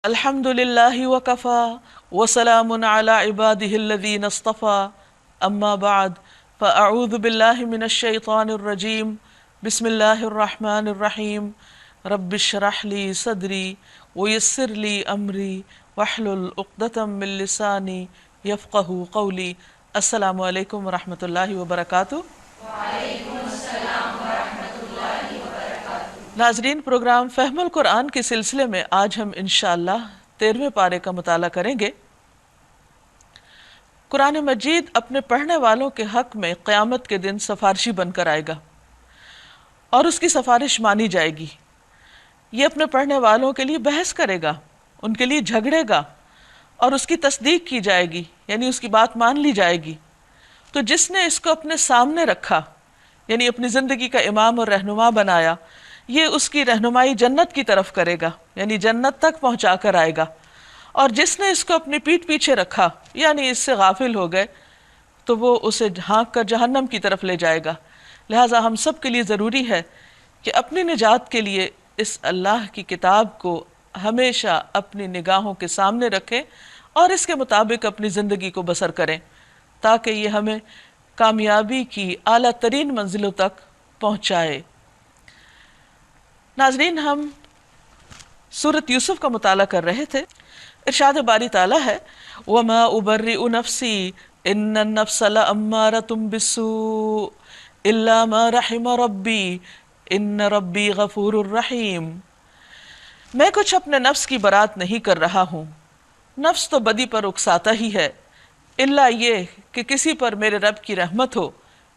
الحمد للہ وکفا وسلام علی عبادہ الذین اصطفا اما بعد فاعوذ باللہ من الشیطان الرجیم بسم اللہ الرحمن الرحیم رب اشرح لی صدری ویسر لی امری واحلل عقدۃ من لسانی یفقہوا قولی۔ السلام علیکم ورحمۃ اللہ وبرکاتہ۔ ناظرین، پروگرام فہم القرآن کے سلسلے میں آج ہم انشاءاللہ 13ویں پارے کا مطالعہ کریں گے۔ قرآن مجید اپنے پڑھنے والوں کے حق میں قیامت کے دن سفارشی بن کر آئے گا اور اس کی سفارش مانی جائے گی۔ یہ اپنے پڑھنے والوں کے لیے بحث کرے گا، ان کے لیے جھگڑے گا اور اس کی تصدیق کی جائے گی، یعنی اس کی بات مان لی جائے گی۔ تو جس نے اس کو اپنے سامنے رکھا، یعنی اپنی زندگی کا امام اور رہنما بنایا، یہ اس کی رہنمائی جنت کی طرف کرے گا، یعنی جنت تک پہنچا کر آئے گا۔ اور جس نے اس کو اپنی پیٹھ پیچھے رکھا، یعنی اس سے غافل ہو گئے، تو وہ اسے ہانک کر جہنم کی طرف لے جائے گا۔ لہٰذا ہم سب کے لیے ضروری ہے کہ اپنی نجات کے لیے اس اللہ کی کتاب کو ہمیشہ اپنی نگاہوں کے سامنے رکھیں اور اس کے مطابق اپنی زندگی کو بسر کریں، تاکہ یہ ہمیں کامیابی کی اعلیٰ ترین منزلوں تک پہنچائے۔ ناظرین، ہم سورۃ یوسف کا مطالعہ کر رہے تھے۔ ارشاد باری تعالیٰ ہے وَمَا أُبَرِّئُ نَفْسِي إِنَّ النَّفْسَ لَأَمَّارَةٌ بِالسُّوءِ إِلَّا مَا رَحِمَ رَبِّي إِنَّ رَبِّي غَفُورٌ رَحِيمٌ۔ میں کچھ اپنے نفس کی برات نہیں کر رہا ہوں، نفس تو بدی پر اکساتا ہی ہے، الا یہ کہ کسی پر میرے رب کی رحمت ہو،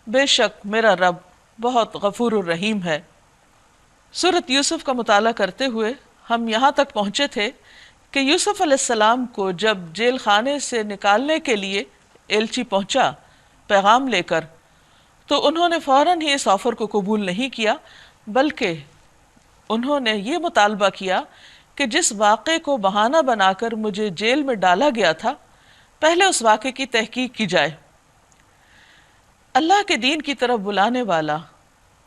بے شک میرا رب بہت غفور الرحیم ہے۔ سورۃ یوسف کا مطالعہ کرتے ہوئے ہم یہاں تک پہنچے تھے کہ یوسف علیہ السلام کو جب جیل خانے سے نکالنے کے لیے ایلچی پہنچا پیغام لے کر، تو انہوں نے فوراً ہی اس آفر کو قبول نہیں کیا، بلکہ انہوں نے یہ مطالبہ کیا کہ جس واقعے کو بہانہ بنا کر مجھے جیل میں ڈالا گیا تھا، پہلے اس واقعے کی تحقیق کی جائے۔ اللہ کے دین کی طرف بلانے والا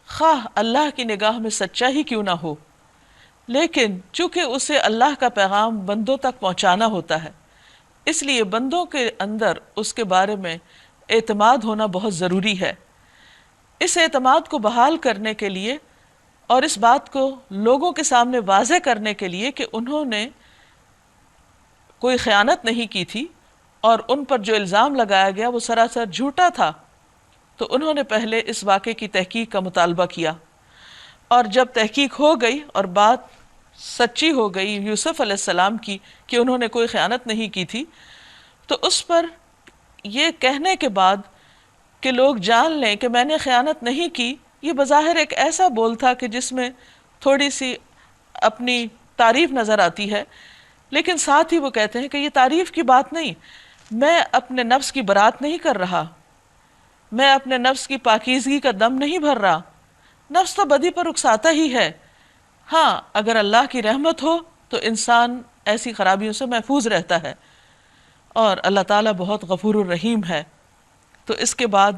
خواہ اللہ کی نگاہ میں سچا ہی کیوں نہ ہو، لیکن چونکہ اسے اللہ کا پیغام بندوں تک پہنچانا ہوتا ہے، اس لیے بندوں کے اندر اس کے بارے میں اعتماد ہونا بہت ضروری ہے۔ اس اعتماد کو بحال کرنے کے لیے اور اس بات کو لوگوں کے سامنے واضح کرنے کے لیے کہ انہوں نے کوئی خیانت نہیں کی تھی اور ان پر جو الزام لگایا گیا وہ سراسر جھوٹا تھا، تو انہوں نے پہلے اس واقعے کی تحقیق کا مطالبہ کیا، اور جب تحقیق ہو گئی اور بات سچی ہو گئی یوسف علیہ السلام کی کہ انہوں نے کوئی خیانت نہیں کی تھی، تو اس پر یہ کہنے کے بعد کہ لوگ جان لیں کہ میں نے خیانت نہیں کی، یہ بظاہر ایک ایسا بول تھا کہ جس میں تھوڑی سی اپنی تعریف نظر آتی ہے، لیکن ساتھ ہی وہ کہتے ہیں کہ یہ تعریف کی بات نہیں، میں اپنے نفس کی برات نہیں کر رہا، میں اپنے نفس کی پاکیزگی کا دم نہیں بھر رہا، نفس تو بدی پر اکساتا ہی ہے۔ ہاں، اگر اللہ کی رحمت ہو تو انسان ایسی خرابیوں سے محفوظ رہتا ہے، اور اللہ تعالیٰ بہت غفور الرحیم ہے۔ تو اس کے بعد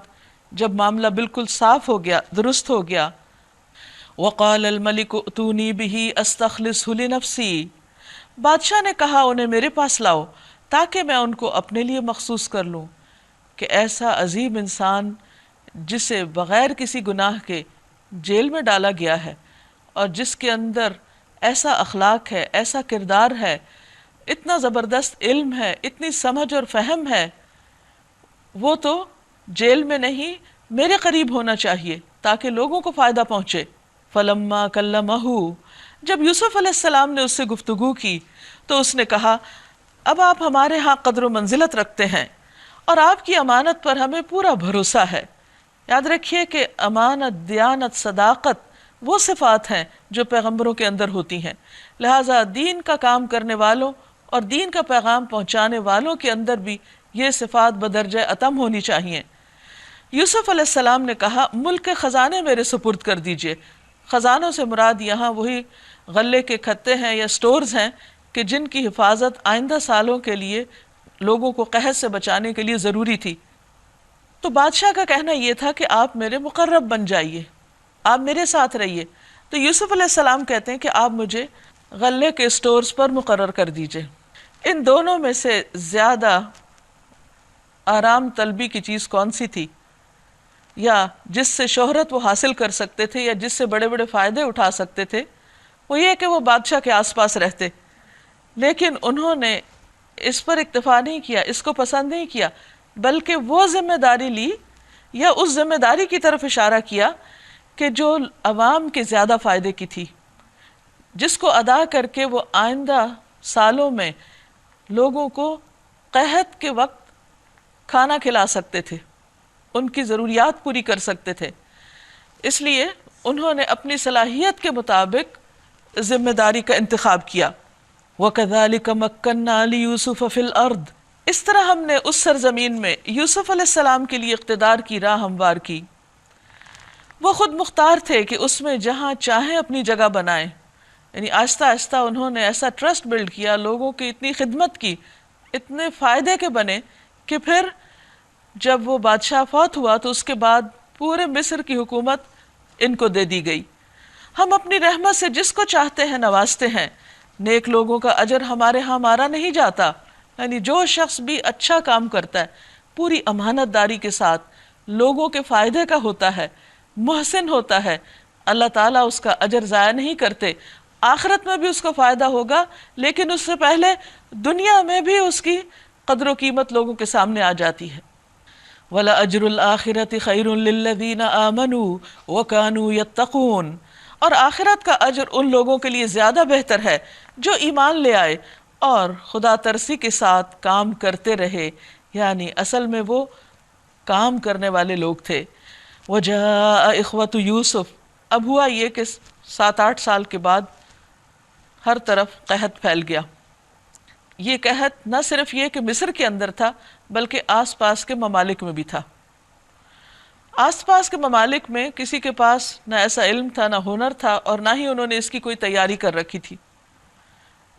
جب معاملہ بالکل صاف ہو گیا، درست ہو گیا، وَقَالَ الْمَلِكُ ائْتُونِي بِهِ أَسْتَخْلِصْهُ لِنَفْسِي، بادشاہ نے کہا انہیں میرے پاس لاؤ تاکہ میں ان کو اپنے لیے مخصوص کر لوں۔ کہ ایسا عظیم انسان جسے بغیر کسی گناہ کے جیل میں ڈالا گیا ہے اور جس کے اندر ایسا اخلاق ہے، ایسا کردار ہے، اتنا زبردست علم ہے، اتنی سمجھ اور فہم ہے، وہ تو جیل میں نہیں میرے قریب ہونا چاہیے تاکہ لوگوں کو فائدہ پہنچے۔ فَلَمَّا كَلَّمَهُ، جب یوسف علیہ السلام نے اس سے گفتگو کی تو اس نے کہا اب آپ ہمارے ہاں قدر و منزلت رکھتے ہیں اور آپ کی امانت پر ہمیں پورا بھروسہ ہے۔ یاد رکھیے کہ امانت، دیانت، صداقت وہ صفات ہیں جو پیغمبروں کے اندر ہوتی ہیں، لہٰذا دین کا کام کرنے والوں اور دین کا پیغام پہنچانے والوں کے اندر بھی یہ صفات بدرجہ اتم ہونی چاہیے۔ یوسف علیہ السلام نے کہا ملک کے خزانے میرے سپرد کر دیجئے۔ خزانوں سے مراد یہاں وہی غلے کے کھتے ہیں یا سٹورز ہیں کہ جن کی حفاظت آئندہ سالوں کے لیے لوگوں کو قحط سے بچانے کے لیے ضروری تھی۔ تو بادشاہ کا کہنا یہ تھا کہ آپ میرے مقرب بن جائیے، آپ میرے ساتھ رہیے۔ تو یوسف علیہ السلام کہتے ہیں کہ آپ مجھے غلے کے اسٹورز پر مقرر کر دیجئے۔ ان دونوں میں سے زیادہ آرام طلبی کی چیز کون سی تھی، یا جس سے شہرت وہ حاصل کر سکتے تھے یا جس سے بڑے بڑے فائدے اٹھا سکتے تھے؟ وہ یہ کہ وہ بادشاہ کے آس پاس رہتے۔ لیکن انہوں نے اس پر اکتفا نہیں کیا، اس کو پسند نہیں کیا، بلکہ وہ ذمہ داری لی یا اس ذمہ داری کی طرف اشارہ کیا کہ جو عوام کے زیادہ فائدے کی تھی، جس کو ادا کر کے وہ آئندہ سالوں میں لوگوں کو قحط کے وقت کھانا کھلا سکتے تھے، ان کی ضروریات پوری کر سکتے تھے۔ اس لیے انہوں نے اپنی صلاحیت کے مطابق ذمہ داری کا انتخاب کیا۔ وَكَذَلِكَ مَكَّنَّا لِيُوسُفَ فِي الْأَرْضِ، اس طرح ہم نے اس سرزمین میں یوسف علیہ السلام کے لیے اقتدار کی راہ ہموار کی۔ وہ خود مختار تھے کہ اس میں جہاں چاہیں اپنی جگہ بنائیں، یعنی آہستہ آہستہ انہوں نے ایسا ٹرسٹ بلڈ کیا، لوگوں کی اتنی خدمت کی، اتنے فائدے کے بنے کہ پھر جب وہ بادشاہ فوت ہوا تو اس کے بعد پورے مصر کی حکومت ان کو دے دی گئی۔ ہم اپنی رحمت سے جس کو چاہتے ہیں نوازتے ہیں، نیک لوگوں کا اجر ہمارے ہاں مارا نہیں جاتا، یعنی جو شخص بھی اچھا کام کرتا ہے پوری امانت داری کے ساتھ، لوگوں کے فائدے کا ہوتا ہے، محسن ہوتا ہے، اللہ تعالیٰ اس کا اجر ضائع نہیں کرتے۔ آخرت میں بھی اس کو فائدہ ہوگا، لیکن اس سے پہلے دنیا میں بھی اس کی قدر و قیمت لوگوں کے سامنے آ جاتی ہے۔ وَلَأَجْرُ الْآخِرَةِ خَيْرٌ لِّلَّذِينَ آمَنُوا وَكَانُوا يَتَّقُونَ، اور آخرت کا اجر ان لوگوں کے لیے زیادہ بہتر ہے جو ایمان لے آئے اور خدا ترسی کے ساتھ کام کرتے رہے، یعنی اصل میں وہ کام کرنے والے لوگ تھے۔ وَجَاءَ إِخْوَةُ یوسف، اب ہوا یہ کہ 7-8 سال کے بعد ہر طرف قحط پھیل گیا۔ یہ قحط نہ صرف یہ کہ مصر کے اندر تھا بلکہ آس پاس کے ممالک میں بھی تھا۔ آس پاس کے ممالک میں کسی کے پاس نہ ایسا علم تھا، نہ ہنر تھا، اور نہ ہی انہوں نے اس کی کوئی تیاری کر رکھی تھی۔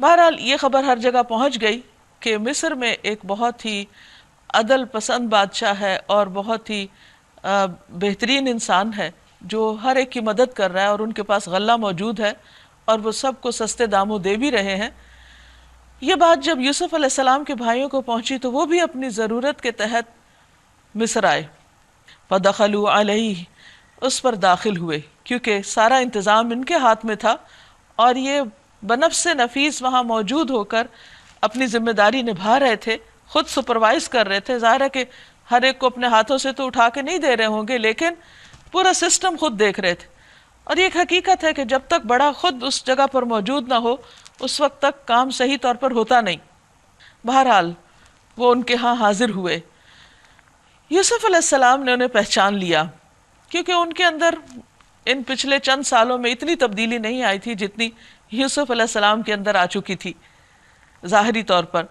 بہرحال یہ خبر ہر جگہ پہنچ گئی کہ مصر میں ایک بہت ہی عدل پسند بادشاہ ہے اور بہت ہی بہترین انسان ہے جو ہر ایک کی مدد کر رہا ہے، اور ان کے پاس غلہ موجود ہے اور وہ سب کو سستے داموں دے بھی رہے ہیں۔ یہ بات جب یوسف علیہ السلام کے بھائیوں کو پہنچی تو وہ بھی اپنی ضرورت کے تحت مصر آئے۔ فَدَخَلُوا عَلَيْهِ، اس پر داخل ہوئے، کیونکہ سارا انتظام ان کے ہاتھ میں تھا اور یہ بنفس نفیس وہاں موجود ہو کر اپنی ذمہ داری نبھا رہے تھے، خود سپروائز کر رہے تھے۔ ظاہر ہے کہ ہر ایک کو اپنے ہاتھوں سے تو اٹھا کے نہیں دے رہے ہوں گے، لیکن پورا سسٹم خود دیکھ رہے تھے۔ اور یہ ایک حقیقت ہے کہ جب تک بڑا خود اس جگہ پر موجود نہ ہو اس وقت تک کام صحیح طور پر ہوتا نہیں۔ بہرحال وہ ان کے ہاں حاضر ہوئے۔ یوسف علیہ السلام نے انہیں پہچان لیا، کیونکہ ان کے اندر ان پچھلے چند سالوں میں اتنی تبدیلی نہیں آئی تھی جتنی یوسف علیہ السلام کے اندر آ چکی تھی ظاہری طور پر،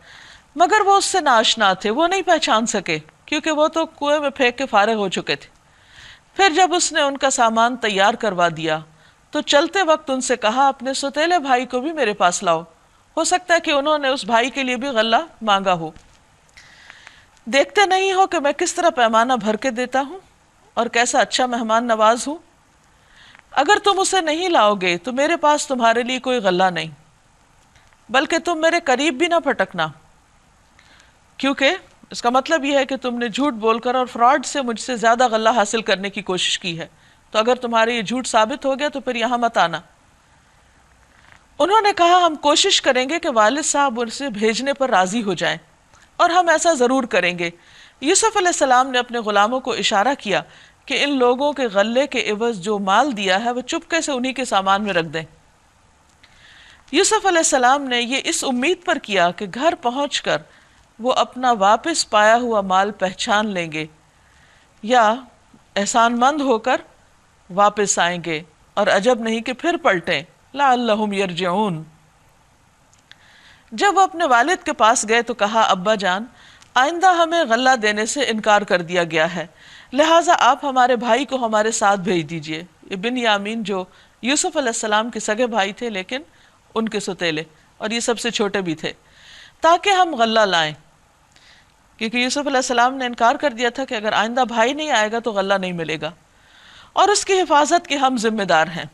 مگر وہ اس سے ناآشنا تھے، وہ نہیں پہچان سکے کیونکہ وہ تو کنویں میں پھینک کے فارغ ہو چکے تھے۔ پھر جب اس نے ان کا سامان تیار کروا دیا تو چلتے وقت ان سے کہا اپنے سوتیلے بھائی کو بھی میرے پاس لاؤ، ہو سکتا ہے کہ انہوں نے اس بھائی کے لیے بھی غلہ مانگا ہو۔ دیکھتے نہیں ہو کہ میں کس طرح پیمانہ بھر کے دیتا ہوں اور کیسا اچھا مہمان نواز ہوں؟ اگر تم اسے نہیں لاؤ گے تو میرے پاس تمہارے لیے کوئی غلہ نہیں، بلکہ تم میرے قریب بھی نہ پھٹکنا، کیونکہ اس کا مطلب یہ ہے کہ تم نے جھوٹ بول کر اور فراڈ سے مجھ سے زیادہ غلہ حاصل کرنے کی کوشش کی ہے، تو اگر تمہارے یہ جھوٹ ثابت ہو گیا تو پھر یہاں مت آنا۔ انہوں نے کہا ہم کوشش کریں گے کہ والد صاحب اسے بھیجنے پر راضی ہو جائیں، اور ہم ایسا ضرور کریں گے۔ یوسف علیہ السلام نے اپنے غلاموں کو اشارہ کیا کہ ان لوگوں کے غلے کے عوض جو مال دیا ہے وہ چپکے سے انہی کے سامان میں رکھ دیں۔ یوسف علیہ السلام نے یہ اس امید پر کیا کہ گھر پہنچ کر وہ اپنا واپس پایا ہوا مال پہچان لیں گے یا احسان مند ہو کر واپس آئیں گے، اور عجب نہیں کہ پھر پلٹیں، لعلہم یرجعون۔ جب وہ اپنے والد کے پاس گئے تو کہا ابا جان، آئندہ ہمیں غلہ دینے سے انکار کر دیا گیا ہے، لہٰذا آپ ہمارے بھائی کو ہمارے ساتھ بھیج دیجئے۔ یہ بنیامین جو یوسف علیہ السلام کے سگے بھائی تھے لیکن ان کے سوتیلے، اور یہ سب سے چھوٹے بھی تھے، تاکہ ہم غلہ لائیں، کیونکہ یوسف علیہ السلام نے انکار کر دیا تھا کہ اگر آئندہ بھائی نہیں آئے گا تو غلہ نہیں ملے گا، اور اس کی حفاظت کے ہم ذمہ دار ہیں۔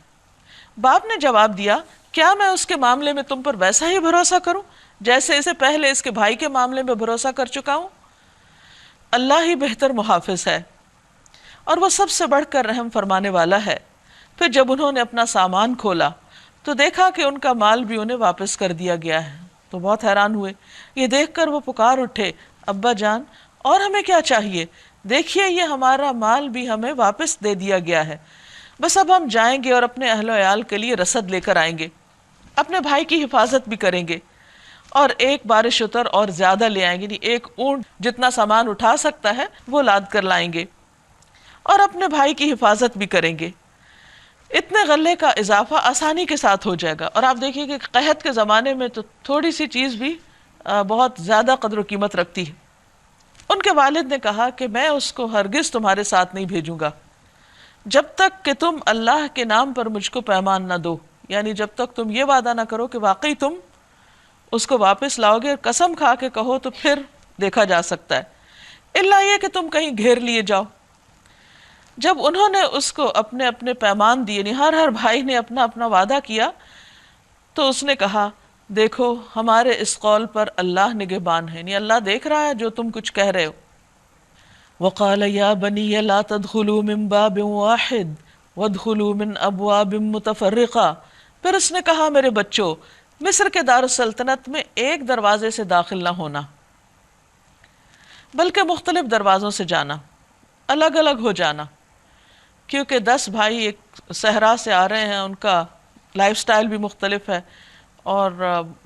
باپ نے جواب دیا کیا میں اس کے معاملے میں تم پر ویسا ہی بھروسہ کروں جیسے اسے پہلے اس کے بھائی کے معاملے میں بھروسہ کر چکا ہوں؟ اللہ ہی بہتر محافظ ہے اور وہ سب سے بڑھ کر رحم فرمانے والا ہے۔ پھر جب انہوں نے اپنا سامان کھولا تو دیکھا کہ ان کا مال بھی انہیں واپس کر دیا گیا ہے، تو بہت حیران ہوئے۔ یہ دیکھ کر وہ پکار اٹھے، ابا جان اور ہمیں کیا چاہیے؟ دیکھیے یہ ہمارا مال بھی ہمیں واپس دے دیا گیا ہے، بس اب ہم جائیں گے اور اپنے اہل و عیال کے لیے رسد لے کر آئیں گے، اپنے بھائی کی حفاظت بھی کریں گے، اور ایک بار شتر اور زیادہ لے آئیں گے، یعنی ایک اونٹ جتنا سامان اٹھا سکتا ہے وہ لاد کر لائیں گے، اور اپنے بھائی کی حفاظت بھی کریں گے۔ اتنے غلے کا اضافہ آسانی کے ساتھ ہو جائے گا۔ اور آپ دیکھیے کہ قحط کے زمانے میں تو تھوڑی سی چیز بھی بہت زیادہ قدر و قیمت رکھتی ہے۔ ان کے والد نے کہا کہ میں اس کو ہرگز تمہارے ساتھ نہیں بھیجوں گا جب تک کہ تم اللہ کے نام پر مجھ کو پیمان نہ دو، یعنی جب تک تم یہ وعدہ نہ کرو کہ واقعی تم اس کو واپس لاؤ گے، قسم کھا کے کہو تو پھر دیکھا جا سکتا ہے، الا یہ کہ تم کہیں گھیر لیے جاؤ۔ جب انہوں نے اس کو اپنے اپنے پیمان دیے، یعنی ہر بھائی نے اپنا اپنا وعدہ کیا، تو اس نے کہا دیکھو ہمارے اس قول پر اللہ نگہبان ہے، یعنی اللہ دیکھ رہا ہے جو تم کچھ کہہ رہے ہو۔ وقال یا بنی لا تدخلوا من باب واحد وادخلوا من ابواب متفرقہ، پھر اس نے کہا میرے بچوں مصر کے دارالسلطنت میں ایک دروازے سے داخل نہ ہونا بلکہ مختلف دروازوں سے جانا، الگ الگ ہو جانا، کیونکہ 10 بھائی ایک صحرا سے آ رہے ہیں، ان کا لائف سٹائل بھی مختلف ہے، اور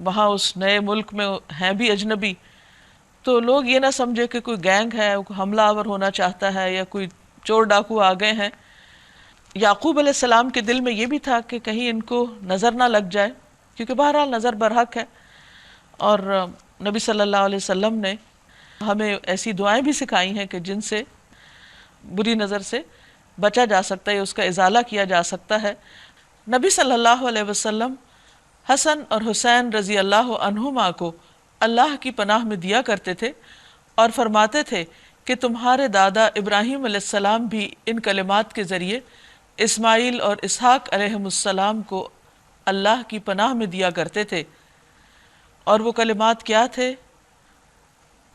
وہاں اس نئے ملک میں ہیں بھی اجنبی، تو لوگ یہ نہ سمجھے کہ کوئی گینگ ہے، کوئی حملہ آور ہونا چاہتا ہے یا کوئی چور ڈاکو آ گئے ہیں۔ یعقوب علیہ السلام کے دل میں یہ بھی تھا کہ کہیں ان کو نظر نہ لگ جائے، کیونکہ بہرحال نظر برحق ہے، اور نبی صلی اللہ علیہ وسلم نے ہمیں ایسی دعائیں بھی سکھائی ہیں کہ جن سے بری نظر سے بچا جا سکتا ہے، اس کا ازالہ کیا جا سکتا ہے۔ نبی صلی اللہ علیہ وسلم حسن اور حسین رضی اللہ عنہما کو اللہ کی پناہ میں دیا کرتے تھے اور فرماتے تھے کہ تمہارے دادا ابراہیم علیہ السلام بھی ان کلمات کے ذریعے اسماعیل اور اسحاق علیہم السلام کو اللہ کی پناہ میں دیا کرتے تھے، اور وہ کلمات کیا تھے؟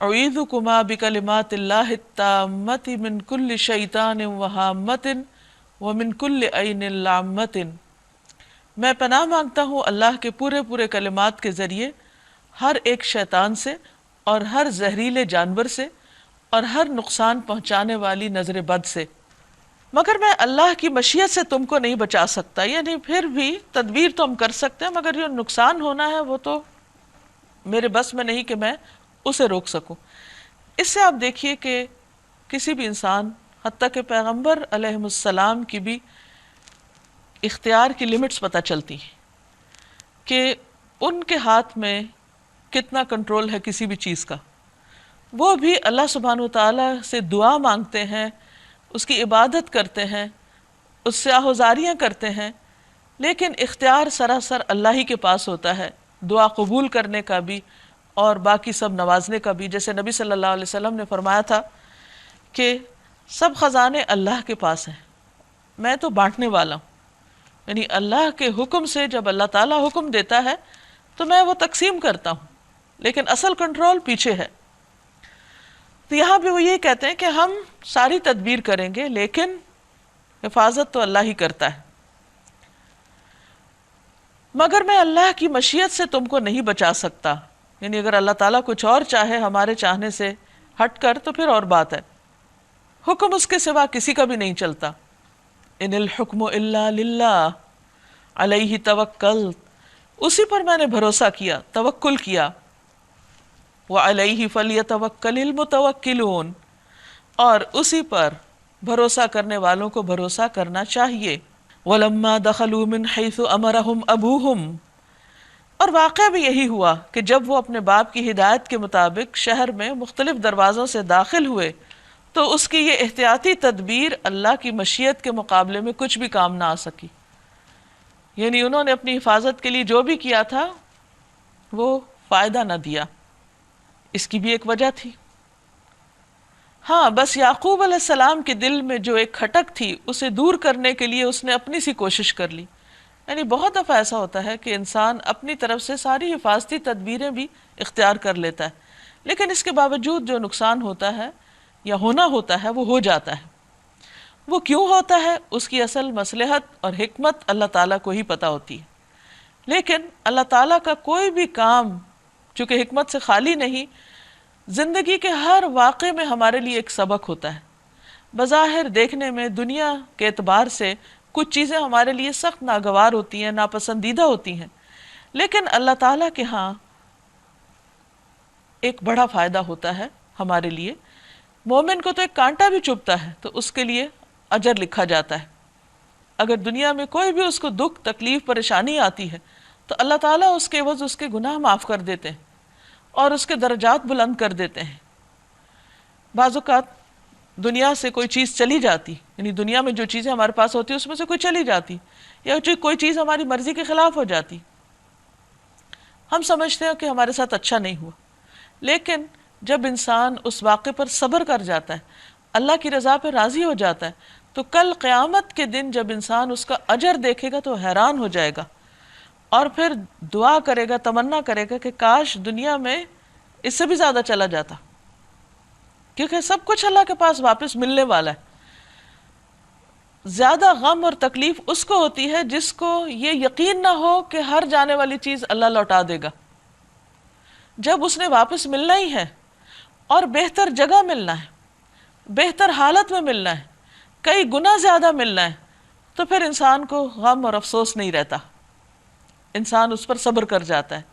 اعیذکما بکلمات اللہ التامۃ من کل شیطان وہامۃ ومن کل عین لامۃ، میں پناہ مانگتا ہوں اللہ کے پورے پورے کلمات کے ذریعے ہر ایک شیطان سے اور ہر زہریلے جانور سے اور ہر نقصان پہنچانے والی نظر بد سے، مگر میں اللہ کی مشیت سے تم کو نہیں بچا سکتا، یعنی پھر بھی تدبیر تو ہم کر سکتے ہیں مگر جو نقصان ہونا ہے وہ تو میرے بس میں نہیں کہ میں اسے روک سکوں۔ اس سے آپ دیکھیے کہ کسی بھی انسان، حتیٰ کہ پیغمبر علیہ السلام کی بھی اختیار کی لمٹس پتہ چلتی ہیں کہ ان کے ہاتھ میں کتنا کنٹرول ہے کسی بھی چیز کا۔ وہ بھی اللہ سبحانہ وتعالیٰ سے دعا مانگتے ہیں، اس کی عبادت کرتے ہیں، اس سے آہوزاریاں کرتے ہیں، لیکن اختیار سراسر اللہ ہی کے پاس ہوتا ہے، دعا قبول کرنے کا بھی اور باقی سب نوازنے کا بھی۔ جیسے نبی صلی اللہ علیہ وسلم نے فرمایا تھا کہ سب خزانے اللہ کے پاس ہیں، میں تو بانٹنے والا ہوں، یعنی اللہ کے حکم سے جب اللہ تعالیٰ حکم دیتا ہے تو میں وہ تقسیم کرتا ہوں، لیکن اصل کنٹرول پیچھے ہے۔ تو یہاں بھی وہ یہ کہتے ہیں کہ ہم ساری تدبیر کریں گے لیکن حفاظت تو اللہ ہی کرتا ہے، مگر میں اللہ کی مشیت سے تم کو نہیں بچا سکتا، یعنی اگر اللہ تعالیٰ کچھ اور چاہے ہمارے چاہنے سے ہٹ کر تو پھر اور بات ہے، حکم اس کے سوا کسی کا بھی نہیں چلتا۔ ان الحکم الا للہ علیہ توکلت، اسی پر میں نے بھروسہ کیا، توکل کیا۔ وعلیہ فلیتوکل المتوکلون، اور اسی پر بھروسہ کرنے والوں کو بھروسہ کرنا چاہیے۔ ولما دخلوا من حیث امرہم ابوہم، اور واقعہ بھی یہی ہوا کہ جب وہ اپنے باپ کی ہدایت کے مطابق شہر میں مختلف دروازوں سے داخل ہوئے تو اس کی یہ احتیاطی تدبیر اللہ کی مشیت کے مقابلے میں کچھ بھی کام نہ آ سکی، یعنی انہوں نے اپنی حفاظت کے لیے جو بھی کیا تھا وہ فائدہ نہ دیا۔ اس کی بھی ایک وجہ تھی، ہاں بس یعقوب علیہ السلام کے دل میں جو ایک کھٹک تھی اسے دور کرنے کے لیے اس نے اپنی سی کوشش کر لی یعنی بہت دفعہ ایسا ہوتا ہے کہ انسان اپنی طرف سے ساری حفاظتی تدبیریں بھی اختیار کر لیتا ہے، لیکن اس کے باوجود جو نقصان ہوتا ہے یا ہونا ہوتا ہے وہ ہو جاتا ہے۔ وہ کیوں ہوتا ہے، اس کی اصل مصلحت اور حکمت اللہ تعالیٰ کو ہی پتہ ہوتی ہے، لیکن اللہ تعالیٰ کا کوئی بھی کام چونکہ حکمت سے خالی نہیں، زندگی کے ہر واقعے میں ہمارے لیے ایک سبق ہوتا ہے۔ بظاہر دیکھنے میں دنیا کے اعتبار سے کچھ چیزیں ہمارے لیے سخت ناگوار ہوتی ہیں، ناپسندیدہ ہوتی ہیں، لیکن اللہ تعالیٰ کے ہاں ایک بڑا فائدہ ہوتا ہے ہمارے لیے۔ مومن کو تو ایک کانٹا بھی چبھتا ہے تو اس کے لیے اجر لکھا جاتا ہے۔ اگر دنیا میں کوئی بھی اس کو دکھ، تکلیف، پریشانی آتی ہے تو اللہ تعالیٰ اس کے عوض اس کے گناہ معاف کر دیتے ہیں اور اس کے درجات بلند کر دیتے ہیں۔ بعض اوقات دنیا سے کوئی چیز چلی جاتی، یعنی دنیا میں جو چیزیں ہمارے پاس ہوتی ہیں اس میں سے کوئی چلی جاتی، یا کوئی چیز ہماری مرضی کے خلاف ہو جاتی، ہم سمجھتے ہیں کہ ہمارے ساتھ اچھا نہیں ہوا، لیکن جب انسان اس واقعے پر صبر کر جاتا ہے، اللہ کی رضا پہ راضی ہو جاتا ہے، تو کل قیامت کے دن جب انسان اس کا اجر دیکھے گا تو حیران ہو جائے گا، اور پھر دعا کرے گا، تمنا کرے گا کہ کاش دنیا میں اس سے بھی زیادہ چلا جاتا، کیونکہ سب کچھ اللہ کے پاس واپس ملنے والا ہے۔ زیادہ غم اور تکلیف اس کو ہوتی ہے جس کو یہ یقین نہ ہو کہ ہر جانے والی چیز اللہ لوٹا دے گا۔ جب اس نے واپس ملنا ہی ہے اور بہتر جگہ ملنا ہے، بہتر حالت میں ملنا ہے، کئی گنا زیادہ ملنا ہے، تو پھر انسان کو غم اور افسوس نہیں رہتا، انسان اس پر صبر کر جاتا ہے۔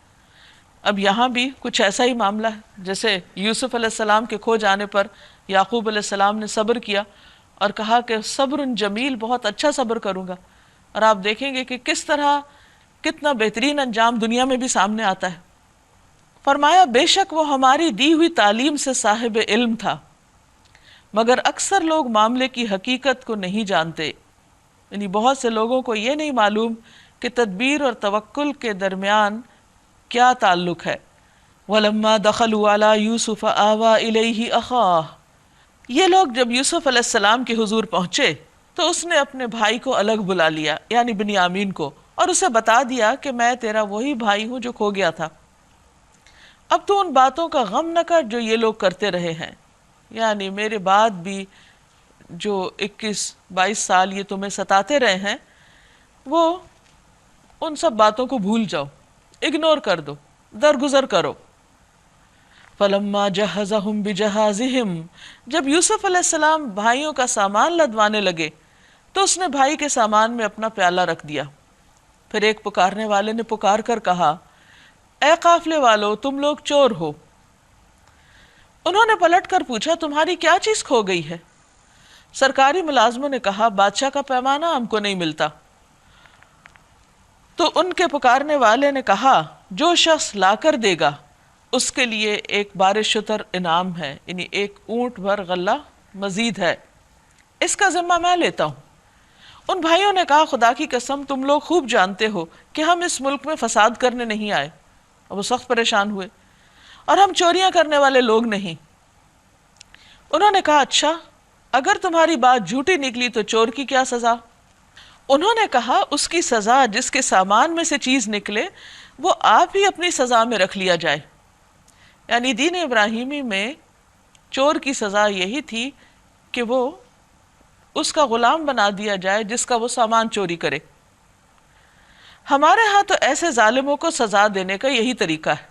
اب یہاں بھی کچھ ایسا ہی معاملہ ہے، جیسے یوسف علیہ السلام کے کھو جانے پر یعقوب علیہ السلام نے صبر کیا اور کہا کہ صبر جمیل، بہت اچھا صبر کروں گا، اور آپ دیکھیں گے کہ کس طرح کتنا بہترین انجام دنیا میں بھی سامنے آتا ہے۔ فرمایا بے شک وہ ہماری دی ہوئی تعلیم سے صاحب علم تھا، مگر اکثر لوگ معاملے کی حقیقت کو نہیں جانتے، یعنی بہت سے لوگوں کو یہ نہیں معلوم کہ تدبیر اور توکل کے درمیان کیا تعلق ہے۔ وَلَمَّا دَخَلُوا عَلَى يُوسُفَ آوَى إِلَيْهِ أَخَاهُ، یہ لوگ جب یوسف علیہ السلام کے حضور پہنچے تو اس نے اپنے بھائی کو الگ بلا لیا، یعنی بنیامین کو، اور اسے بتا دیا کہ میں تیرا وہی بھائی ہوں جو کھو گیا تھا۔ اب تو ان باتوں کا غم نہ کر جو یہ لوگ کرتے رہے ہیں، یعنی میرے بعد بھی جو 21-22 سال یہ تمہیں ستاتے رہے ہیں، وہ ان سب باتوں کو بھول جاؤ، اگنور کر دو، درگزر کرو۔ فلما جہزہم بجہازہم، جب یوسف علیہ السلام بھائیوں کا سامان لدوانے لگے تو اس نے بھائی کے سامان میں اپنا پیالہ رکھ دیا۔ پھر ایک پکارنے والے نے پکار کر کہا، اے قافلے والو، تم لوگ چور ہو۔ انہوں نے پلٹ کر پوچھا، تمہاری کیا چیز کھو گئی ہے؟ سرکاری ملازموں نے کہا، بادشاہ کا پیمانہ ہم کو نہیں ملتا۔ تو ان کے پکارنے والے نے کہا، جو شخص لا کر دے گا اس کے لیے ایک بار شتر انعام ہے، یعنی ایک اونٹ بھر غلہ مزید ہے، اس کا ذمہ میں لیتا ہوں۔ ان بھائیوں نے کہا، خدا کی قسم تم لوگ خوب جانتے ہو کہ ہم اس ملک میں فساد کرنے نہیں آئے، اور وہ سخت پریشان ہوئے، اور ہم چوریاں کرنے والے لوگ نہیں۔ انہوں نے کہا، اچھا اگر تمہاری بات جھوٹی نکلی تو چور کی کیا سزا؟ انہوں نے کہا، اس کی سزا جس کے سامان میں سے چیز نکلے وہ آپ ہی اپنی سزا میں رکھ لیا جائے۔ یعنی دین ابراہیمی میں چور کی سزا یہی تھی کہ وہ اس کا غلام بنا دیا جائے جس کا وہ سامان چوری کرے۔ ہمارے ہاں تو ایسے ظالموں کو سزا دینے کا یہی طریقہ ہے۔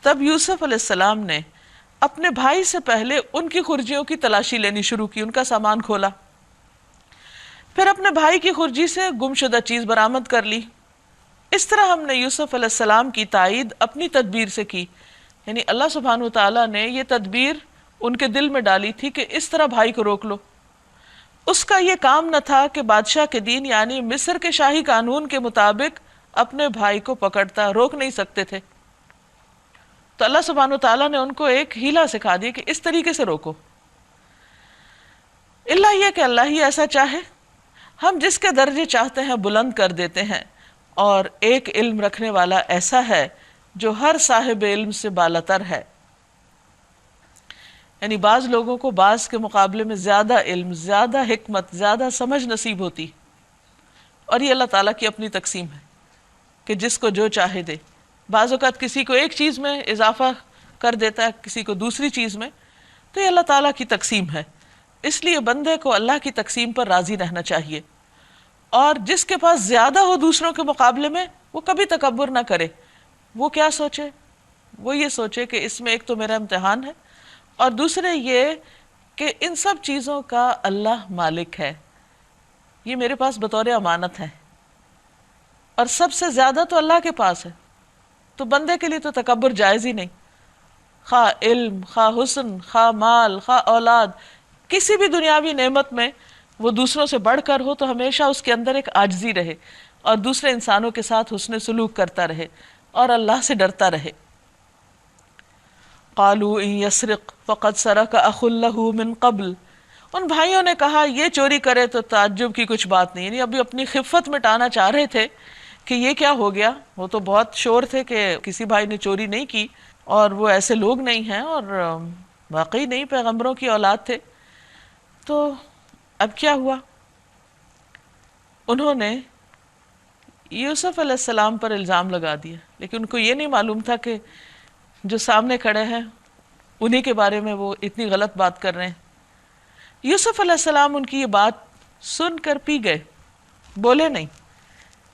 تب یوسف علیہ السلام نے اپنے بھائی سے پہلے ان کی خرجیوں کی تلاشی لینی شروع کی، ان کا سامان کھولا، پھر اپنے بھائی کی خرجی سے گمشدہ چیز برآمد کر لی۔ اس طرح ہم نے یوسف علیہ السلام کی تائید اپنی تدبیر سے کی، یعنی اللہ سبحانہ وتعالیٰ نے یہ تدبیر ان کے دل میں ڈالی تھی کہ اس طرح بھائی کو روک لو۔ اس کا یہ کام نہ تھا کہ بادشاہ کے دین یعنی مصر کے شاہی قانون کے مطابق اپنے بھائی کو پکڑتا، روک نہیں سکتے تھے، تو اللہ سبحانہ وتعالیٰ نے ان کو ایک ہیلا سکھا دی کہ اس طریقے سے روکو۔ اللہ یہ کہ اللہ ہی ایسا چاہے، ہم جس کے درجے چاہتے ہیں بلند کر دیتے ہیں، اور ایک علم رکھنے والا ایسا ہے جو ہر صاحب علم سے بالاتر ہے۔ یعنی بعض لوگوں کو بعض کے مقابلے میں زیادہ علم، زیادہ حکمت، زیادہ سمجھ نصیب ہوتی، اور یہ اللہ تعالیٰ کی اپنی تقسیم ہے کہ جس کو جو چاہے دے. بعض اوقات کسی کو ایک چیز میں اضافہ کر دیتا ہے، کسی کو دوسری چیز میں، تو یہ اللہ تعالیٰ کی تقسیم ہے. اس لیے بندے کو اللہ کی تقسیم پر راضی رہنا چاہیے، اور جس کے پاس زیادہ ہو دوسروں کے مقابلے میں وہ کبھی تکبر نہ کرے. وہ کیا سوچے؟ وہ یہ سوچے کہ اس میں ایک تو میرا امتحان ہے، اور دوسرے یہ کہ ان سب چیزوں کا اللہ مالک ہے، یہ میرے پاس بطور امانت ہے، اور سب سے زیادہ تو اللہ کے پاس ہے. تو بندے کے لیے تو تکبر جائز ہی نہیں، خواہ علم، خواہ حسن، خواہ مال، خواہ اولاد، کسی بھی دنیاوی نعمت میں وہ دوسروں سے بڑھ کر ہو تو ہمیشہ اس کے اندر ایک عاجزی رہے، اور دوسرے انسانوں کے ساتھ حسن سلوک کرتا رہے اور اللہ سے ڈرتا رہے. قالوا ان يسرق فقد سرق اخ له من قبل. ان بھائیوں نے کہا یہ چوری کرے تو تعجب کی کچھ بات نہیں، یعنی ابھی اپنی خفت مٹانا چاہ رہے تھے کہ یہ کیا ہو گیا. وہ تو بہت شور تھے کہ کسی بھائی نے چوری نہیں کی، اور وہ ایسے لوگ نہیں ہیں، اور واقعی نہیں پیغمبروں کی اولاد تھے. تو اب کیا ہوا؟ انہوں نے یوسف علیہ السلام پر الزام لگا دیا، لیکن ان کو یہ نہیں معلوم تھا کہ جو سامنے کھڑے ہیں انہی کے بارے میں وہ اتنی غلط بات کر رہے ہیں. یوسف علیہ السلام ان کی یہ بات سن کر پی گئے، بولے نہیں.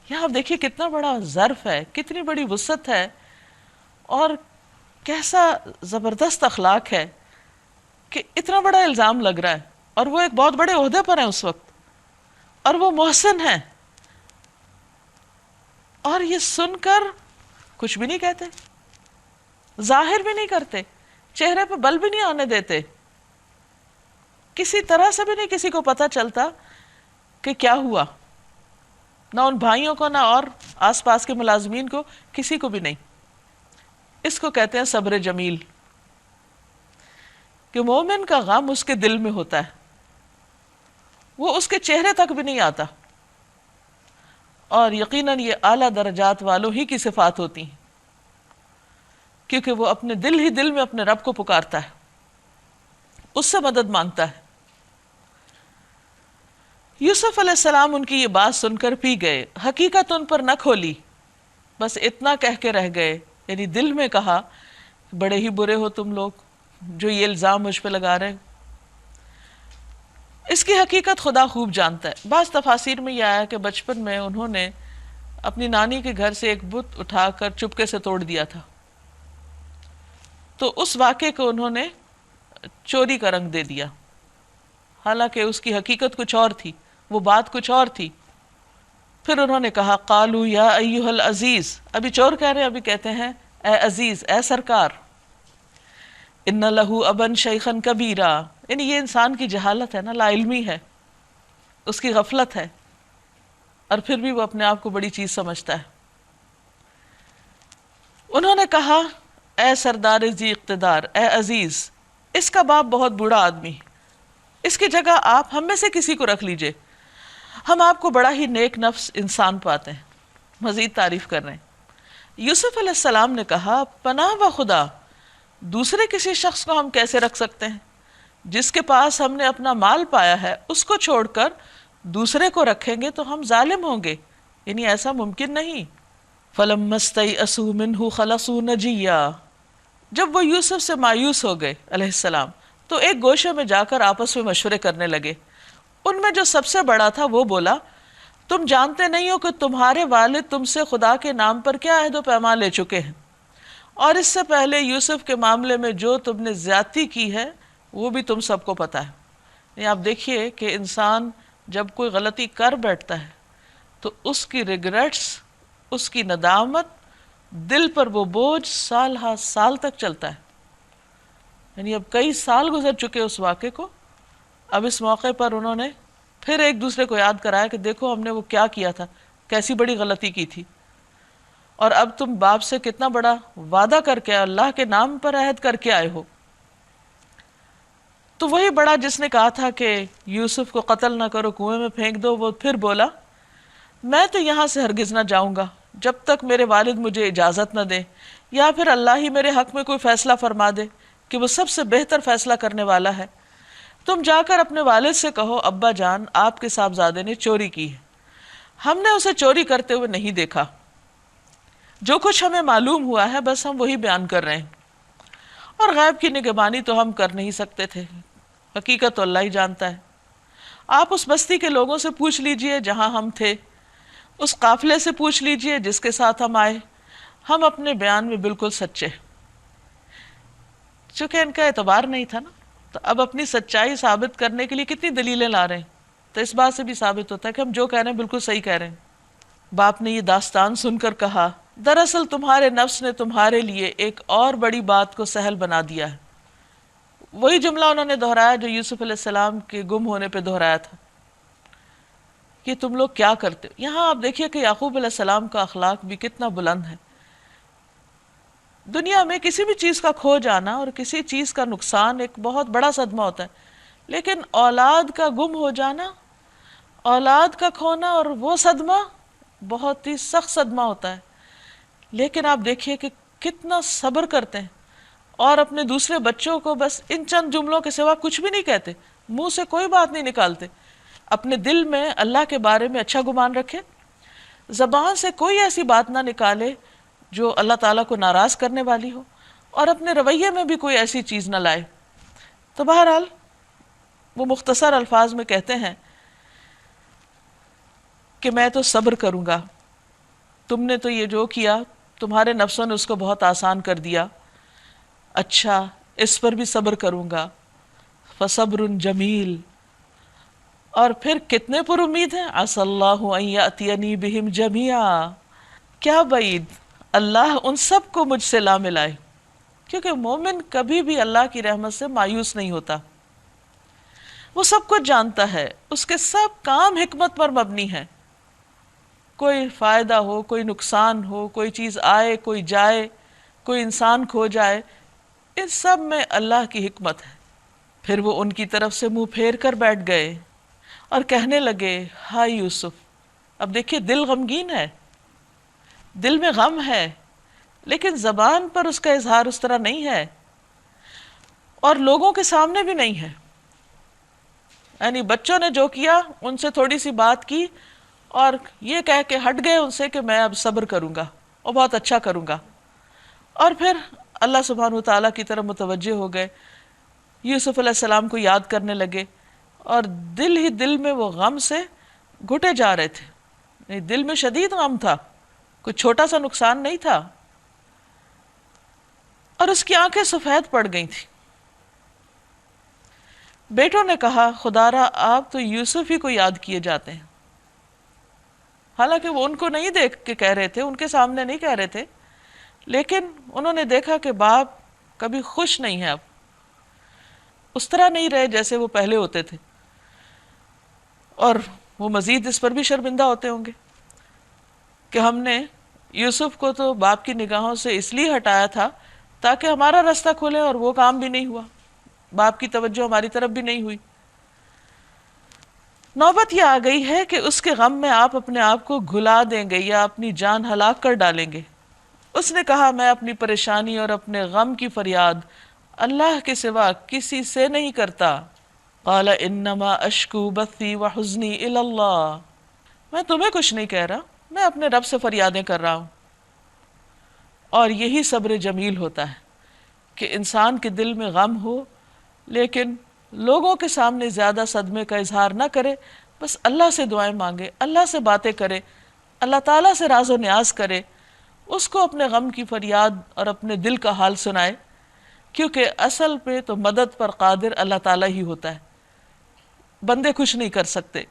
یہاں آپ دیکھیے کتنا بڑا ظرف ہے، کتنی بڑی وسعت ہے، اور کیسا زبردست اخلاق ہے کہ اتنا بڑا الزام لگ رہا ہے، اور وہ ایک بہت بڑے عہدے پر ہیں اس وقت، اور وہ محسن ہیں، اور یہ سن کر کچھ بھی نہیں کہتے، ظاہر بھی نہیں کرتے، چہرے پہ بل بھی نہیں آنے دیتے، کسی طرح سے بھی نہیں کسی کو پتہ چلتا کہ کیا ہوا، نہ ان بھائیوں کو، نہ اور آس پاس کے ملازمین کو، کسی کو بھی نہیں. اس کو کہتے ہیں صبر جمیل، کہ مومن کا غم اس کے دل میں ہوتا ہے، وہ اس کے چہرے تک بھی نہیں آتا. اور یقیناً یہ اعلیٰ درجات والوں ہی کی صفات ہوتی ہیں، کیونکہ وہ اپنے دل ہی دل میں اپنے رب کو پکارتا ہے، اس سے مدد مانگتا ہے. یوسف علیہ السلام ان کی یہ بات سن کر پی گئے، حقیقت ان پر نہ کھولی، بس اتنا کہہ کے رہ گئے، یعنی دل میں کہا بڑے ہی برے ہو تم لوگ جو یہ الزام مجھ پہ لگا رہے. اس کی حقیقت خدا خوب جانتا ہے. بعض تفاسیر میں یہ آیا کہ بچپن میں انہوں نے اپنی نانی کے گھر سے ایک بت اٹھا کر چپکے سے توڑ دیا تھا، تو اس واقعے کو انہوں نے چوری کا رنگ دے دیا، حالانکہ اس کی حقیقت کچھ اور تھی، وہ بات کچھ اور تھی. پھر انہوں نے کہا قالوا یا ایھا العزیز، ابھی چور کہہ رہے ہیں، ابھی کہتے ہیں اے عزیز، اے سرکار. ان لہ ابا شیخا کبیرا، یعنی یہ انسان کی جہالت ہے نا، لا علمی ہے، اس کی غفلت ہے، اور پھر بھی وہ اپنے آپ کو بڑی چیز سمجھتا ہے. انہوں نے کہا اے سردار ذی اقتدار، اے عزیز، اس کا باپ بہت بوڑھا آدمی، اس کی جگہ آپ ہم میں سے کسی کو رکھ لیجئے، ہم آپ کو بڑا ہی نیک نفس انسان پاتے ہیں. مزید تعریف کر رہے ہیں. یوسف علیہ السلام نے کہا پناہ و خدا، دوسرے کسی شخص کو ہم کیسے رکھ سکتے ہیں؟ جس کے پاس ہم نے اپنا مال پایا ہے اس کو چھوڑ کر دوسرے کو رکھیں گے تو ہم ظالم ہوں گے، یعنی ایسا ممکن نہیں. فَلَمَّا اسْتَيْأَسُوا مِنْهُ خَلَصُوا نَجِيًّا، جب وہ یوسف سے مایوس ہو گئے علیہ السلام تو ایک گوشے میں جا کر آپس میں مشورے کرنے لگے. ان میں جو سب سے بڑا تھا وہ بولا تم جانتے نہیں ہو کہ تمہارے والد تم سے خدا کے نام پر کیا عہد و پیمان لے چکے ہیں، اور اس سے پہلے یوسف کے معاملے میں جو تم نے زیادتی کی ہے وہ بھی تم سب کو پتہ ہے. یعنی آپ دیکھیے کہ انسان جب کوئی غلطی کر بیٹھتا ہے تو اس کی ریگریٹس، اس کی ندامت، دل پر وہ بوجھ سال ہا سال تک چلتا ہے. یعنی اب کئی سال گزر چکے اس واقعے کو، اب اس موقع پر انہوں نے پھر ایک دوسرے کو یاد کرایا کہ دیکھو ہم نے وہ کیا کیا تھا، کیسی بڑی غلطی کی تھی، اور اب تم باپ سے کتنا بڑا وعدہ کر کے اللہ کے نام پر عہد کر کے آئے ہو. تو وہی بڑا جس نے کہا تھا کہ یوسف کو قتل نہ کرو، کنویں میں پھینک دو، وہ پھر بولا میں تو یہاں سے ہرگز نہ جاؤں گا جب تک میرے والد مجھے اجازت نہ دے، یا پھر اللہ ہی میرے حق میں کوئی فیصلہ فرما دے کہ وہ سب سے بہتر فیصلہ کرنے والا ہے. تم جا کر اپنے والد سے کہو ابا جان آپ کے صاحبزادے نے چوری کی ہے، ہم نے اسے چوری کرتے ہوئے نہیں دیکھا، جو کچھ ہمیں معلوم ہوا ہے بس ہم وہی بیان کر رہے ہیں، اور غیب کی نگہبانی تو ہم کر نہیں سکتے تھے، حقیقت تو اللہ ہی جانتا ہے۔ آپ اس بستی کے لوگوں سے پوچھ لیجئے جہاں ہم تھے، اس قافلے سے پوچھ لیجئے جس کے ساتھ ہم آئے، ہم اپنے بیان میں بالکل سچے۔ چونکہ ان کا اعتبار نہیں تھا نا، تو اب اپنی سچائی ثابت کرنے کے لیے کتنی دلیلیں لا رہے ہیں، تو اس بات سے بھی ثابت ہوتا ہے کہ ہم جو کہہ رہے ہیں بالکل صحیح کہہ رہے ہیں۔ باپ نے یہ داستان سن کر کہا، دراصل تمہارے نفس نے تمہارے لیے ایک اور بڑی بات کو سہل بنا دیا ہے۔ وہی جملہ انہوں نے دہرایا جو یوسف علیہ السلام کے گم ہونے پہ دہرایا تھا کہ تم لوگ کیا کرتے ہو۔ یہاں آپ دیکھیے کہ یعقوب علیہ السلام کا اخلاق بھی کتنا بلند ہے۔ دنیا میں کسی بھی چیز کا کھو جانا اور کسی چیز کا نقصان ایک بہت بڑا صدمہ ہوتا ہے، لیکن اولاد کا گم ہو جانا، اولاد کا کھونا اور وہ صدمہ بہت ہی سخت صدمہ ہوتا ہے۔ لیکن آپ دیکھیے کہ کتنا صبر کرتے ہیں اور اپنے دوسرے بچوں کو بس ان چند جملوں کے سوا کچھ بھی نہیں کہتے، منہ سے کوئی بات نہیں نکالتے، اپنے دل میں اللہ کے بارے میں اچھا گمان رکھے، زبان سے کوئی ایسی بات نہ نکالے جو اللہ تعالیٰ کو ناراض کرنے والی ہو، اور اپنے رویے میں بھی کوئی ایسی چیز نہ لائے۔ تو بہرحال وہ مختصر الفاظ میں کہتے ہیں کہ میں تو صبر کروں گا، تم نے تو یہ جو کیا تمہارے نفسوں نے اس کو بہت آسان کر دیا، اچھا اس پر بھی صبر کروں گا، فصبر جمیل۔ اور پھر کتنے پر امید ہیں، عسى اللہ ان یأتینی بہم جمیعا، کیا بعید اللہ ان سب کو مجھ سے لا ملائے، کیونکہ مومن کبھی بھی اللہ کی رحمت سے مایوس نہیں ہوتا، وہ سب کچھ جانتا ہے، اس کے سب کام حکمت پر مبنی ہے، کوئی فائدہ ہو کوئی نقصان ہو، کوئی چیز آئے کوئی جائے، کوئی انسان کھو جائے، ان سب میں اللہ کی حکمت ہے۔ پھر وہ ان کی طرف سے منہ پھیر کر بیٹھ گئے اور کہنے لگے، ہائے یوسف۔ اب دیکھیے دل غمگین ہے، دل میں غم ہے، لیکن زبان پر اس کا اظہار اس طرح نہیں ہے، اور لوگوں کے سامنے بھی نہیں ہے۔ یعنی بچوں نے جو کیا ان سے تھوڑی سی بات کی اور یہ کہہ کے ہٹ گئے ان سے کہ میں اب صبر کروں گا اور بہت اچھا کروں گا، اور پھر اللہ سبحانہ وتعالیٰ کی طرف متوجہ ہو گئے، یوسف علیہ السلام کو یاد کرنے لگے، اور دل ہی دل میں وہ غم سے گھٹے جا رہے تھے، یعنی دل میں شدید غم تھا، کوئی چھوٹا سا نقصان نہیں تھا، اور اس کی آنکھیں سفید پڑ گئی تھیں۔ بیٹوں نے کہا، خدا را آپ تو یوسف ہی کو یاد کیے جاتے ہیں۔ حالانکہ وہ ان کو نہیں دیکھ کے کہہ رہے تھے، ان کے سامنے نہیں کہہ رہے تھے، لیکن انہوں نے دیکھا کہ باپ کبھی خوش نہیں ہے، اب اس طرح نہیں رہے جیسے وہ پہلے ہوتے تھے، اور وہ مزید اس پر بھی شرمندہ ہوتے ہوں گے کہ ہم نے یوسف کو تو باپ کی نگاہوں سے اس لیے ہٹایا تھا تاکہ ہمارا راستہ کھلے، اور وہ کام بھی نہیں ہوا، باپ کی توجہ ہماری طرف بھی نہیں ہوئی۔ نوبت یہ آ گئی ہے کہ اس کے غم میں آپ اپنے آپ کو گھلا دیں گے یا اپنی جان ہلاک کر ڈالیں گے۔ اس نے کہا، میں اپنی پریشانی اور اپنے غم کی فریاد اللہ کے سوا کسی سے نہیں کرتا۔ قال انما اشکو بثی وحزنی الی اللہ، میں تمہیں کچھ نہیں کہہ رہا، میں اپنے رب سے فریادیں کر رہا ہوں۔ اور یہی صبر جمیل ہوتا ہے کہ انسان کے دل میں غم ہو لیکن لوگوں کے سامنے زیادہ صدمے کا اظہار نہ کرے، بس اللہ سے دعائیں مانگے، اللہ سے باتیں کرے، اللہ تعالیٰ سے راز و نیاز کرے، اس کو اپنے غم کی فریاد اور اپنے دل کا حال سنائے، کیونکہ اصل پہ تو مدد پر قادر اللہ تعالیٰ ہی ہوتا ہے، بندے کچھ نہیں کر سکتے۔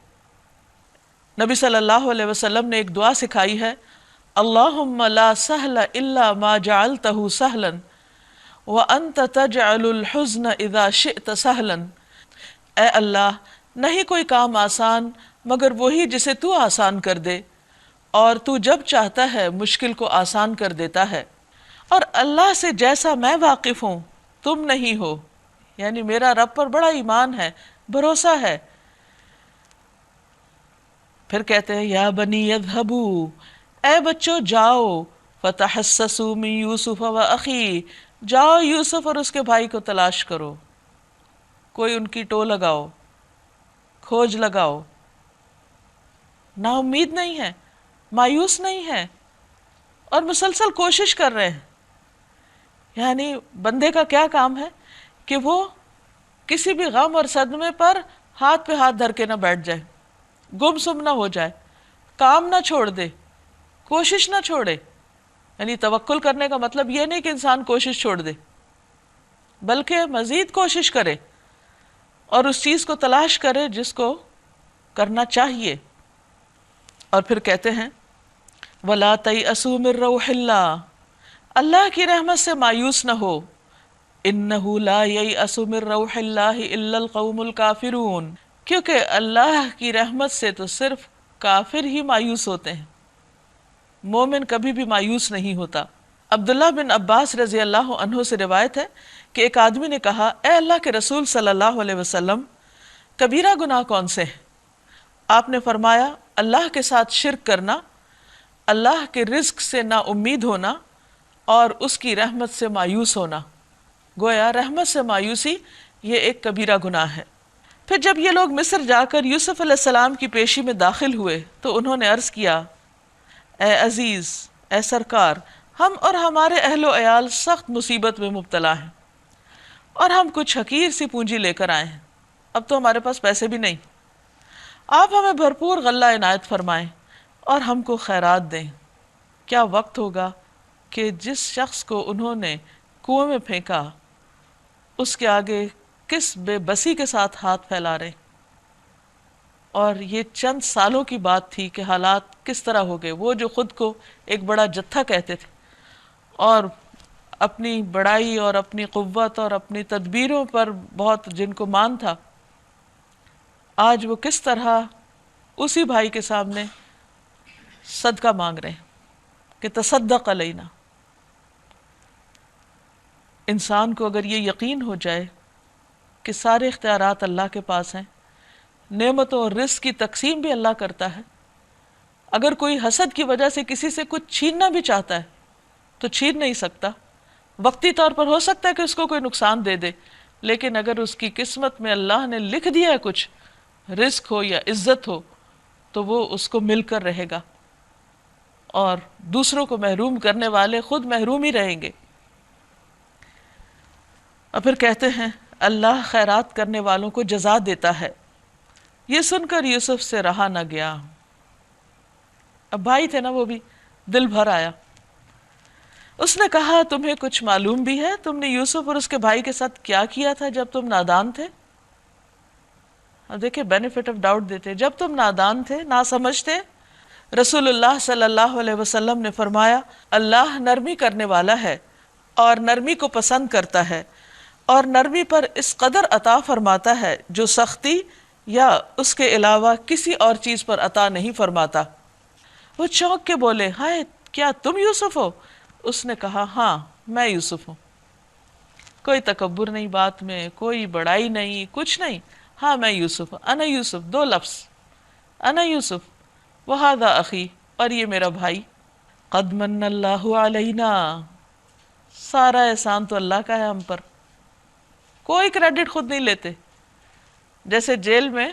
نبی صلی اللہ علیہ وسلم نے ایک دعا سکھائی ہے، اللہم لا سہل الا ما جعلتہ سہلا وانت تجعل الحزن اذا شئت سہلا، اے اللہ نہیں کوئی کام آسان مگر وہی جسے تو آسان کر دے، اور تو جب چاہتا ہے مشکل کو آسان کر دیتا ہے، اور اللہ سے جیسا میں واقف ہوں تم نہیں ہو، یعنی میرا رب پر بڑا ایمان ہے، بھروسہ ہے۔ پھر کہتے ہیں، یا بنی اذهبوا، اے بچوں جاؤ، فتحسسوا من یوسف و اخی، جاؤ یوسف اور اس کے بھائی کو تلاش کرو، کوئی ان کی ٹو لگاؤ، کھوج لگاؤ، نا امید نہیں ہیں، مایوس نہیں ہیں، اور مسلسل کوشش کر رہے ہیں. یعنی بندے کا کیا کام ہے کہ وہ کسی بھی غم اور صدمے پر ہاتھ پہ ہاتھ دھر کے نہ بیٹھ جائے، گم سم نہ ہو جائے، کام نہ چھوڑ دے، کوشش نہ چھوڑے. یعنی توکل کرنے کا مطلب یہ نہیں کہ انسان کوشش چھوڑ دے، بلکہ مزید کوشش کرے اور اس چیز کو تلاش کرے جس کو کرنا چاہیے. اور پھر کہتے ہیں وَلَا تَيْأَسُوا مِن رَّوْحِ اللَّهِ، اللہ کی رحمت سے مایوس نہ ہو. إِنَّهُ لَا يَيْأَسُ مِن رَّوْحِ اللَّهِ إِلَّا الْقَوْمُ الْكَافِرُونَ، کیونکہ اللہ کی رحمت سے تو صرف کافر ہی مایوس ہوتے ہیں، مومن کبھی بھی مایوس نہیں ہوتا. عبداللہ بن عباس رضی اللہ عنہ سے روایت ہے کہ ایک آدمی نے کہا اے اللہ کے رسول صلی اللہ علیہ وسلم، کبیرہ گناہ کون سے ہیں؟ آپ نے فرمایا اللہ کے ساتھ شرک کرنا، اللہ کے رزق سے نا امید ہونا، اور اس کی رحمت سے مایوس ہونا. گویا رحمت سے مایوسی یہ ایک کبیرہ گناہ ہے. پھر جب یہ لوگ مصر جا کر یوسف علیہ السلام کی پیشی میں داخل ہوئے تو انہوں نے عرض کیا اے عزیز، اے سرکار، ہم اور ہمارے اہل و عیال سخت مصیبت میں مبتلا ہیں اور ہم کچھ حقیر سی پونجی لے کر آئے ہیں، اب تو ہمارے پاس پیسے بھی نہیں، آپ ہمیں بھرپور غلہ عنایت فرمائیں اور ہم کو خیرات دیں. کیا وقت ہوگا کہ جس شخص کو انہوں نے کنویں میں پھینکا اس کے آگے کس بے بسی کے ساتھ ہاتھ پھیلا رہے. اور یہ چند سالوں کی بات تھی کہ حالات کس طرح ہو گئے. وہ جو خود کو ایک بڑا جتھا کہتے تھے اور اپنی بڑائی اور اپنی قوت اور اپنی تدبیروں پر بہت جن کو مان تھا، آج وہ کس طرح اسی بھائی کے سامنے صدقہ مانگ رہے ہیں کہ تصدق علینا. انسان کو اگر یہ یقین ہو جائے کہ سارے اختیارات اللہ کے پاس ہیں، نعمتوں اور رزق کی تقسیم بھی اللہ کرتا ہے، اگر کوئی حسد کی وجہ سے کسی سے کچھ چھیننا بھی چاہتا ہے تو چھین نہیں سکتا. وقتی طور پر ہو سکتا ہے کہ اس کو کوئی نقصان دے دے، لیکن اگر اس کی قسمت میں اللہ نے لکھ دیا ہے کچھ، رزق ہو یا عزت ہو، تو وہ اس کو مل کر رہے گا، اور دوسروں کو محروم کرنے والے خود محروم ہی رہیں گے. اور پھر کہتے ہیں اللہ خیرات کرنے والوں کو جزا دیتا ہے. یہ سن کر یوسف سے رہا نہ گیا. اب بھائی تھے نا، وہ بھی دل بھر آیا. اس نے کہا تمہیں کچھ معلوم بھی ہے تم نے یوسف اور اس کے بھائی کے ساتھ کیا کیا تھا جب تم نادان تھے؟ اور دیکھیں بینیفٹ آف ڈاؤٹ دیتے، جب تم نادان تھے، ناسمجھ تھے. رسول اللہ صلی اللہ علیہ وسلم نے فرمایا اللہ نرمی کرنے والا ہے اور نرمی کو پسند کرتا ہے، اور نرمی پر اس قدر عطا فرماتا ہے جو سختی یا اس کے علاوہ کسی اور چیز پر عطا نہیں فرماتا. وہ چونک کے بولے ہائے کیا تم یوسف ہو؟ اس نے کہا ہاں میں یوسف ہوں. کوئی تکبر نہیں بات میں، کوئی بڑائی نہیں، کچھ نہیں. ہاں میں یوسف ہوں، انا یوسف، دو لفظ، انا یوسف وہذا اخی، اور یہ میرا بھائی. قد من اللہ علینا، سارا احسان تو اللہ کا ہے ہم پر، کوئی کریڈٹ خود نہیں لیتے. جیسے جیل میں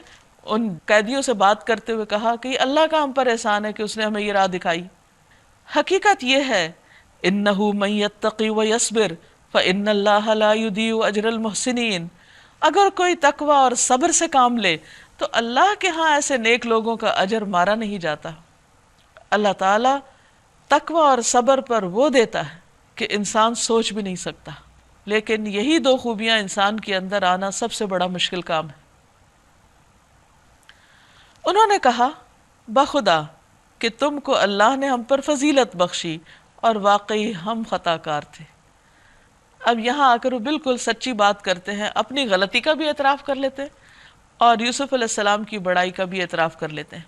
ان قیدیوں سے بات کرتے ہوئے کہا کہ اللہ کا ہم پر احسان ہے کہ اس نے ہمیں یہ راہ دکھائی. حقیقت یہ ہے انہ من یتقی ویصبر فان اللہ لا یضیع اجر المحسنین، اگر کوئی تقوی اور صبر سے کام لے تو اللہ کے ہاں ایسے نیک لوگوں کا اجر مارا نہیں جاتا. اللہ تعالیٰ تقوی اور صبر پر وہ دیتا ہے کہ انسان سوچ بھی نہیں سکتا. لیکن یہی دو خوبیاں انسان کے اندر آنا سب سے بڑا مشکل کام ہے. انہوں نے کہا بخدا کہ تم کو اللہ نے ہم پر فضیلت بخشی اور واقعی ہم خطا کار تھے. اب یہاں آ کر وہ بالکل سچی بات کرتے ہیں، اپنی غلطی کا بھی اعتراف کر لیتے ہیں اور یوسف علیہ السلام کی بڑائی کا بھی اعتراف کر لیتے ہیں.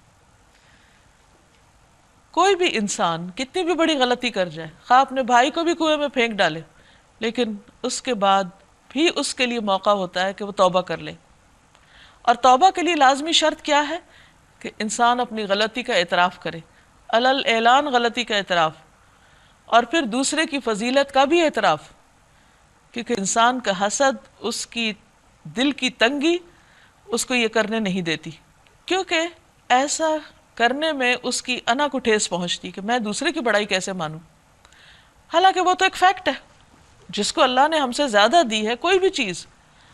کوئی بھی انسان کتنی بھی بڑی غلطی کر جائے، خواہ اپنے بھائی کو بھی کنویں میں پھینک ڈالے، لیکن اس کے بعد بھی اس کے لیے موقع ہوتا ہے کہ وہ توبہ کر لے. اور توبہ کے لیے لازمی شرط کیا ہے؟ کہ انسان اپنی غلطی کا اعتراف کرے، علل اعلان غلطی کا اعتراف، اور پھر دوسرے کی فضیلت کا بھی اعتراف. کیونکہ انسان کا حسد، اس کی دل کی تنگی اس کو یہ کرنے نہیں دیتی. کیونکہ ایسا کرنے میں اس کی انا کو ٹھیس پہنچتی کہ میں دوسرے کی بڑائی کیسے مانوں، حالانکہ وہ تو ایک فیکٹ ہے، جس کو اللہ نے ہم سے زیادہ دی ہے کوئی بھی چیز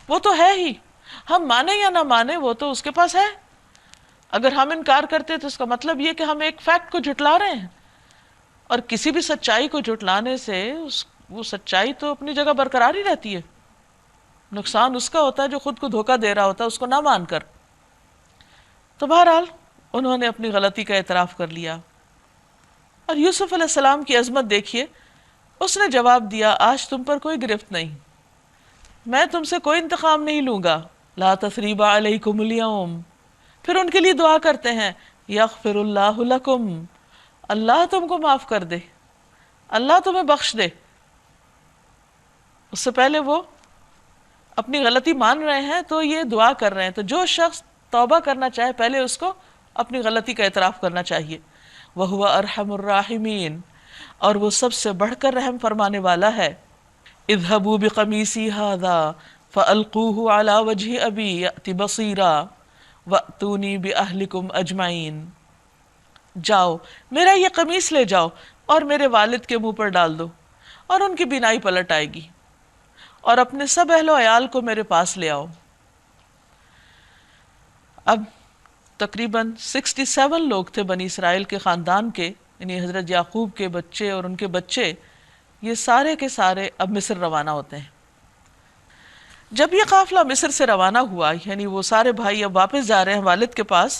وہ تو ہے ہی، ہم مانیں یا نہ مانیں وہ تو اس کے پاس ہے۔ اگر ہم انکار کرتے تو اس کا مطلب یہ کہ ہم ایک فیکٹ کو جھٹلا رہے ہیں، اور کسی بھی سچائی کو جھٹلانے سے وہ سچائی تو اپنی جگہ برقرار ہی رہتی ہے، نقصان اس کا ہوتا ہے جو خود کو دھوکہ دے رہا ہوتا ہے اس کو نہ مان کر۔ تو بہرحال انہوں نے اپنی غلطی کا اعتراف کر لیا، اور یوسف علیہ السلام کی عظمت دیکھیے، اس نے جواب دیا آج تم پر کوئی گرفت نہیں، میں تم سے کوئی انتقام نہیں لوں گا، لا تثریب علیکم اليوم۔ پھر ان کے لیے دعا کرتے ہیں یغفر اللہ لکم، اللہ تم کو معاف کر دے، اللہ تمہیں بخش دے۔ اس سے پہلے وہ اپنی غلطی مان رہے ہیں تو یہ دعا کر رہے ہیں، تو جو شخص توبہ کرنا چاہے پہلے اس کو اپنی غلطی کا اعتراف کرنا چاہیے۔ وَهُوَ أَرْحَمُ الرَّاحِمِينَ، اور وہ سب سے بڑھ کر رحم فرمانے والا ہے۔ اذهبوا بقمیصی هذا فألقوه على وجه أبي يأت بصيرا وأتوني بأهلكم أجمعين۔ جاؤ میرا یہ قمیص لے جاؤ اور میرے والد کے منہ پر ڈال دو اور ان کی بینائی پلٹ آئے گی، اور اپنے سب اہل و عیال کو میرے پاس لے آؤ۔ اب تقریباً 67 لوگ تھے بنی اسرائیل کے خاندان کے، یعنی حضرت یعقوب کے بچے اور ان کے بچے، یہ سارے کے سارے اب مصر روانہ ہوتے ہیں۔ جب یہ قافلہ مصر سے روانہ ہوا، یعنی وہ سارے بھائی اب واپس جا رہے ہیں والد کے پاس،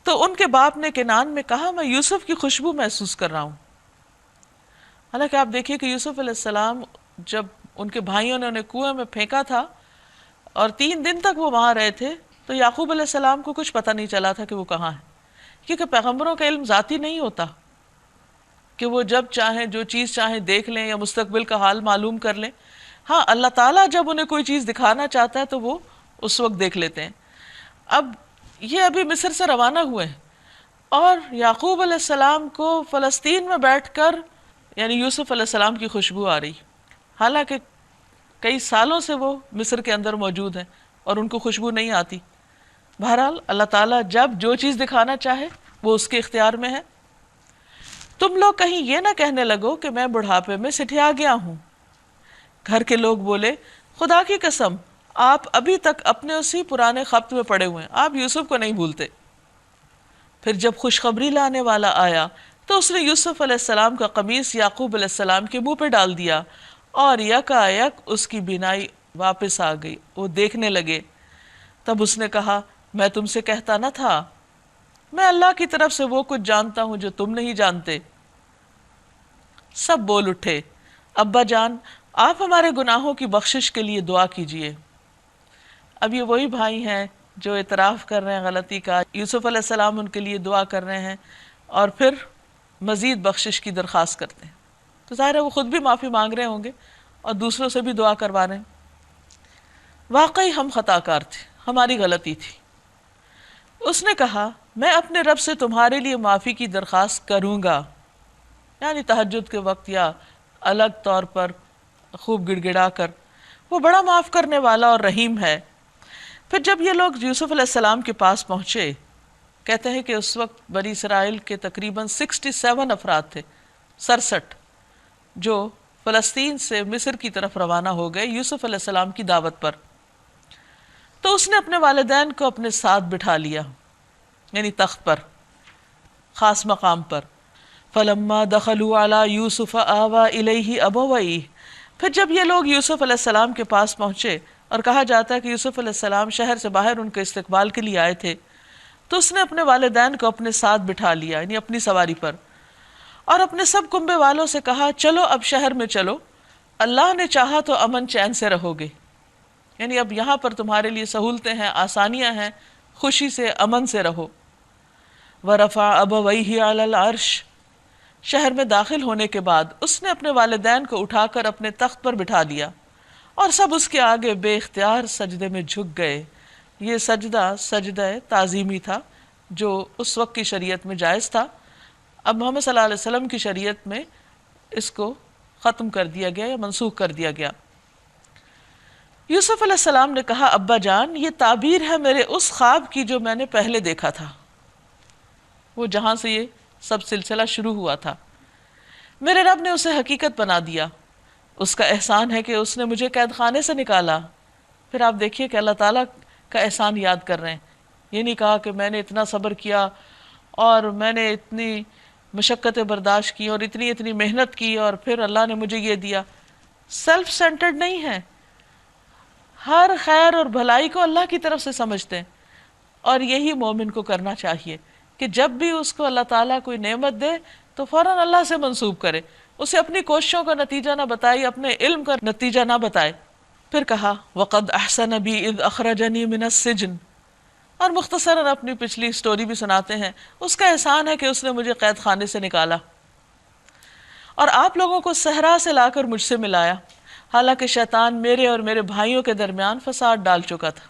تو ان کے باپ نے کنعان میں کہا میں یوسف کی خوشبو محسوس کر رہا ہوں۔ حالانکہ آپ دیکھیے کہ یوسف علیہ السلام جب ان کے بھائیوں نے انہیں کنویں میں پھینکا تھا اور 3 دن تک وہ وہاں رہے تھے، تو یعقوب علیہ السلام کو کچھ پتہ نہیں چلا تھا کہ وہ کہاں ہے، کیونکہ پیغمبروں کا علم ذاتی نہیں ہوتا کہ وہ جب چاہیں جو چیز چاہیں دیکھ لیں یا مستقبل کا حال معلوم کر لیں۔ ہاں اللہ تعالیٰ جب انہیں کوئی چیز دکھانا چاہتا ہے تو وہ اس وقت دیکھ لیتے ہیں۔ اب یہ ابھی مصر سے روانہ ہوئے ہیں، اور یعقوب علیہ السلام کو فلسطین میں بیٹھ کر یعنی یوسف علیہ السلام کی خوشبو آ رہی، حالانکہ کئی سالوں سے وہ مصر کے اندر موجود ہیں اور ان کو خوشبو نہیں آتی۔ بہرحال اللہ تعالیٰ جب جو چیز دکھانا چاہے وہ اس کے اختیار میں ہے۔ تم لوگ کہیں یہ نہ کہنے لگو کہ میں بڑھاپے میں سٹھیا گیا ہوں۔ گھر کے لوگ بولے خدا کی قسم آپ ابھی تک اپنے اسی پرانے خبت میں پڑے ہوئے ہیں، آپ یوسف کو نہیں بھولتے۔ پھر جب خوشخبری لانے والا آیا تو اس نے یوسف علیہ السلام کا قمیص یعقوب علیہ السلام کے منہ پہ ڈال دیا، اور یکایک اس کی بینائی واپس آ گئی، وہ دیکھنے لگے۔ تب اس نے کہا میں تم سے کہتا نہ تھا، میں اللہ کی طرف سے وہ کچھ جانتا ہوں جو تم نہیں جانتے۔ سب بول اٹھے ابا جان آپ ہمارے گناہوں کی بخشش کے لیے دعا کیجئے۔ اب یہ وہی بھائی ہیں جو اعتراف کر رہے ہیں غلطی کا، یوسف علیہ السلام ان کے لیے دعا کر رہے ہیں اور پھر مزید بخشش کی درخواست کرتے ہیں، تو ظاہر ہے وہ خود بھی معافی مانگ رہے ہوں گے اور دوسروں سے بھی دعا کروا رہے ہیں۔ واقعی ہم خطا کار تھے، ہماری غلطی تھی۔ اس نے کہا میں اپنے رب سے تمہارے لیے معافی کی درخواست کروں گا، یعنی تہجد کے وقت یا الگ طور پر خوب گڑ گڑا کر، وہ بڑا معاف کرنے والا اور رحیم ہے۔ پھر جب یہ لوگ یوسف علیہ السلام کے پاس پہنچے، کہتے ہیں کہ اس وقت بنی اسرائیل کے تقریباً 67 افراد تھے، 67 جو فلسطین سے مصر کی طرف روانہ ہو گئے یوسف علیہ السلام کی دعوت پر۔ تو اس نے اپنے والدین کو اپنے ساتھ بٹھا لیا، یعنی تخت پر، خاص مقام پر۔ فلما دخلوا علی یوسف آویٰ الیہ ابویہ، پھر جب یہ لوگ یوسف علیہ السلام کے پاس پہنچے، اور کہا جاتا ہے کہ یوسف علیہ السلام شہر سے باہر ان کے استقبال کے لیے آئے تھے، تو اس نے اپنے والدین کو اپنے ساتھ بٹھا لیا، یعنی اپنی سواری پر، اور اپنے سب کنبے والوں سے کہا چلو اب شہر میں چلو، اللہ نے چاہا تو امن چین سے رہو گے، یعنی اب یہاں پر تمہارے لیے سہولتیں ہیں، آسانیاں ہیں، خوشی سے امن سے رہو۔ ورفع ابویہ علی العرش، شہر میں داخل ہونے کے بعد اس نے اپنے والدین کو اٹھا کر اپنے تخت پر بٹھا دیا، اور سب اس کے آگے بے اختیار سجدے میں جھک گئے۔ یہ سجدہ تعظیمی تھا جو اس وقت کی شریعت میں جائز تھا، اب محمد صلی اللہ علیہ وسلم کی شریعت میں اس کو ختم کر دیا گیا یا منسوخ کر دیا گیا۔ یوسف علیہ السلام نے کہا ابا جان یہ تعبیر ہے میرے اس خواب کی جو میں نے پہلے دیکھا تھا، وہ جہاں سے یہ سب سلسلہ شروع ہوا تھا۔ میرے رب نے اسے حقیقت بنا دیا، اس کا احسان ہے کہ اس نے مجھے قید خانے سے نکالا۔ پھر آپ دیکھیے کہ اللہ تعالیٰ کا احسان یاد کر رہے ہیں، یہ نہیں کہا کہ میں نے اتنا صبر کیا اور میں نے اتنی مشقتیں برداشت کی اور اتنی محنت کی اور پھر اللہ نے مجھے یہ دیا۔ سیلف سینٹرڈ نہیں ہے، ہر خیر اور بھلائی کو اللہ کی طرف سے سمجھتے ہیں، اور یہی مومن کو کرنا چاہیے کہ جب بھی اس کو اللہ تعالیٰ کوئی نعمت دے تو فوراً اللہ سے منسوب کرے، اسے اپنی کوششوں کا نتیجہ نہ بتائے، اپنے علم کا نتیجہ نہ بتائے۔ پھر کہا وَقَدْ أَحْسَنَ بِي إِذْ أَخْرَجَنِي مِنَ السِّجْنِ، اور مختصراً اپنی پچھلی سٹوری بھی سناتے ہیں، اس کا احسان ہے کہ اس نے مجھے قید خانے سے نکالا اور آپ لوگوں کو صحرا سے لا کر مجھ سے ملایا، حالانکہ شیطان میرے اور میرے بھائیوں کے درمیان فساد ڈال چکا تھا۔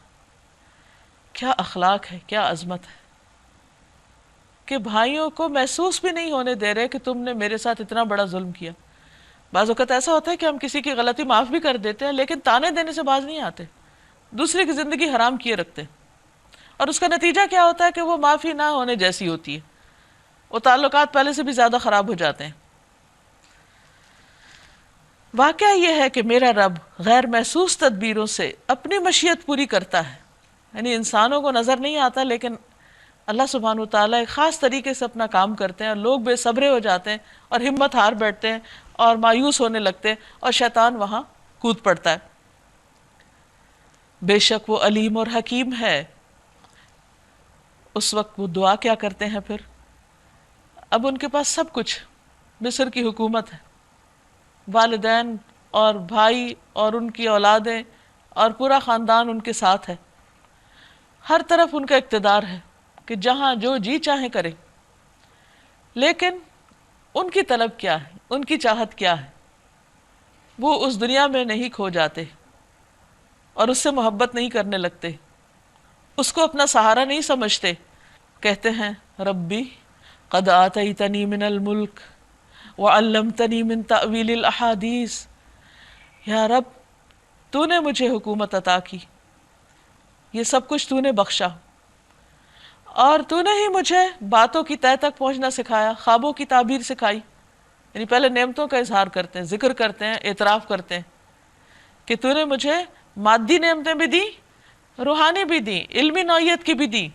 کیا اخلاق ہے، کیا عظمت ہے کہ بھائیوں کو محسوس بھی نہیں ہونے دے رہے کہ تم نے میرے ساتھ اتنا بڑا ظلم کیا۔ بعض اوقات ایسا ہوتا ہے کہ ہم کسی کی غلطی معاف بھی کر دیتے ہیں لیکن تانے دینے سے باز نہیں آتے، دوسرے کی زندگی حرام کیے رکھتے ہیں، اور اس کا نتیجہ کیا ہوتا ہے کہ وہ معافی نہ ہونے جیسی ہوتی ہے، وہ تعلقات پہلے سے بھی زیادہ خراب ہو جاتے ہیں۔ واقعہ یہ ہے کہ میرا رب غیر محسوس تدبیروں سے اپنی مشیت پوری کرتا ہے، یعنی انسانوں کو نظر نہیں آتا لیکن اللہ سبحانہ و تعالیٰ ایک خاص طریقے سے اپنا کام کرتے ہیں، اور لوگ بے صبرے ہو جاتے ہیں اور ہمت ہار بیٹھتے ہیں اور مایوس ہونے لگتے ہیں، اور شیطان وہاں کود پڑتا ہے۔ بے شک وہ علیم اور حکیم ہے۔ اس وقت وہ دعا کیا کرتے ہیں پھر؟ اب ان کے پاس سب کچھ، مصر کی حکومت ہے، والدین اور بھائی اور ان کی اولادیں اور پورا خاندان ان کے ساتھ ہے، ہر طرف ان کا اقتدار ہے کہ جہاں جو جی چاہیں کرے، لیکن ان کی طلب کیا ہے، ان کی چاہت کیا ہے؟ وہ اس دنیا میں نہیں کھو جاتے اور اس سے محبت نہیں کرنے لگتے، اس کو اپنا سہارا نہیں سمجھتے، کہتے ہیں ربی قد آتیتنی من الملک وعلمتنی من تأویل الاحادیث، یا رب تو نے مجھے حکومت عطا کی، یہ سب کچھ تو نے بخشا، اور تو نے ہی مجھے باتوں کی تہہ تک پہنچنا سکھایا، خوابوں کی تعبیر سکھائی۔ یعنی پہلے نعمتوں کا اظہار کرتے ہیں، ذکر کرتے ہیں، اعتراف کرتے ہیں کہ تو نے مجھے مادی نعمتیں بھی دی، روحانی بھی دی، علمی نوعیت کی بھی دی۔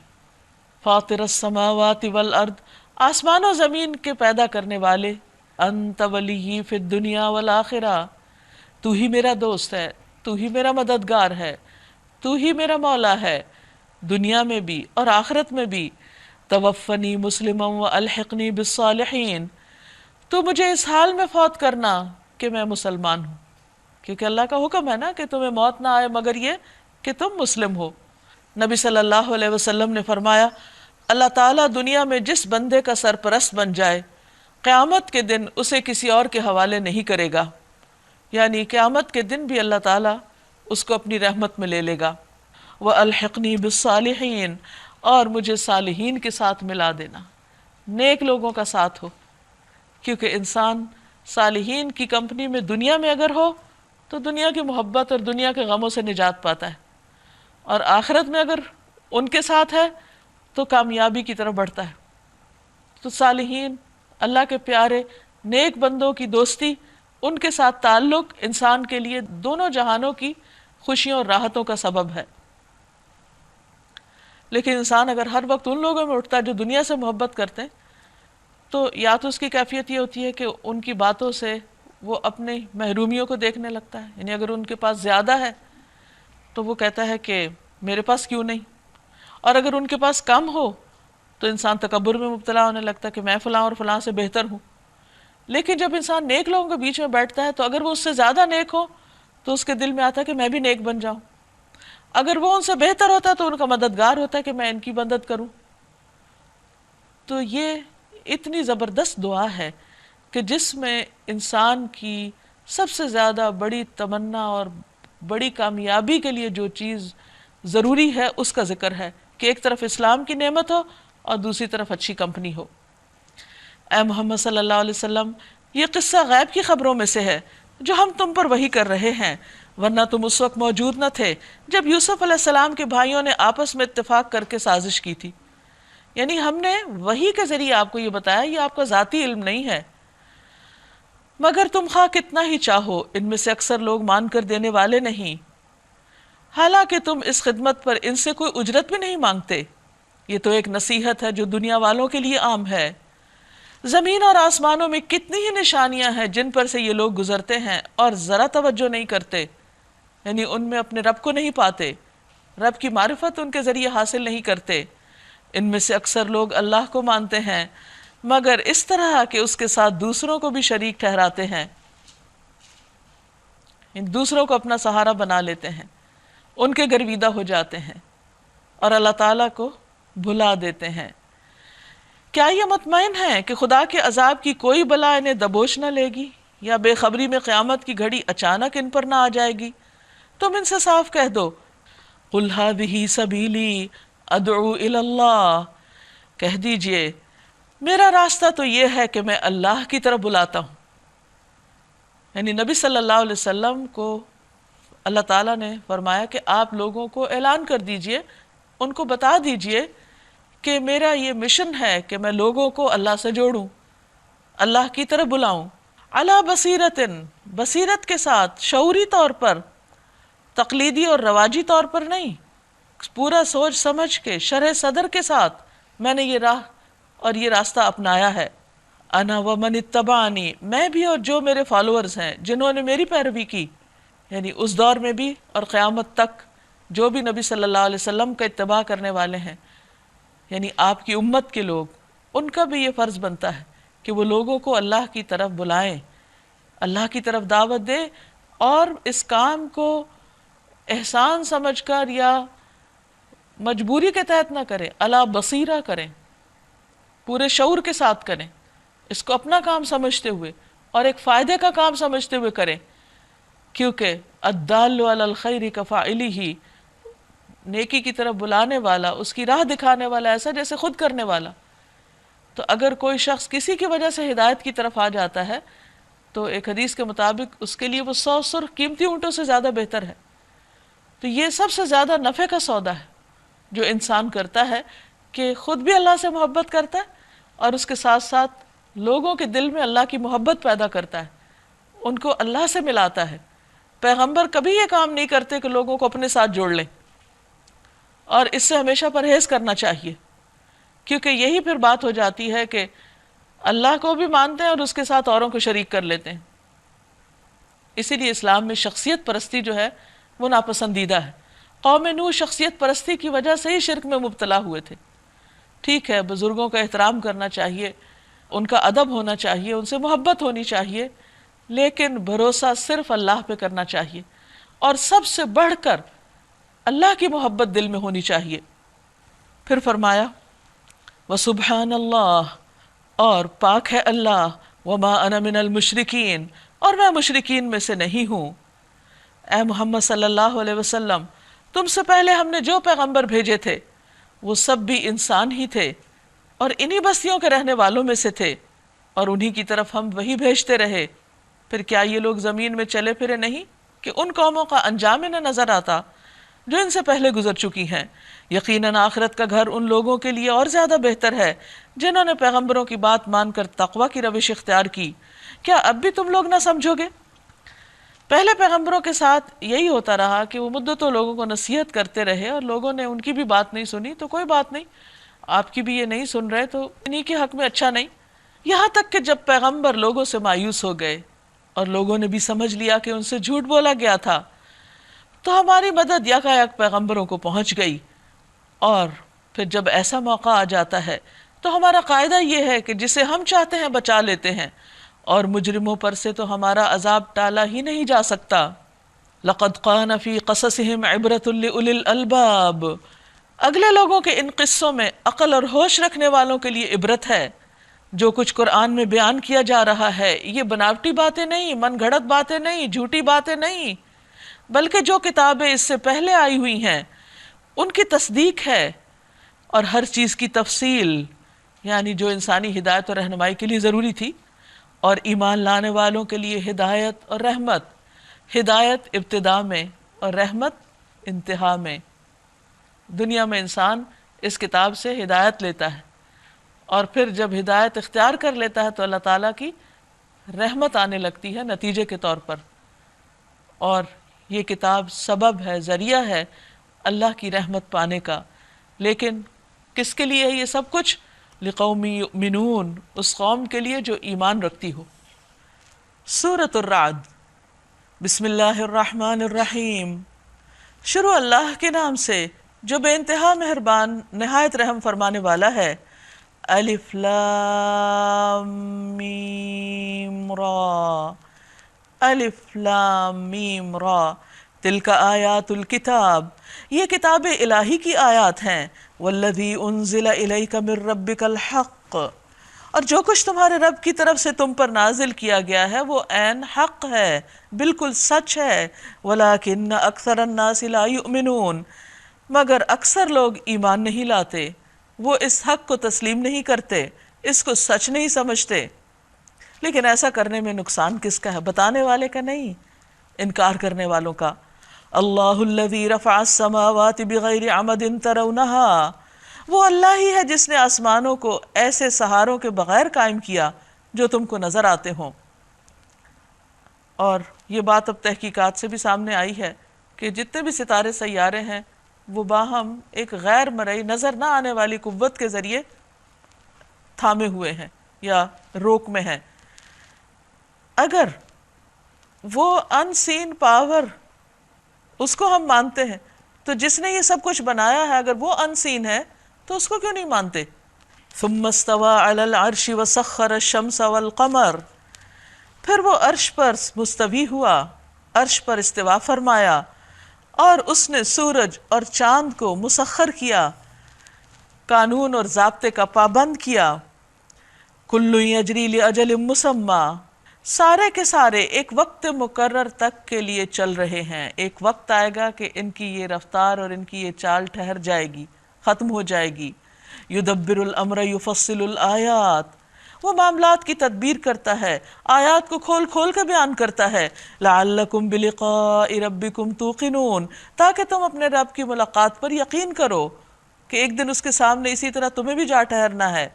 فاطر السماوات والارض، آسمان و زمین کے پیدا کرنے والے، انت ولی فی الدنیا والآخرہ، تو ہی میرا دوست ہے، تو ہی میرا مددگار ہے، تو ہی میرا مولا ہے، دنیا میں بھی اور آخرت میں بھی۔ توفنی مسلما والحقنی بالصالحین، تو مجھے اس حال میں فوت کرنا کہ میں مسلمان ہوں، کیونکہ اللہ کا حکم ہے نا کہ تمہیں موت نہ آئے مگر یہ کہ تم مسلم ہو۔ نبی صلی اللہ علیہ وسلم نے فرمایا اللہ تعالیٰ دنیا میں جس بندے کا سرپرست بن جائے قیامت کے دن اسے کسی اور کے حوالے نہیں کرے گا، یعنی قیامت کے دن بھی اللہ تعالیٰ اس کو اپنی رحمت میں لے لے گا۔ وَأَلْحِقْنِي بِالصَّالِحِينَ، اور مجھے صالحین کے ساتھ ملا دینا، نیک لوگوں کا ساتھ ہو، کیونکہ انسان صالحین کی کمپنی میں دنیا میں اگر ہو تو دنیا کی محبت اور دنیا کے غموں سے نجات پاتا ہے، اور آخرت میں اگر ان کے ساتھ ہے تو کامیابی کی طرف بڑھتا ہے۔ تو صالحین، اللہ کے پیارے نیک بندوں کی دوستی، ان کے ساتھ تعلق انسان کے لیے دونوں جہانوں کی خوشیوں اور راحتوں کا سبب ہے۔ لیکن انسان اگر ہر وقت ان لوگوں میں اٹھتا ہے جو دنیا سے محبت کرتے ہیں تو یا تو اس کی کیفیت یہ ہوتی ہے کہ ان کی باتوں سے وہ اپنی محرومیوں کو دیکھنے لگتا ہے، یعنی اگر ان کے پاس زیادہ ہے تو وہ کہتا ہے کہ میرے پاس کیوں نہیں، اور اگر ان کے پاس کم ہو تو انسان تکبر میں مبتلا ہونے لگتا ہے کہ میں فلاں اور فلاں سے بہتر ہوں۔ لیکن جب انسان نیک لوگوں کے بیچ میں بیٹھتا ہے تو اگر وہ اس سے زیادہ نیک ہو تو اس کے دل میں آتا ہے کہ میں بھی نیک بن جاؤں، اگر وہ ان سے بہتر ہوتا ہے تو ان کا مددگار ہوتا ہے کہ میں ان کی مدد کروں۔ تو یہ اتنی زبردست دعا ہے کہ جس میں انسان کی سب سے زیادہ بڑی تمنا اور بڑی کامیابی کے لیے جو چیز ضروری ہے اس کا ذکر ہے کہ ایک طرف اسلام کی نعمت ہو اور دوسری طرف اچھی کمپنی ہو۔ اے محمد صلی اللہ علیہ وسلم، یہ قصہ غیب کی خبروں میں سے ہے جو ہم تم پر وحی کر رہے ہیں، ورنہ تم اس وقت موجود نہ تھے جب یوسف علیہ السلام کے بھائیوں نے آپس میں اتفاق کر کے سازش کی تھی یعنی ہم نے وحی کے ذریعے آپ کو یہ بتایا، یہ آپ کا ذاتی علم نہیں ہے، مگر تم خواہ کتنا ہی چاہو ان میں سے اکثر لوگ مان کر دینے والے نہیں، حالانکہ تم اس خدمت پر ان سے کوئی اجرت بھی نہیں مانگتے۔ یہ تو ایک نصیحت ہے جو دنیا والوں کے لیے عام ہے۔ زمین اور آسمانوں میں کتنی ہی نشانیاں ہیں جن پر سے یہ لوگ گزرتے ہیں اور ذرا توجہ نہیں کرتے، یعنی ان میں اپنے رب کو نہیں پاتے، رب کی معرفت ان کے ذریعے حاصل نہیں کرتے۔ ان میں سے اکثر لوگ اللہ کو مانتے ہیں مگر اس طرح کہ اس کے ساتھ دوسروں کو بھی شریک ٹھہراتے ہیں، ان دوسروں کو اپنا سہارا بنا لیتے ہیں، ان کے گرویدہ ہو جاتے ہیں اور اللہ تعالیٰ کو بھلا دیتے ہیں۔ کیا یہ مطمئن ہیں کہ خدا کے عذاب کی کوئی بلا انہیں دبوچ نہ لے گی، یا بے خبری میں قیامت کی گھڑی اچانک ان پر نہ آ جائے گی؟ تم ان سے صاف کہہ دو، قُلْ هَٰذِهِ سَبِيلِي أَدْعُو إِلَى اللَّهِ، کہہ دیجئے میرا راستہ تو یہ ہے کہ میں اللہ کی طرف بلاتا ہوں۔ یعنی نبی صلی اللہ علیہ وسلم کو اللہ تعالیٰ نے فرمایا کہ آپ لوگوں کو اعلان کر دیجئے، ان کو بتا دیجئے کہ میرا یہ مشن ہے کہ میں لوگوں کو اللہ سے جوڑوں، اللہ کی طرف بلاؤں، علی بصیرتن، بصیرت کے ساتھ، شعوری طور پر، تقلیدی اور رواجی طور پر نہیں، پورا سوچ سمجھ کے شرح صدر کے ساتھ میں نے یہ راہ اور یہ راستہ اپنایا ہے۔ انا ومن اتبعنی، میں بھی اور جو میرے فالوورز ہیں جنہوں نے میری پیروی کی، یعنی اس دور میں بھی اور قیامت تک جو بھی نبی صلی اللہ علیہ وسلم کا اتباع کرنے والے ہیں، یعنی آپ کی امت کے لوگ، ان کا بھی یہ فرض بنتا ہے کہ وہ لوگوں کو اللہ کی طرف بلائیں، اللہ کی طرف دعوت دیں، اور اس کام کو احسان سمجھ کر یا مجبوری کے تحت نہ کریں، علی بصیرہ کریں، پورے شعور کے ساتھ کریں، اس کو اپنا کام سمجھتے ہوئے اور ایک فائدے کا کام سمجھتے ہوئے کریں، کیونکہ الدال علی الخیر کفاعلہ، نیکی کی طرف بلانے والا، اس کی راہ دکھانے والا ایسا جیسے خود کرنے والا۔ تو اگر کوئی شخص کسی کی وجہ سے ہدایت کی طرف آ جاتا ہے تو ایک حدیث کے مطابق اس کے لیے وہ 100 سرخ قیمتی اونٹوں سے زیادہ بہتر ہے۔ تو یہ سب سے زیادہ نفع کا سودا ہے جو انسان کرتا ہے، کہ خود بھی اللہ سے محبت کرتا ہے اور اس کے ساتھ ساتھ لوگوں کے دل میں اللہ کی محبت پیدا کرتا ہے، ان کو اللہ سے ملاتا ہے۔ پیغمبر کبھی یہ کام نہیں کرتے کہ لوگوں کو اپنے ساتھ جوڑ لیں، اور اس سے ہمیشہ پرہیز کرنا چاہیے، کیونکہ یہی پھر بات ہو جاتی ہے کہ اللہ کو بھی مانتے ہیں اور اس کے ساتھ اوروں کو شریک کر لیتے ہیں۔ اسی لیے اسلام میں شخصیت پرستی جو ہے وہ ناپسندیدہ ہے۔ قوم نوح شخصیت پرستی کی وجہ سے ہی شرک میں مبتلا ہوئے تھے۔ ٹھیک ہے، بزرگوں کا احترام کرنا چاہیے، ان کا ادب ہونا چاہیے، ان سے محبت ہونی چاہیے، لیکن بھروسہ صرف اللہ پہ کرنا چاہیے، اور سب سے بڑھ کر اللہ کی محبت دل میں ہونی چاہیے۔ پھر فرمایا وَسُبْحَانَ اللَّهِ، اور پاک ہے اللہ، وَمَا أَنَا مِنَ الْمُشْرِكِينَ، اور میں مشرکین میں سے نہیں ہوں۔ اے محمد صلی اللہ علیہ وسلم، تم سے پہلے ہم نے جو پیغمبر بھیجے تھے وہ سب بھی انسان ہی تھے اور انہی بستیوں کے رہنے والوں میں سے تھے، اور انہی کی طرف ہم وہی بھیجتے رہے۔ پھر کیا یہ لوگ زمین میں چلے پھرے نہیں کہ ان قوموں کا انجام انہیں نظر آتا جو ان سے پہلے گزر چکی ہیں؟ یقیناً آخرت کا گھر ان لوگوں کے لیے اور زیادہ بہتر ہے جنہوں نے پیغمبروں کی بات مان کر تقوی کی روش اختیار کی۔ کیا اب بھی تم لوگ نہ سمجھو گے؟ پہلے پیغمبروں کے ساتھ یہی ہوتا رہا کہ وہ مدتوں لوگوں کو نصیحت کرتے رہے اور لوگوں نے ان کی بھی بات نہیں سنی، تو کوئی بات نہیں، آپ کی بھی یہ نہیں سن رہے تو انہی کے حق میں اچھا نہیں۔ یہاں تک کہ جب پیغمبر لوگوں سے مایوس ہو گئے اور لوگوں نے بھی سمجھ لیا کہ ان سے جھوٹ بولا گیا تھا، تو ہماری مدد یکایک پیغمبروں کو پہنچ گئی، اور پھر جب ایسا موقع آ جاتا ہے تو ہمارا قاعدہ یہ ہے کہ جسے ہم چاہتے ہیں بچا لیتے ہیں، اور مجرموں پر سے تو ہمارا عذاب ٹالا ہی نہیں جا سکتا۔ لَقَدْ قَانَ فِي قَصَصِهِمْ عِبْرَةٌ لِأُولِي الْأَلْبَابِ، اگلے لوگوں کے ان قصوں میں عقل اور ہوش رکھنے والوں کے لیے عبرت ہے۔ جو کچھ قرآن میں بیان کیا جا رہا ہے یہ بناوٹی باتیں نہیں، من گھڑت باتیں نہیں، جھوٹی باتیں نہیں، بلکہ جو کتابیں اس سے پہلے آئی ہوئی ہیں ان کی تصدیق ہے، اور ہر چیز کی تفصیل، یعنی جو انسانی ہدایت اور رہنمائی کے لیے ضروری تھی، اور ایمان لانے والوں کے لیے ہدایت اور رحمت، ہدایت ابتدا میں اور رحمت انتہا میں۔ دنیا میں انسان اس کتاب سے ہدایت لیتا ہے، اور پھر جب ہدایت اختیار کر لیتا ہے تو اللہ تعالیٰ کی رحمت آنے لگتی ہے نتیجے کے طور پر، اور یہ کتاب سبب ہے، ذریعہ ہے اللہ کی رحمت پانے کا۔ لیکن کس کے لیے ہے یہ سب کچھ؟ لقوم یؤمنون، اس قوم کے لیے جو ایمان رکھتی ہو۔ سورۃ الرعد، بسم اللہ الرحمن الرحیم، شروع اللہ کے نام سے جو بے انتہا مہربان نہایت رحم فرمانے والا ہے۔ الف لام میم را، الف لام میم را، تلک آیات الکتاب، یہ کتاب الہی کی آیات ہیں۔ والذی انزل الیک من ربک الحق، اور جو کچھ تمہارے رب کی طرف سے تم پر نازل کیا گیا ہے وہ عین حق ہے، بالکل سچ ہے۔ ولکن اکثر الناس لا یؤمنون، مگر اکثر لوگ ایمان نہیں لاتے، وہ اس حق کو تسلیم نہیں کرتے، اس کو سچ نہیں سمجھتے۔ لیکن ایسا کرنے میں نقصان کس کا ہے؟ بتانے والے کا نہیں، انکار کرنے والوں کا۔ اللہ الذی رفع السماوات بغیر عمد ترونہا، وہ اللہ ہی ہے جس نے آسمانوں کو ایسے سہاروں کے بغیر قائم کیا جو تم کو نظر آتے ہوں۔ اور یہ بات اب تحقیقات سے بھی سامنے آئی ہے کہ جتنے بھی ستارے سیارے ہیں وہ باہم ایک غیر مرئی نظر نہ آنے والی قوت کے ذریعے تھامے ہوئے ہیں یا روک میں ہیں۔ اگر وہ ان سین پاور اس کو ہم مانتے ہیں تو جس نے یہ سب کچھ بنایا ہے اگر وہ ان سین ہے تو اس کو کیوں نہیں مانتے؟ ثم استوى على العرش وسخر الشمس والقمر، پھر وہ عرش پر مستوی ہوا، عرش پر استوا فرمایا، اور اس نے سورج اور چاند کو مسخر کیا، قانون اور ضابطے کا پابند کیا۔ کل یجری لاجل مسمی، سارے کے سارے ایک وقت مقرر تک کے لیے چل رہے ہیں، ایک وقت آئے گا کہ ان کی یہ رفتار اور ان کی یہ چال ٹھہر جائے گی، ختم ہو جائے گی۔ یدبر الامر یفصل الآیات، وہ معاملات کی تدبیر کرتا ہے، آیات کو کھول کھول کے بیان کرتا ہے۔ لعلکم بلقاء ربکم توقنون، تاکہ تم اپنے رب کی ملاقات پر یقین کرو کہ ایک دن اس کے سامنے اسی طرح تمہیں بھی جا ٹھہرنا ہے۔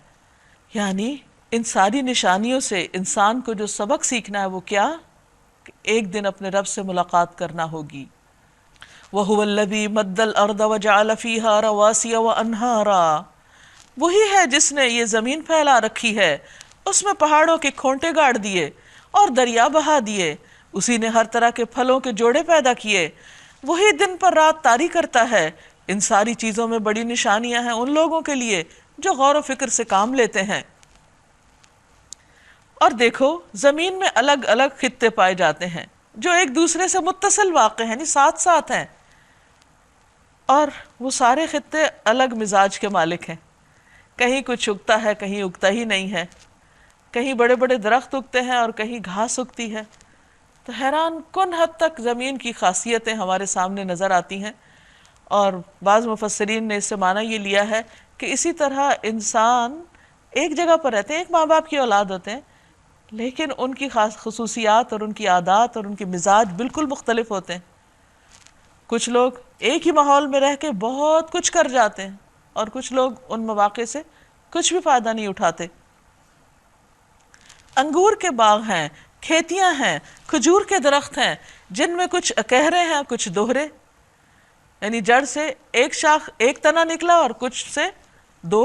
یعنی ان ساری نشانیوں سے انسان کو جو سبق سیکھنا ہے وہ کیا؟ کہ ایک دن اپنے رب سے ملاقات کرنا ہوگی۔ وَهُوَ الَّذِي مَدَّ الْأَرْضَ وَجَعَلَ فِيهَا رَوَاسِيَ وَأَنْهَارًا، وہی ہے جس نے یہ زمین پھیلا رکھی ہے، اس میں پہاڑوں کے کھونٹے گاڑ دیے اور دریا بہا دیے، اسی نے ہر طرح کے پھلوں کے جوڑے پیدا کیے۔ وہی دن پر رات طاری کرتا ہے۔ ان ساری چیزوں میں بڑی نشانیاں ہیں ان لوگوں کے لیے جو غور و فکر سے کام لیتے ہیں۔ اور دیکھو زمین میں الگ الگ خطے پائے جاتے ہیں جو ایک دوسرے سے متصل واقع ہیں، یعنی ساتھ ساتھ ہیں، اور وہ سارے خطے الگ مزاج کے مالک ہیں۔ کہیں کچھ اگتا ہے، کہیں اگتا ہی نہیں ہے، کہیں بڑے بڑے درخت اگتے ہیں اور کہیں گھاس اگتی ہے۔ تو حیران کن حد تک زمین کی خاصیتیں ہمارے سامنے نظر آتی ہیں، اور بعض مفسرین نے اس سے معنی یہ لیا ہے کہ اسی طرح انسان ایک جگہ پر رہتے ہیں، ایک ماں باپ کی اولاد ہوتے ہیں، لیکن ان کی خاص خصوصیات اور ان کی عادات اور ان کے مزاج بالکل مختلف ہوتے ہیں۔ کچھ لوگ ایک ہی ماحول میں رہ کے بہت کچھ کر جاتے ہیں اور کچھ لوگ ان مواقع سے کچھ بھی فائدہ نہیں اٹھاتے۔ انگور کے باغ ہیں، کھیتیاں ہیں، کھجور کے درخت ہیں جن میں کچھ اکہرے ہیں، کچھ دوہرے، یعنی جڑ سے ایک شاخ ایک تنا نکلا اور کچھ سے دو۔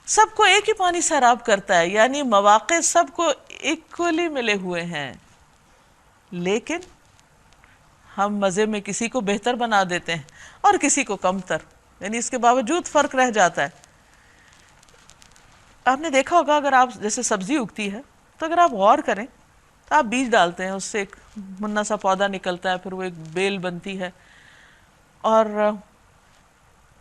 سب کو ایک ہی پانی سیراب کرتا ہے، یعنی مواقع سب کو ایکولی ملے ہوئے ہیں، لیکن ہم مزے میں کسی کو بہتر بنا دیتے ہیں اور کسی کو کم تر، یعنی اس کے باوجود فرق رہ جاتا ہے۔ آپ نے دیکھا ہوگا اگر آپ جیسے سبزی اگتی ہے تو اگر آپ غور کریں تو آپ بیج ڈالتے ہیں، اس سے ایک منا سا پودا نکلتا ہے، پھر وہ ایک بیل بنتی ہے، اور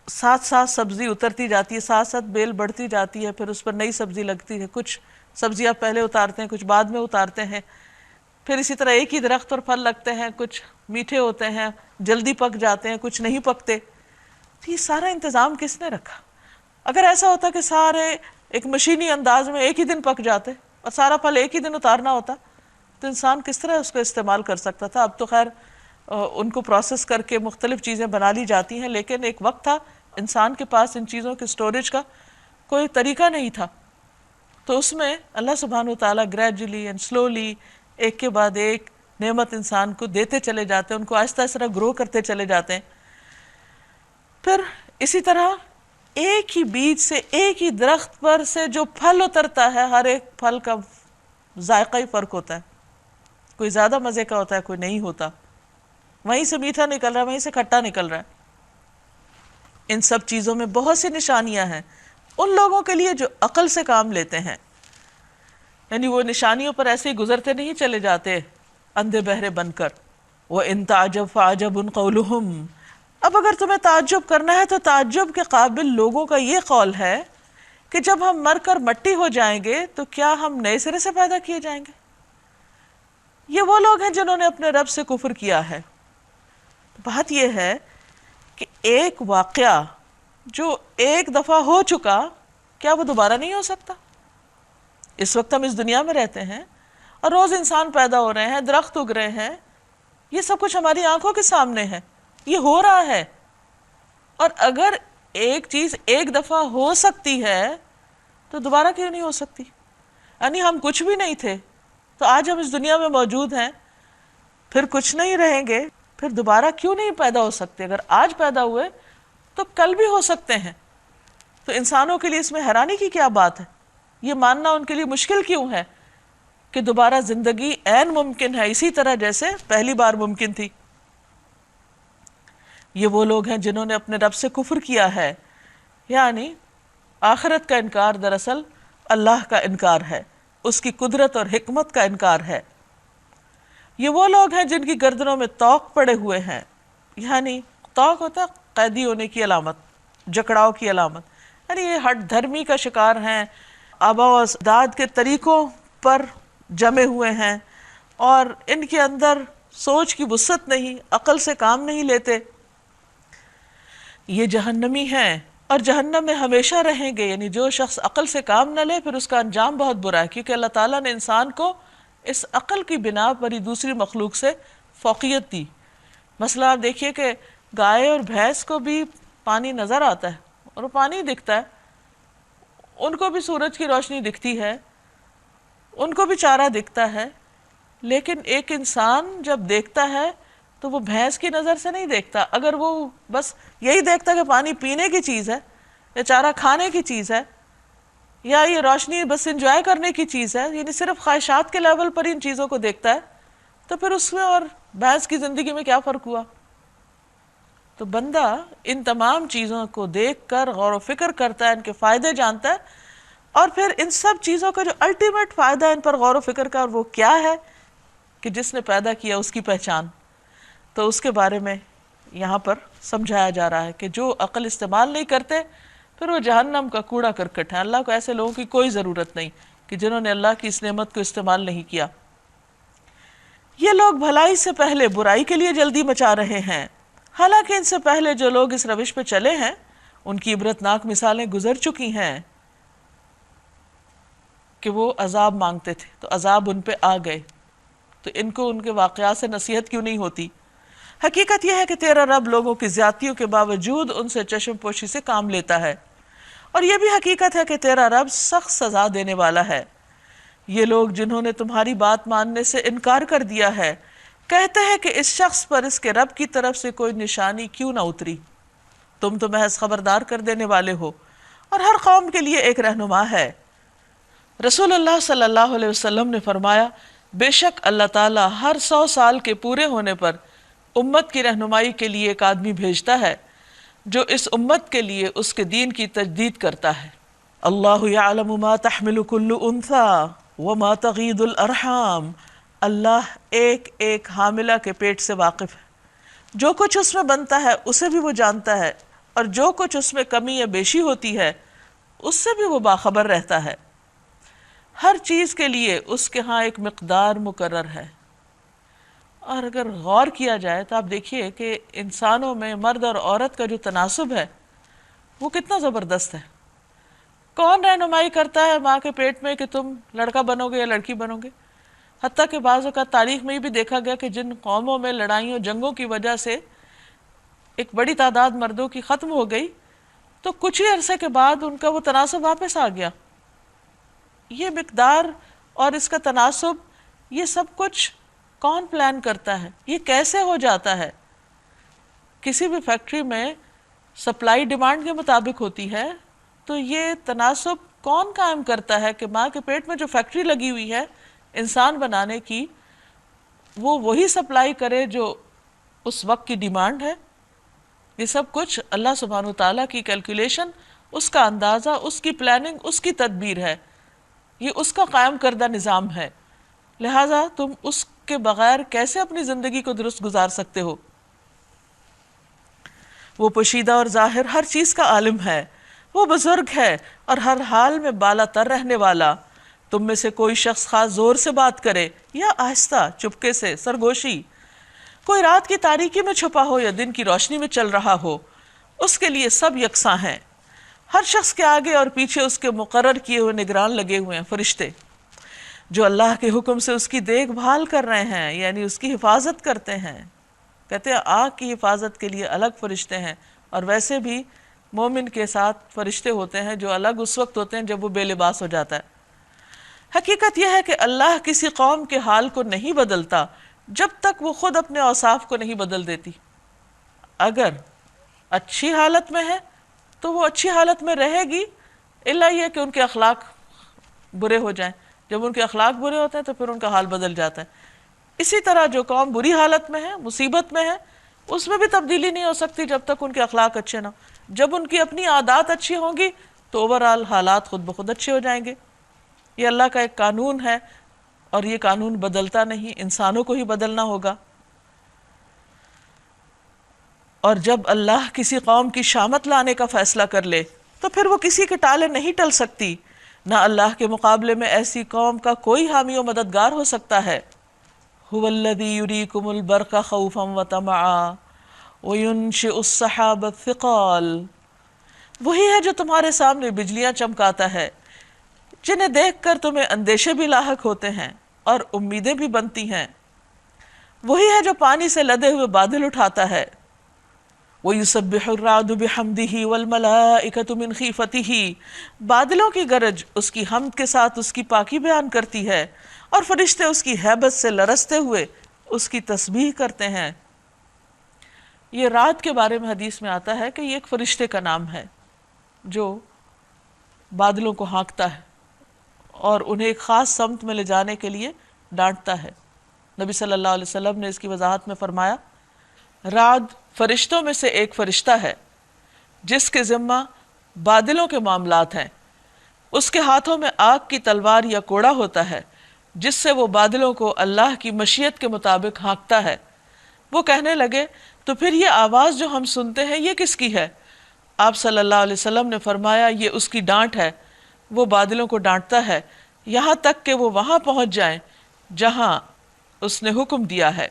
ساتھ ساتھ سبزی اترتی جاتی ہے، ساتھ ساتھ بیل بڑھتی جاتی ہے، پھر اس پر نئی سبزی لگتی ہے۔ کچھ سبزیاں پہلے اتارتے ہیں، کچھ بعد میں اتارتے ہیں، پھر اسی طرح ایک ہی درخت پر پھل لگتے ہیں، کچھ میٹھے ہوتے ہیں، جلدی پک جاتے ہیں، کچھ نہیں پکتے۔ تو یہ سارا انتظام کس نے رکھا؟ اگر ایسا ہوتا کہ سارے ایک مشینی انداز میں ایک ہی دن پک جاتے اور سارا پھل ایک ہی دن اتارنا ہوتا تو انسان کس طرح اس کو استعمال کر سکتا تھا؟ اب تو خیر ان کو پروسیس کر کے مختلف چیزیں بنا لی جاتی ہیں، لیکن ایک وقت تھا انسان کے پاس ان چیزوں کے سٹوریج کا کوئی طریقہ نہیں تھا، تو اس میں اللہ سبحانہ وتعالیٰ گریجولی اینڈ سلولی ایک کے بعد ایک نعمت انسان کو دیتے چلے جاتے ہیں، ان کو آہستہ آہستہ گرو کرتے چلے جاتے ہیں. پھر اسی طرح ایک ہی بیج سے، ایک ہی درخت پر سے جو پھل اترتا ہے، ہر ایک پھل کا ذائقہ ہی فرق ہوتا ہے، کوئی زیادہ مزے کا ہوتا ہے، کوئی نہیں ہوتا، وہیں سے میٹھا نکل رہا ہے، وہیں سے کھٹا نکل رہا ہے. ان سب چیزوں میں بہت سی نشانیاں ہیں ان لوگوں کے لیے جو عقل سے کام لیتے ہیں، یعنی وہ نشانیوں پر ایسے ہی گزرتے نہیں چلے جاتے اندھے بہرے بن کر. وَإِن تَعْجَبْ فَعَجَبٌ قَوْلُهُمْ، اب اگر تمہیں تعجب کرنا ہے تو تعجب کے قابل لوگوں کا یہ قول ہے کہ جب ہم مر کر مٹی ہو جائیں گے تو کیا ہم نئے سرے سے پیدا کیے جائیں گے. یہ وہ لوگ ہیں جنہوں نے اپنے رب سے کفر کیا ہے. بات یہ ہے کہ ایک واقعہ جو ایک دفعہ ہو چکا، کیا وہ دوبارہ نہیں ہو سکتا؟ اس وقت ہم اس دنیا میں رہتے ہیں اور روز انسان پیدا ہو رہے ہیں، درخت اگ رہے ہیں، یہ سب کچھ ہماری آنکھوں کے سامنے ہے، یہ ہو رہا ہے. اور اگر ایک چیز ایک دفعہ ہو سکتی ہے تو دوبارہ کیوں نہیں ہو سکتی؟ یعنی ہم کچھ بھی نہیں تھے تو آج ہم اس دنیا میں موجود ہیں، پھر کچھ نہیں رہیں گے، پھر دوبارہ کیوں نہیں پیدا ہو سکتے؟ اگر آج پیدا ہوئے تو کل بھی ہو سکتے ہیں. تو انسانوں کے لیے اس میں حیرانی کی کیا بات ہے؟ یہ ماننا ان کے لیے مشکل کیوں ہے کہ دوبارہ زندگی عین ممکن ہے، اسی طرح جیسے پہلی بار ممکن تھی. یہ وہ لوگ ہیں جنہوں نے اپنے رب سے کفر کیا ہے، یعنی آخرت کا انکار دراصل اللہ کا انکار ہے، اس کی قدرت اور حکمت کا انکار ہے. یہ وہ لوگ ہیں جن کی گردنوں میں طوق پڑے ہوئے ہیں، یعنی طوق ہوتا ہے قیدی ہونے کی علامت، جکڑاؤ کی علامت، یعنی یہ ہٹ دھرمی کا شکار ہیں، آبا و اجداد کے طریقوں پر جمے ہوئے ہیں اور ان کے اندر سوچ کی وسعت نہیں، عقل سے کام نہیں لیتے. یہ جہنمی ہیں اور جہنم میں ہمیشہ رہیں گے. یعنی جو شخص عقل سے کام نہ لے پھر اس کا انجام بہت برا ہے، کیونکہ اللہ تعالیٰ نے انسان کو اس عقل کی بنا پر ہی دوسری مخلوق سے فوقیت دی. مثلا آپ دیکھیے کہ گائے اور بھینس کو بھی پانی نظر آتا ہے اور وہ پانی دکھتا ہے، ان کو بھی سورج کی روشنی دکھتی ہے، ان کو بھی چارہ دکھتا ہے، لیکن ایک انسان جب دیکھتا ہے تو وہ بھینس کی نظر سے نہیں دیکھتا. اگر وہ بس یہی دیکھتا کہ پانی پینے کی چیز ہے یا چارہ کھانے کی چیز ہے یا یہ روشنی بس انجوائے کرنے کی چیز ہے، یعنی صرف خواہشات کے لیول پر ان چیزوں کو دیکھتا ہے، تو پھر اس میں اور بھینس کی زندگی میں کیا فرق ہوا؟ تو بندہ ان تمام چیزوں کو دیکھ کر غور و فکر کرتا ہے، ان کے فائدے جانتا ہے، اور پھر ان سب چیزوں کا جو الٹیمیٹ فائدہ ہے ان پر غور و فکر کا، اور وہ کیا ہے کہ جس نے پیدا کیا اس کی پہچان. تو اس کے بارے میں یہاں پر سمجھایا جا رہا ہے کہ جو عقل استعمال نہیں کرتے پھر وہ جہنم کا کوڑا کرکٹ ہے. اللہ کو ایسے لوگوں کی کوئی ضرورت نہیں کہ جنہوں نے اللہ کی اس نعمت کو استعمال نہیں کیا. یہ لوگ بھلائی سے پہلے برائی کے لیے جلدی مچا رہے ہیں، حالانکہ ان سے پہلے جو لوگ اس روش پہ چلے ہیں ان کی عبرتناک مثالیں گزر چکی ہیں کہ وہ عذاب مانگتے تھے تو عذاب ان پہ آ گئے، تو ان کو ان کے واقعات سے نصیحت کیوں نہیں ہوتی؟ حقیقت یہ ہے کہ تیرا رب لوگوں کی زیادتیوں کے باوجود ان سے چشم پوشی سے کام لیتا ہے، اور یہ بھی حقیقت ہے کہ تیرا رب سخت سزا دینے والا ہے. یہ لوگ جنہوں نے تمہاری بات ماننے سے انکار کر دیا ہے کہتے ہیں کہ اس شخص پر اس کے رب کی طرف سے کوئی نشانی کیوں نہ اتری. تم تو محض خبردار کر دینے والے ہو اور ہر قوم کے لیے ایک رہنما ہے. رسول اللہ صلی اللہ علیہ وسلم نے فرمایا، بے شک اللہ تعالیٰ ہر 100 سال کے پورے ہونے پر امت کی رہنمائی کے لیے ایک آدمی بھیجتا ہے جو اس امت کے لیے اس کے دین کی تجدید کرتا ہے. اللہ یعلم ما تحمل کل انثی وما تغید الارحام، اللہ ایک ایک حاملہ کے پیٹ سے واقف ہے، جو کچھ اس میں بنتا ہے اسے بھی وہ جانتا ہے، اور جو کچھ اس میں کمی یا بیشی ہوتی ہے اس سے بھی وہ باخبر رہتا ہے. ہر چیز کے لیے اس کے ہاں ایک مقدار مقرر ہے. اور اگر غور کیا جائے تو آپ دیکھیے کہ انسانوں میں مرد اور عورت کا جو تناسب ہے وہ کتنا زبردست ہے. کون رہنمائی کرتا ہے ماں کے پیٹ میں کہ تم لڑکا بنو گے یا لڑکی بنو گے؟ حتیٰ کہ بعض اوقات تاریخ میں یہ بھی دیکھا گیا کہ جن قوموں میں لڑائیوں جنگوں کی وجہ سے ایک بڑی تعداد مردوں کی ختم ہو گئی، تو کچھ ہی عرصے کے بعد ان کا وہ تناسب واپس آ گیا. یہ مقدار اور اس کا تناسب، یہ سب کچھ کون پلان کرتا ہے؟ یہ کیسے ہو جاتا ہے؟ کسی بھی فیکٹری میں سپلائی ڈیمانڈ کے مطابق ہوتی ہے، تو یہ تناسب کون قائم کرتا ہے کہ ماں کے پیٹ میں جو فیکٹری لگی ہوئی ہے انسان بنانے کی، وہ وہی سپلائی کرے جو اس وقت کی ڈیمانڈ ہے؟ یہ سب کچھ اللہ سبحانہ وتعالیٰ کی کیلکولیشن، اس کا اندازہ، اس کی پلاننگ، اس کی تدبیر ہے. یہ اس کا قائم کردہ نظام ہے. لہٰذا تم اس کے بغیر کیسے اپنی زندگی کو درست گزار سکتے ہو؟ وہ پوشیدہ اور ظاہر ہر چیز کا عالم ہے، وہ بزرگ ہے اور ہر حال میں بالا تر رہنے والا. تم میں سے کوئی شخص خاص زور سے بات کرے یا آہستہ چپکے سے سرگوشی، کوئی رات کی تاریکی میں چھپا ہو یا دن کی روشنی میں چل رہا ہو، اس کے لیے سب یکساں ہیں. ہر شخص کے آگے اور پیچھے اس کے مقرر کیے ہوئے نگران لگے ہوئے ہیں، فرشتے جو اللہ کے حکم سے اس کی دیکھ بھال کر رہے ہیں، یعنی اس کی حفاظت کرتے ہیں. کہتے ہیں آگ کی حفاظت کے لیے الگ فرشتے ہیں، اور ویسے بھی مومن کے ساتھ فرشتے ہوتے ہیں جو الگ اس وقت ہوتے ہیں جب وہ بے لباس ہو جاتا ہے. حقیقت یہ ہے کہ اللہ کسی قوم کے حال کو نہیں بدلتا جب تک وہ خود اپنے اوصاف کو نہیں بدل دیتی. اگر اچھی حالت میں ہے تو وہ اچھی حالت میں رہے گی، الا یہ کہ ان کے اخلاق برے ہو جائیں. جب ان کے اخلاق برے ہوتے ہیں تو پھر ان کا حال بدل جاتا ہے. اسی طرح جو قوم بری حالت میں ہے، مصیبت میں ہے، اس میں بھی تبدیلی نہیں ہو سکتی جب تک ان کے اخلاق اچھے نہ ہوں. جب ان کی اپنی عادات اچھی ہوں گی تو اوورآل حالات خود بخود اچھے ہو جائیں گے. یہ اللہ کا ایک قانون ہے، اور یہ قانون بدلتا نہیں، انسانوں کو ہی بدلنا ہوگا. اور جب اللہ کسی قوم کی شامت لانے کا فیصلہ کر لے تو پھر وہ کسی کے ٹالے نہیں ٹل سکتی. نہ اللہ کے مقابلے میں ایسی قوم کا کوئی حامی و مددگار ہو سکتا ہے. هو الذی یریکم البرق خوفا وطمعا وینشئ السحاب الثقال، وہی ہے جو تمہارے سامنے بجلیاں چمکاتا ہے، جنہیں دیکھ کر تمہیں اندیشے بھی لاحق ہوتے ہیں اور امیدیں بھی بنتی ہیں. وہی ہے جو پانی سے لدے ہوئے بادل اٹھاتا ہے. وَيُسَبِّحُ الرَّعْدُ بِحَمْدِهِ وَالْمَلَائِكَةُ مِنْ خِيفَتِهِ، بادلوں کی گرج اس کی حمد کے ساتھ اس کی پاکی بیان کرتی ہے، اور فرشتے اس کی ہیبت سے لرزتے ہوئے اس کی تسبیح کرتے ہیں. یہ رات کے بارے میں حدیث میں آتا ہے کہ یہ ایک فرشتے کا نام ہے جو بادلوں کو ہانکتا ہے اور انہیں ایک خاص سمت میں لے جانے کے لیے ڈانٹتا ہے. نبی صلی اللہ علیہ وسلم نے اس کی وضاحت میں فرمایا، رعد فرشتوں میں سے ایک فرشتہ ہے جس کے ذمہ بادلوں کے معاملات ہیں. اس کے ہاتھوں میں آگ کی تلوار یا کوڑا ہوتا ہے جس سے وہ بادلوں کو اللہ کی مشیت کے مطابق ہانکتا ہے. وہ کہنے لگے، تو پھر یہ آواز جو ہم سنتے ہیں یہ کس کی ہے؟ آپ صلی اللہ علیہ وسلم نے فرمایا، یہ اس کی ڈانٹ ہے. وہ بادلوں کو ڈانٹتا ہے یہاں تک کہ وہ وہاں پہنچ جائیں جہاں اس نے حکم دیا ہے.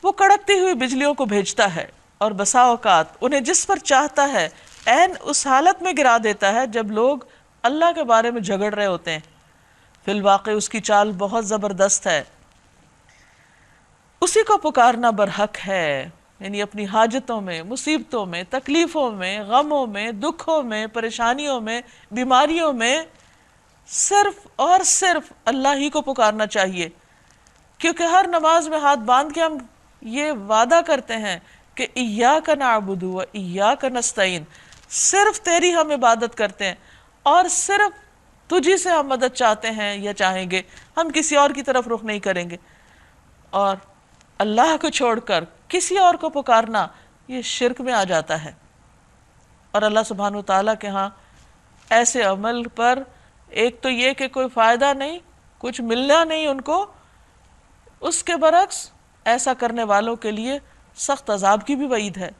وہ کڑکتی ہوئی بجلیوں کو بھیجتا ہے اور بسا اوقات انہیں جس پر چاہتا ہے عین اس حالت میں گرا دیتا ہے جب لوگ اللہ کے بارے میں جھگڑ رہے ہوتے ہیں. فی الواقع اس کی چال بہت زبردست ہے. اسی کو پکارنا برحق ہے، یعنی اپنی حاجتوں میں، مصیبتوں میں، تکلیفوں میں، غموں میں، دکھوں میں، پریشانیوں میں، بیماریوں میں صرف اور صرف اللہ ہی کو پکارنا چاہیے. کیونکہ ہر نماز میں ہاتھ باندھ کے ہم یہ وعدہ کرتے ہیں کہ ایاک نعبد و ایاک نستعین، صرف تیری ہم عبادت کرتے ہیں اور صرف تجھی سے ہم مدد چاہتے ہیں یا چاہیں گے، ہم کسی اور کی طرف رخ نہیں کریں گے. اور اللہ کو چھوڑ کر کسی اور کو پکارنا یہ شرک میں آ جاتا ہے. اور اللہ سبحانہ وتعالیٰ کے ہاں ایسے عمل پر ایک تو یہ کہ کوئی فائدہ نہیں، کچھ ملنا نہیں ان کو، اس کے برعکس ایسا کرنے والوں کے لیے سخت عذاب کی بھی وعید ہے.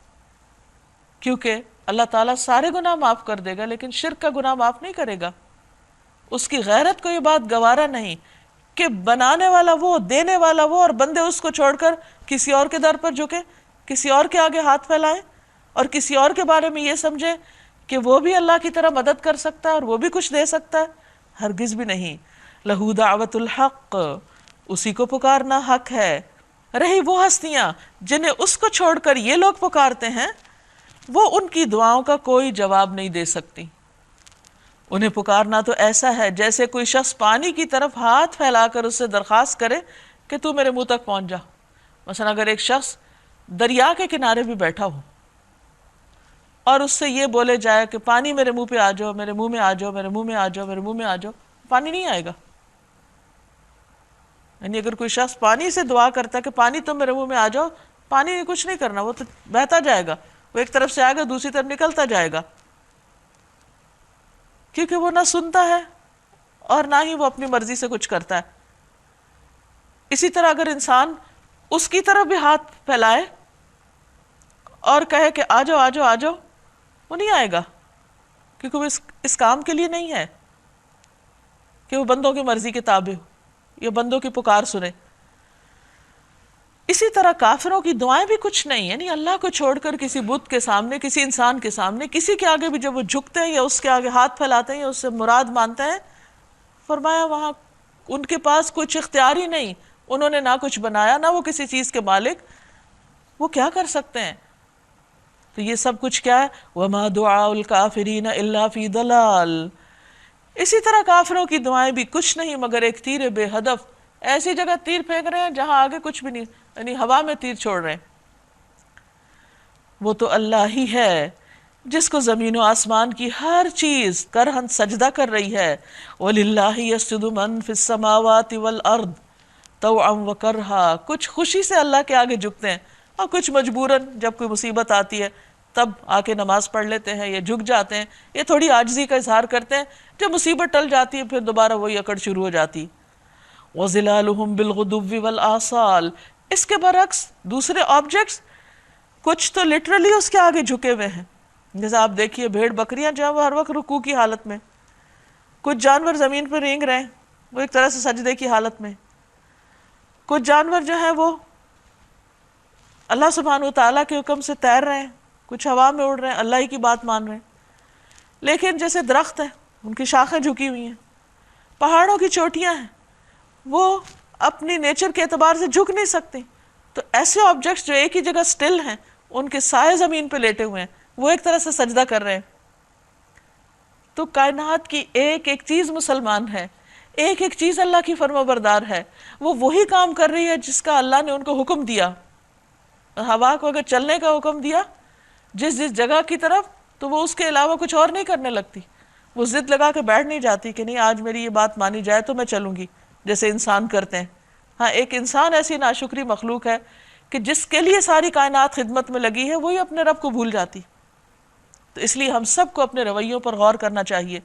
کیونکہ اللہ تعالیٰ سارے گناہ معاف کر دے گا لیکن شرک کا گناہ معاف نہیں کرے گا. اس کی غیرت کو یہ بات گوارا نہیں کہ بنانے والا وہ، دینے والا وہ، اور بندے اس کو چھوڑ کر کسی اور کے در پر جھکے، کسی اور کے آگے ہاتھ پھیلائیں اور کسی اور کے بارے میں یہ سمجھے کہ وہ بھی اللہ کی طرح مدد کر سکتا ہے اور وہ بھی کچھ دے سکتا ہے. ہرگز بھی نہیں. لہو دعوت الحق، اسی کو پکارنا حق ہے. رہی وہ ہستیاں جنہیں اس کو چھوڑ کر یہ لوگ پکارتے ہیں وہ ان کی دعاؤں کا کوئی جواب نہیں دے سکتی۔ انہیں پکارنا تو ایسا ہے جیسے کوئی شخص پانی کی طرف ہاتھ پھیلا کر اس سے درخواست کرے کہ تو میرے منہ تک پہنچ جا۔ مثلا اگر ایک شخص دریا کے کنارے بھی بیٹھا ہو اور اس سے یہ بولے جائے کہ پانی میرے منہ پہ آ جاؤ، میرے منہ میں آ جاؤ، میرے منہ میں آ جاؤ، میرے منہ میں آ جاؤ، پانی نہیں آئے گا۔ یعنی اگر کوئی شخص پانی سے دعا کرتا ہے کہ پانی تم میرے منہ میں آ جاؤ، پانی نے کچھ نہیں کرنا، وہ تو بہتا جائے گا، وہ ایک طرف سے آئے گا دوسری طرف نکلتا جائے گا، کیونکہ وہ نہ سنتا ہے اور نہ ہی وہ اپنی مرضی سے کچھ کرتا ہے۔ اسی طرح اگر انسان اس کی طرف بھی ہاتھ پھیلائے اور کہے کہ آ جاؤ آ جاؤ آ جاؤ، وہ نہیں آئے گا، کیونکہ وہ اس کام کے لیے نہیں ہے کہ وہ بندوں کی مرضی کے تابع ہو یا بندوں کی پکار سنے۔ اسی طرح کافروں کی دعائیں بھی کچھ نہیں، یعنی اللہ کو چھوڑ کر کسی بت کے سامنے، کسی انسان کے سامنے، کسی کے آگے بھی جب وہ جھکتے ہیں یا اس کے آگے ہاتھ پھیلاتے ہیں یا اس سے مراد مانتے ہیں، فرمایا وہاں ان کے پاس کچھ اختیار ہی نہیں، انہوں نے نہ کچھ بنایا نہ وہ کسی چیز کے مالک، وہ کیا کر سکتے ہیں؟ تو یہ سب کچھ کیا ہے؟ وَمَا دُعَاءُ الْكَافِرِينَ إِلَّا فِي ضَلَالٍ۔ اسی طرح کافروں کی دعائیں بھی کچھ نہیں مگر ایک تیر بے ہدف، ایسی جگہ تیر پھینک رہے ہیں جہاں آگے کچھ بھی نہیں، یعنی ہوا میں تیر چھوڑ رہے ہیں۔ وہ تو اللہ ہی ہے جس کو زمین و آسمان کی ہر چیز کرہن سجدہ کر رہی ہے۔ وَلِلَّهِ يَسْجُدُ مَن فِي السَّمَاوَاتِ وَالْأَرْضِ طَوْعًا وَكَرْهًا۔ کچھ خوشی سے اللہ کے آگے جھکتے ہیں اور کچھ مجبوراً، جب کوئی مصیبت آتی ہے تب آ کے نماز پڑھ لیتے ہیں یا جھک جاتے ہیں، یہ تھوڑی عاجزی کا اظہار کرتے ہیں، جب مصیبت ٹل جاتی ہے پھر دوبارہ وہی اکڑ شروع ہو جاتی۔ وَظِلَالُهُمْ بِالْغُدُوِّ وَالْآصَالِ۔ اس کے برعکس دوسرے آبجیکٹس کچھ تو لٹرلی اس کے آگے جھکے ہوئے ہیں، جیسے آپ دیکھیے بھیڑ بکریاں جو ہیں وہ ہر وقت رکوع کی حالت میں، کچھ جانور زمین پر رینگ رہے ہیں وہ ایک طرح سے سجدے کی حالت میں، کچھ جانور جو ہیں وہ اللہ سبحانہ و تعالیٰ کے حکم سے تیر رہے ہیں، کچھ ہوا میں اڑ رہے ہیں، اللہ ہی کی بات مان رہے ہیں۔ لیکن جیسے درخت ہیں ان کی شاخیں جھکی ہوئی ہیں، پہاڑوں کی چوٹیاں ہیں وہ اپنی نیچر کے اعتبار سے جھک نہیں سکتی، تو ایسے آبجیکٹس جو ایک ہی جگہ سٹل ہیں، ان کے سائے زمین پہ لیٹے ہوئے ہیں، وہ ایک طرح سے سجدہ کر رہے ہیں۔ تو کائنات کی ایک ایک چیز مسلمان ہے، ایک ایک چیز اللہ کی فرما بردار ہے، وہ وہی کام کر رہی ہے جس کا اللہ نے ان کو حکم دیا۔ ہوا کو اگر چلنے کا حکم دیا جس جگہ کی طرف، تو وہ اس کے علاوہ کچھ اور نہیں کرنے لگتی، وہ ضد لگا کے بیٹھ نہیں جاتی کہ نہیں آج میری یہ بات مانی جائے تو میں چلوں گی، جیسے انسان کرتے ہیں۔ ہاں ایک انسان ایسی ناشکری مخلوق ہے کہ جس کے لیے ساری کائنات خدمت میں لگی ہے وہی اپنے رب کو بھول جاتی، تو اس لیے ہم سب کو اپنے رویوں پر غور کرنا چاہیے۔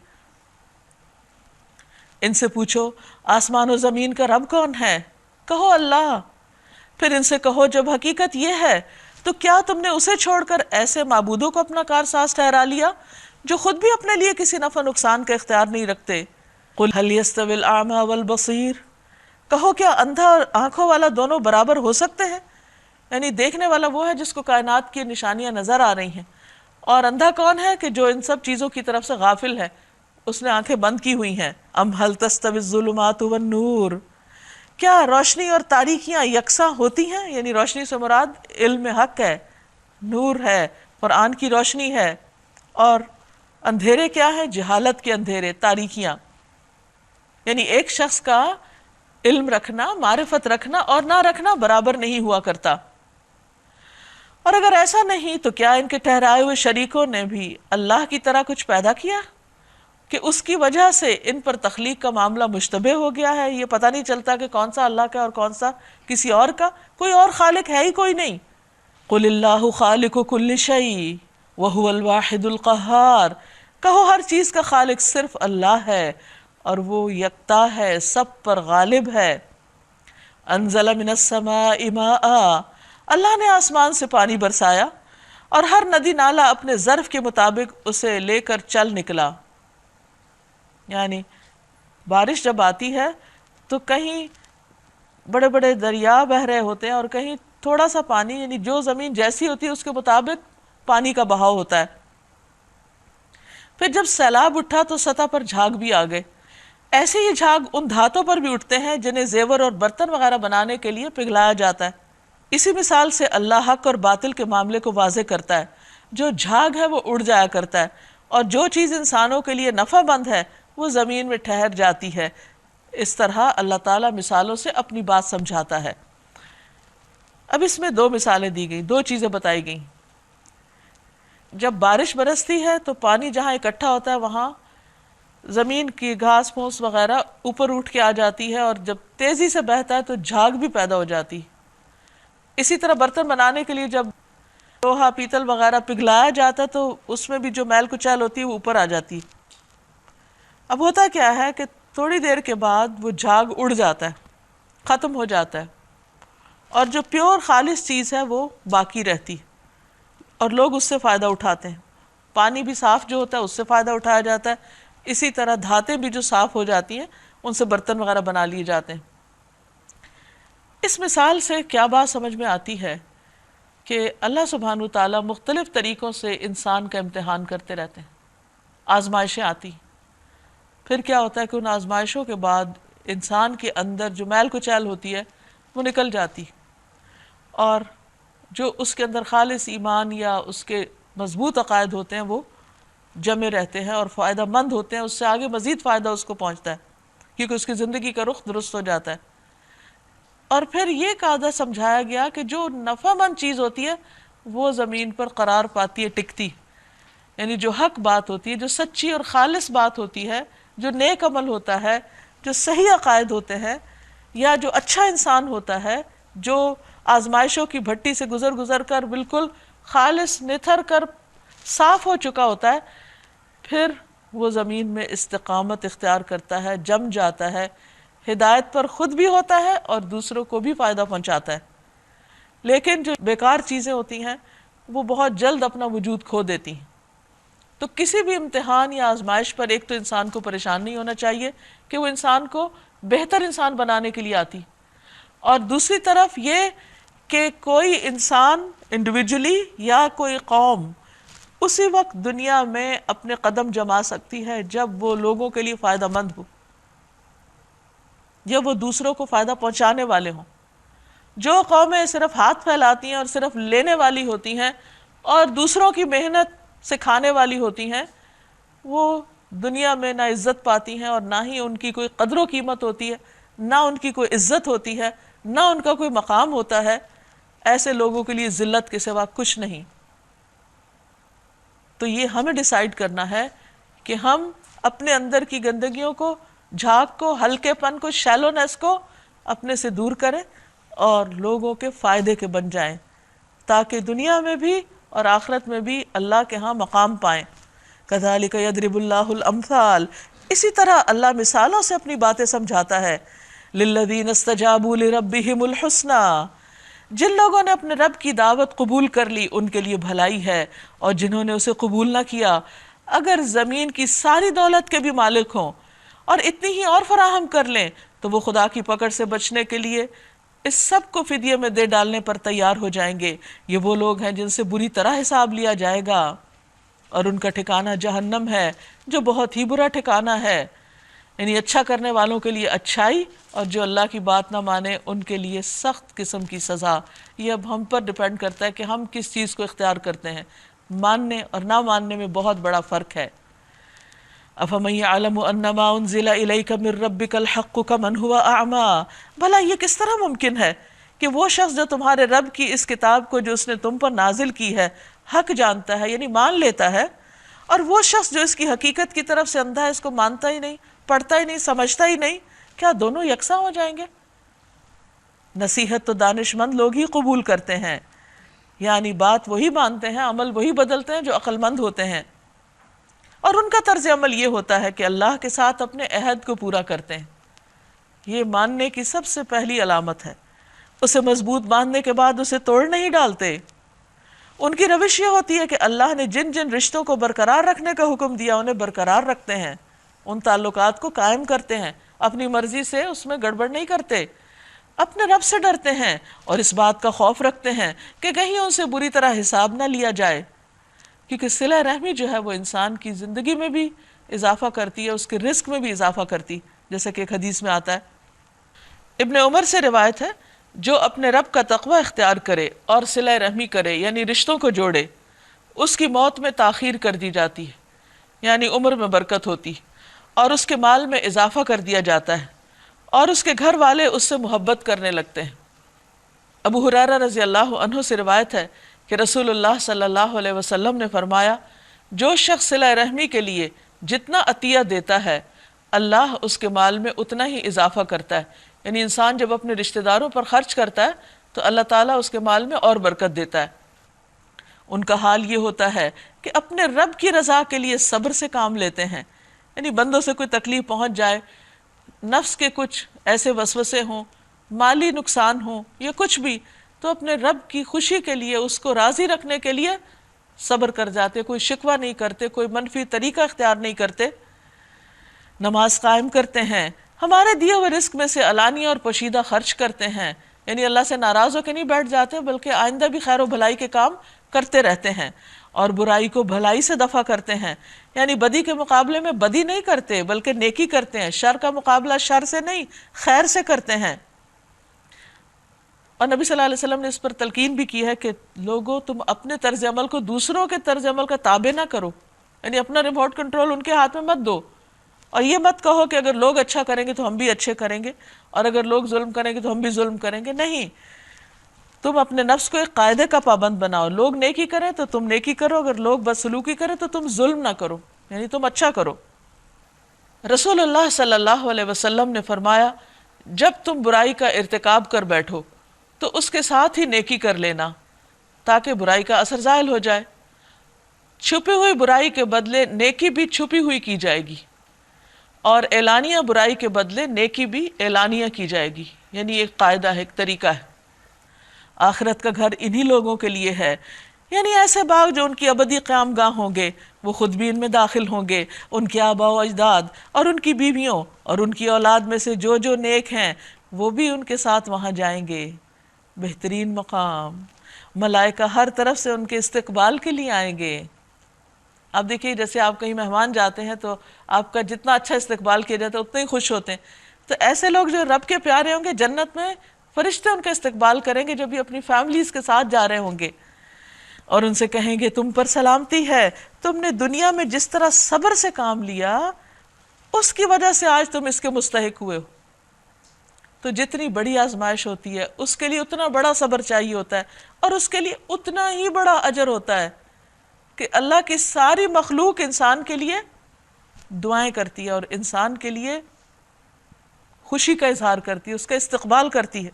ان سے پوچھو آسمان و زمین کا رب کون ہے؟ کہو اللہ۔ پھر ان سے کہو جب حقیقت یہ ہے تو کیا تم نے اسے چھوڑ کر ایسے معبودوں کو اپنا کارساز ٹھہرا لیا جو خود بھی اپنے لیے کسی نفع نقصان کا اختیار نہیں رکھتے؟ قل هل يستوي الاعمى والبصير۔ کہو کیا اندھا اور آنکھوں والا دونوں برابر ہو سکتے ہیں؟ یعنی دیکھنے والا وہ ہے جس کو کائنات کی نشانیاں نظر آ رہی ہیں، اور اندھا کون ہے کہ جو ان سب چیزوں کی طرف سے غافل ہے، اس نے آنکھیں بند کی ہوئی ہیں۔ ام هل تستوي الظلمات والنور۔ کیا روشنی اور تاریکیاں یکساں ہوتی ہیں؟ یعنی روشنی سے مراد علم حق ہے، نور ہے، قرآن کی روشنی ہے، اور اندھیرے کیا ہے؟ جہالت کے اندھیرے، تاریکیاں۔ یعنی ایک شخص کا علم رکھنا، معرفت رکھنا اور نہ رکھنا برابر نہیں ہوا کرتا۔ اور اگر ایسا نہیں تو کیا ان کے ٹھہرائے ہوئے شریکوں نے بھی اللہ کی طرح کچھ پیدا کیا کہ اس کی وجہ سے ان پر تخلیق کا معاملہ مشتبہ ہو گیا ہے؟ یہ پتہ نہیں چلتا کہ کون سا اللہ کا اور کون سا کسی اور کا، کوئی اور خالق ہے ہی کوئی نہیں۔ قل اللہ خالق کل شیء وہو الواحد القہار۔ کہو ہر چیز کا خالق صرف اللہ ہے اور وہ یکتا ہے، سب پر غالب ہے۔ انزل من السماء ماء۔ اللہ نے آسمان سے پانی برسایا اور ہر ندی نالا اپنے ظرف کے مطابق اسے لے کر چل نکلا۔ یعنی بارش جب آتی ہے تو کہیں بڑے بڑے دریا بہہ رہے ہوتے ہیں اور کہیں تھوڑا سا پانی، یعنی جو زمین جیسی ہوتی ہے اس کے مطابق پانی کا بہاؤ ہوتا ہے۔ پھر جب سیلاب اٹھا تو سطح پر جھاگ بھی آ گئے۔ ایسے ہی جھاگ ان دھاتوں پر بھی اٹھتے ہیں جنہیں زیور اور برتن وغیرہ بنانے کے لیے پگھلایا جاتا ہے۔ اسی مثال سے اللہ حق اور باطل کے معاملے کو واضح کرتا ہے۔ جو جھاگ ہے وہ اڑ جایا کرتا ہے، اور جو چیز انسانوں کے لیے نفع مند ہے وہ زمین میں ٹھہر جاتی ہے۔ اس طرح اللہ تعالیٰ مثالوں سے اپنی بات سمجھاتا ہے۔ اب اس میں دو مثالیں دی گئی، دو چیزیں بتائی گئیں۔ جب بارش برستی ہے تو پانی جہاں اکٹھا ہوتا ہے وہاں زمین کی گھاس پھوس وغیرہ اوپر اٹھ کے آ جاتی ہے، اور جب تیزی سے بہتا ہے تو جھاگ بھی پیدا ہو جاتی۔ اسی طرح برتن بنانے کے لیے جب لوہا پیتل وغیرہ پگھلایا جاتا ہے تو اس میں بھی جو میل کچیل ہوتی ہے وہ اوپر آ جاتی۔ اب ہوتا کیا ہے کہ تھوڑی دیر کے بعد وہ جھاگ اڑ جاتا ہے، ختم ہو جاتا ہے، اور جو پیور خالص چیز ہے وہ باقی رہتی، اور لوگ اس سے فائدہ اٹھاتے ہیں۔ پانی بھی صاف جو ہوتا ہے اس سے فائدہ اٹھایا جاتا ہے، اسی طرح دھاتیں بھی جو صاف ہو جاتی ہیں ان سے برتن وغیرہ بنا لیے جاتے ہیں۔ اس مثال سے کیا بات سمجھ میں آتی ہے کہ اللہ سبحانہ وتعالیٰ مختلف طریقوں سے انسان کا امتحان کرتے رہتے ہیں، آزمائشیں آتی، پھر کیا ہوتا ہے کہ ان آزمائشوں کے بعد انسان کے اندر جو میل کچیل ہوتی ہے وہ نکل جاتی، اور جو اس کے اندر خالص ایمان یا اس کے مضبوط عقائد ہوتے ہیں وہ جمے رہتے ہیں اور فائدہ مند ہوتے ہیں، اس سے آگے مزید فائدہ اس کو پہنچتا ہے کیونکہ اس کی زندگی کا رخ درست ہو جاتا ہے۔ اور پھر یہ قاعدہ سمجھایا گیا کہ جو نفع مند چیز ہوتی ہے وہ زمین پر قرار پاتی ہے، ٹکتی، یعنی جو حق بات ہوتی ہے، جو سچی اور خالص بات ہوتی ہے، جو نیک عمل ہوتا ہے، جو صحیح عقائد ہوتے ہیں، یا جو اچھا انسان ہوتا ہے، جو آزمائشوں کی بھٹی سے گزر گزر کر بالکل خالص نتھر کر صاف ہو چکا ہوتا ہے، پھر وہ زمین میں استقامت اختیار کرتا ہے، جم جاتا ہے، ہدایت پر خود بھی ہوتا ہے اور دوسروں کو بھی فائدہ پہنچاتا ہے۔ لیکن جو بیکار چیزیں ہوتی ہیں وہ بہت جلد اپنا وجود کھو دیتی ہیں۔ تو کسی بھی امتحان یا آزمائش پر ایک تو انسان کو پریشان نہیں ہونا چاہیے کہ وہ انسان کو بہتر انسان بنانے کے لیے آتی، اور دوسری طرف یہ کہ کوئی انسان انڈیویجولی یا کوئی قوم اسی وقت دنیا میں اپنے قدم جما سکتی ہے جب وہ لوگوں کے لیے فائدہ مند ہو، جب وہ دوسروں کو فائدہ پہنچانے والے ہوں۔ جو قومیں صرف ہاتھ پھیلاتی ہیں اور صرف لینے والی ہوتی ہیں اور دوسروں کی محنت سے کھانے والی ہوتی ہیں، وہ دنیا میں نہ عزت پاتی ہیں اور نہ ہی ان کی کوئی قدر و قیمت ہوتی ہے، نہ ان کی کوئی عزت ہوتی ہے، نہ ان کا کوئی مقام ہوتا ہے۔ ایسے لوگوں کے لیے ذلت کے سوا کچھ نہیں۔ تو یہ ہمیں ڈیسائیڈ کرنا ہے کہ ہم اپنے اندر کی گندگیوں کو، جھاگ کو، ہلکے پن کو، شیلونیس کو اپنے سے دور کریں اور لوگوں کے فائدے کے بن جائیں، تاکہ دنیا میں بھی اور آخرت میں بھی اللہ کے ہاں مقام پائیں۔ کذالک یضرب اللہ الامثال، اسی طرح اللہ مثالوں سے اپنی باتیں سمجھاتا ہے۔ للذین استجابوا لربہم الحسنی، جن لوگوں نے اپنے رب کی دعوت قبول کر لی ان کے لیے بھلائی ہے، اور جنہوں نے اسے قبول نہ کیا، اگر زمین کی ساری دولت کے بھی مالک ہوں اور اتنی ہی اور فراہم کر لیں تو وہ خدا کی پکڑ سے بچنے کے لیے اس سب کو فدیے میں دے ڈالنے پر تیار ہو جائیں گے۔ یہ وہ لوگ ہیں جن سے بری طرح حساب لیا جائے گا، اور ان کا ٹھکانہ جہنم ہے جو بہت ہی برا ٹھکانہ ہے۔ یعنی اچھا کرنے والوں کے لیے اچھائی، اور جو اللہ کی بات نہ مانے ان کے لیے سخت قسم کی سزا۔ یہ اب ہم پر ڈیپینڈ کرتا ہے کہ ہم کس چیز کو اختیار کرتے ہیں، ماننے اور نہ ماننے میں بہت بڑا فرق ہے۔ افمن یعلم انما انزل الیک من ربک الحق کمن هو اعمی، بھلا یہ کس طرح ممکن ہے کہ وہ شخص جو تمہارے رب کی اس کتاب کو جو اس نے تم پر نازل کی ہے حق جانتا ہے، یعنی مان لیتا ہے، اور وہ شخص جو اس کی حقیقت کی طرف سے اندھا ہے، اس کو مانتا ہی نہیں، پڑھتا ہی نہیں، سمجھتا ہی نہیں، کیا دونوں یکساں ہو جائیں گے؟ نصیحت تو دانش مند لوگ ہی قبول کرتے ہیں، یعنی بات وہی مانتے ہیں، عمل وہی بدلتے ہیں جو عقل مند ہوتے ہیں، اور ان کا طرز عمل یہ ہوتا ہے کہ اللہ کے ساتھ اپنے عہد کو پورا کرتے ہیں۔ یہ ماننے کی سب سے پہلی علامت ہے۔ اسے مضبوط باندھنے کے بعد اسے توڑ نہیں ڈالتے۔ ان کی روش یہ ہوتی ہے کہ اللہ نے جن جن رشتوں کو برقرار رکھنے کا حکم دیا انہیں برقرار رکھتے ہیں، ان تعلقات کو قائم کرتے ہیں، اپنی مرضی سے اس میں گڑبڑ نہیں کرتے، اپنے رب سے ڈرتے ہیں اور اس بات کا خوف رکھتے ہیں کہ کہیں ان سے بری طرح حساب نہ لیا جائے، کیونکہ صلہ رحمی جو ہے وہ انسان کی زندگی میں بھی اضافہ کرتی ہے، اس کے رزق میں بھی اضافہ کرتی، جیسا کہ ایک حدیث میں آتا ہے۔ ابن عمر سے روایت ہے، جو اپنے رب کا تقوی اختیار کرے اور صلہ رحمی کرے، یعنی رشتوں کو جوڑے، اس کی موت میں تاخیر کر دی جاتی ہے، یعنی عمر میں برکت ہوتی، اور اس کے مال میں اضافہ کر دیا جاتا ہے، اور اس کے گھر والے اس سے محبت کرنے لگتے ہیں۔ ابو ہریرہ رضی اللہ عنہ سے روایت ہے کہ رسول اللہ صلی اللہ علیہ وسلم نے فرمایا، جو شخص صلہ رحمی کے لیے جتنا عطیہ دیتا ہے اللہ اس کے مال میں اتنا ہی اضافہ کرتا ہے، یعنی انسان جب اپنے رشتہ داروں پر خرچ کرتا ہے تو اللہ تعالیٰ اس کے مال میں اور برکت دیتا ہے۔ ان کا حال یہ ہوتا ہے کہ اپنے رب کی رضا کے لیے صبر سے کام لیتے ہیں، یعنی بندوں سے کوئی تکلیف پہنچ جائے، نفس کے کچھ ایسے وسوسے ہوں، مالی نقصان ہو یا کچھ بھی، تو اپنے رب کی خوشی کے لیے، اس کو راضی رکھنے کے لیے صبر کر جاتے، کوئی شکوہ نہیں کرتے، کوئی منفی طریقہ اختیار نہیں کرتے، نماز قائم کرتے ہیں، ہمارے دیے ہوئے رزق میں سے علانیہ اور پوشیدہ خرچ کرتے ہیں، یعنی اللہ سے ناراض ہو کے نہیں بیٹھ جاتے بلکہ آئندہ بھی خیر و بھلائی کے کام کرتے رہتے ہیں، اور برائی کو بھلائی سے دفع کرتے ہیں، یعنی بدی کے مقابلے میں بدی نہیں کرتے بلکہ نیکی کرتے ہیں، شر کا مقابلہ شر سے نہیں خیر سے کرتے ہیں۔ اور نبی صلی اللہ علیہ وسلم نے اس پر تلقین بھی کی ہے کہ لوگوں تم اپنے طرز عمل کو دوسروں کے طرز عمل کا تابع نہ کرو، یعنی اپنا ریموٹ کنٹرول ان کے ہاتھ میں مت دو، اور یہ مت کہو کہ اگر لوگ اچھا کریں گے تو ہم بھی اچھے کریں گے، اور اگر لوگ ظلم کریں گے تو ہم بھی ظلم کریں گے، نہیں، تم اپنے نفس کو ایک قاعدے کا پابند بناؤ، لوگ نیکی کریں تو تم نیکی کرو، اگر لوگ بدسلوکی کریں تو تم ظلم نہ کرو، یعنی تم اچھا کرو۔ رسول اللہ صلی اللہ علیہ وسلم نے فرمایا، جب تم برائی کا ارتکاب کر بیٹھو تو اس کے ساتھ ہی نیکی کر لینا تاکہ برائی کا اثر زائل ہو جائے۔ چھپی ہوئی برائی کے بدلے نیکی بھی چھپی ہوئی کی جائے گی، اور اعلانیہ برائی کے بدلے نیکی بھی اعلانیہ کی جائے گی، یعنی ایک قاعدہ ہے، ایک طریقہ ہے۔ آخرت کا گھر انہی لوگوں کے لیے ہے، یعنی ایسے باغ جو ان کی ابدی قیام گاہ ہوں گے، وہ خود بھی ان میں داخل ہوں گے، ان کے آباء و اجداد اور ان کی بیویوں اور ان کی اولاد میں سے جو جو نیک ہیں وہ بھی ان کے ساتھ وہاں جائیں گے۔ بہترین مقام، ملائکہ ہر طرف سے ان کے استقبال کے لیے آئیں گے۔ آپ دیکھیے جیسے آپ کہیں مہمان جاتے ہیں تو آپ کا جتنا اچھا استقبال کیا جاتا ہے اتنے ہی خوش ہوتے ہیں، تو ایسے لوگ جو رب کے پیارے ہوں گے، جنت میں فرشتے ان کا استقبال کریں گے جب بھی اپنی فیملیز کے ساتھ جا رہے ہوں گے، اور ان سے کہیں گے تم پر سلامتی ہے، تم نے دنیا میں جس طرح صبر سے کام لیا اس کی وجہ سے آج تم اس کے مستحق ہوئے ہو۔ تو جتنی بڑی آزمائش ہوتی ہے اس کے لیے اتنا بڑا صبر چاہیے ہوتا ہے، اور اس کے لیے اتنا ہی بڑا اجر ہوتا ہے کہ اللہ کی ساری مخلوق انسان کے لیے دعائیں کرتی ہے اور انسان کے لیے خوشی کا اظہار کرتی ہے، اس کا استقبال کرتی ہے۔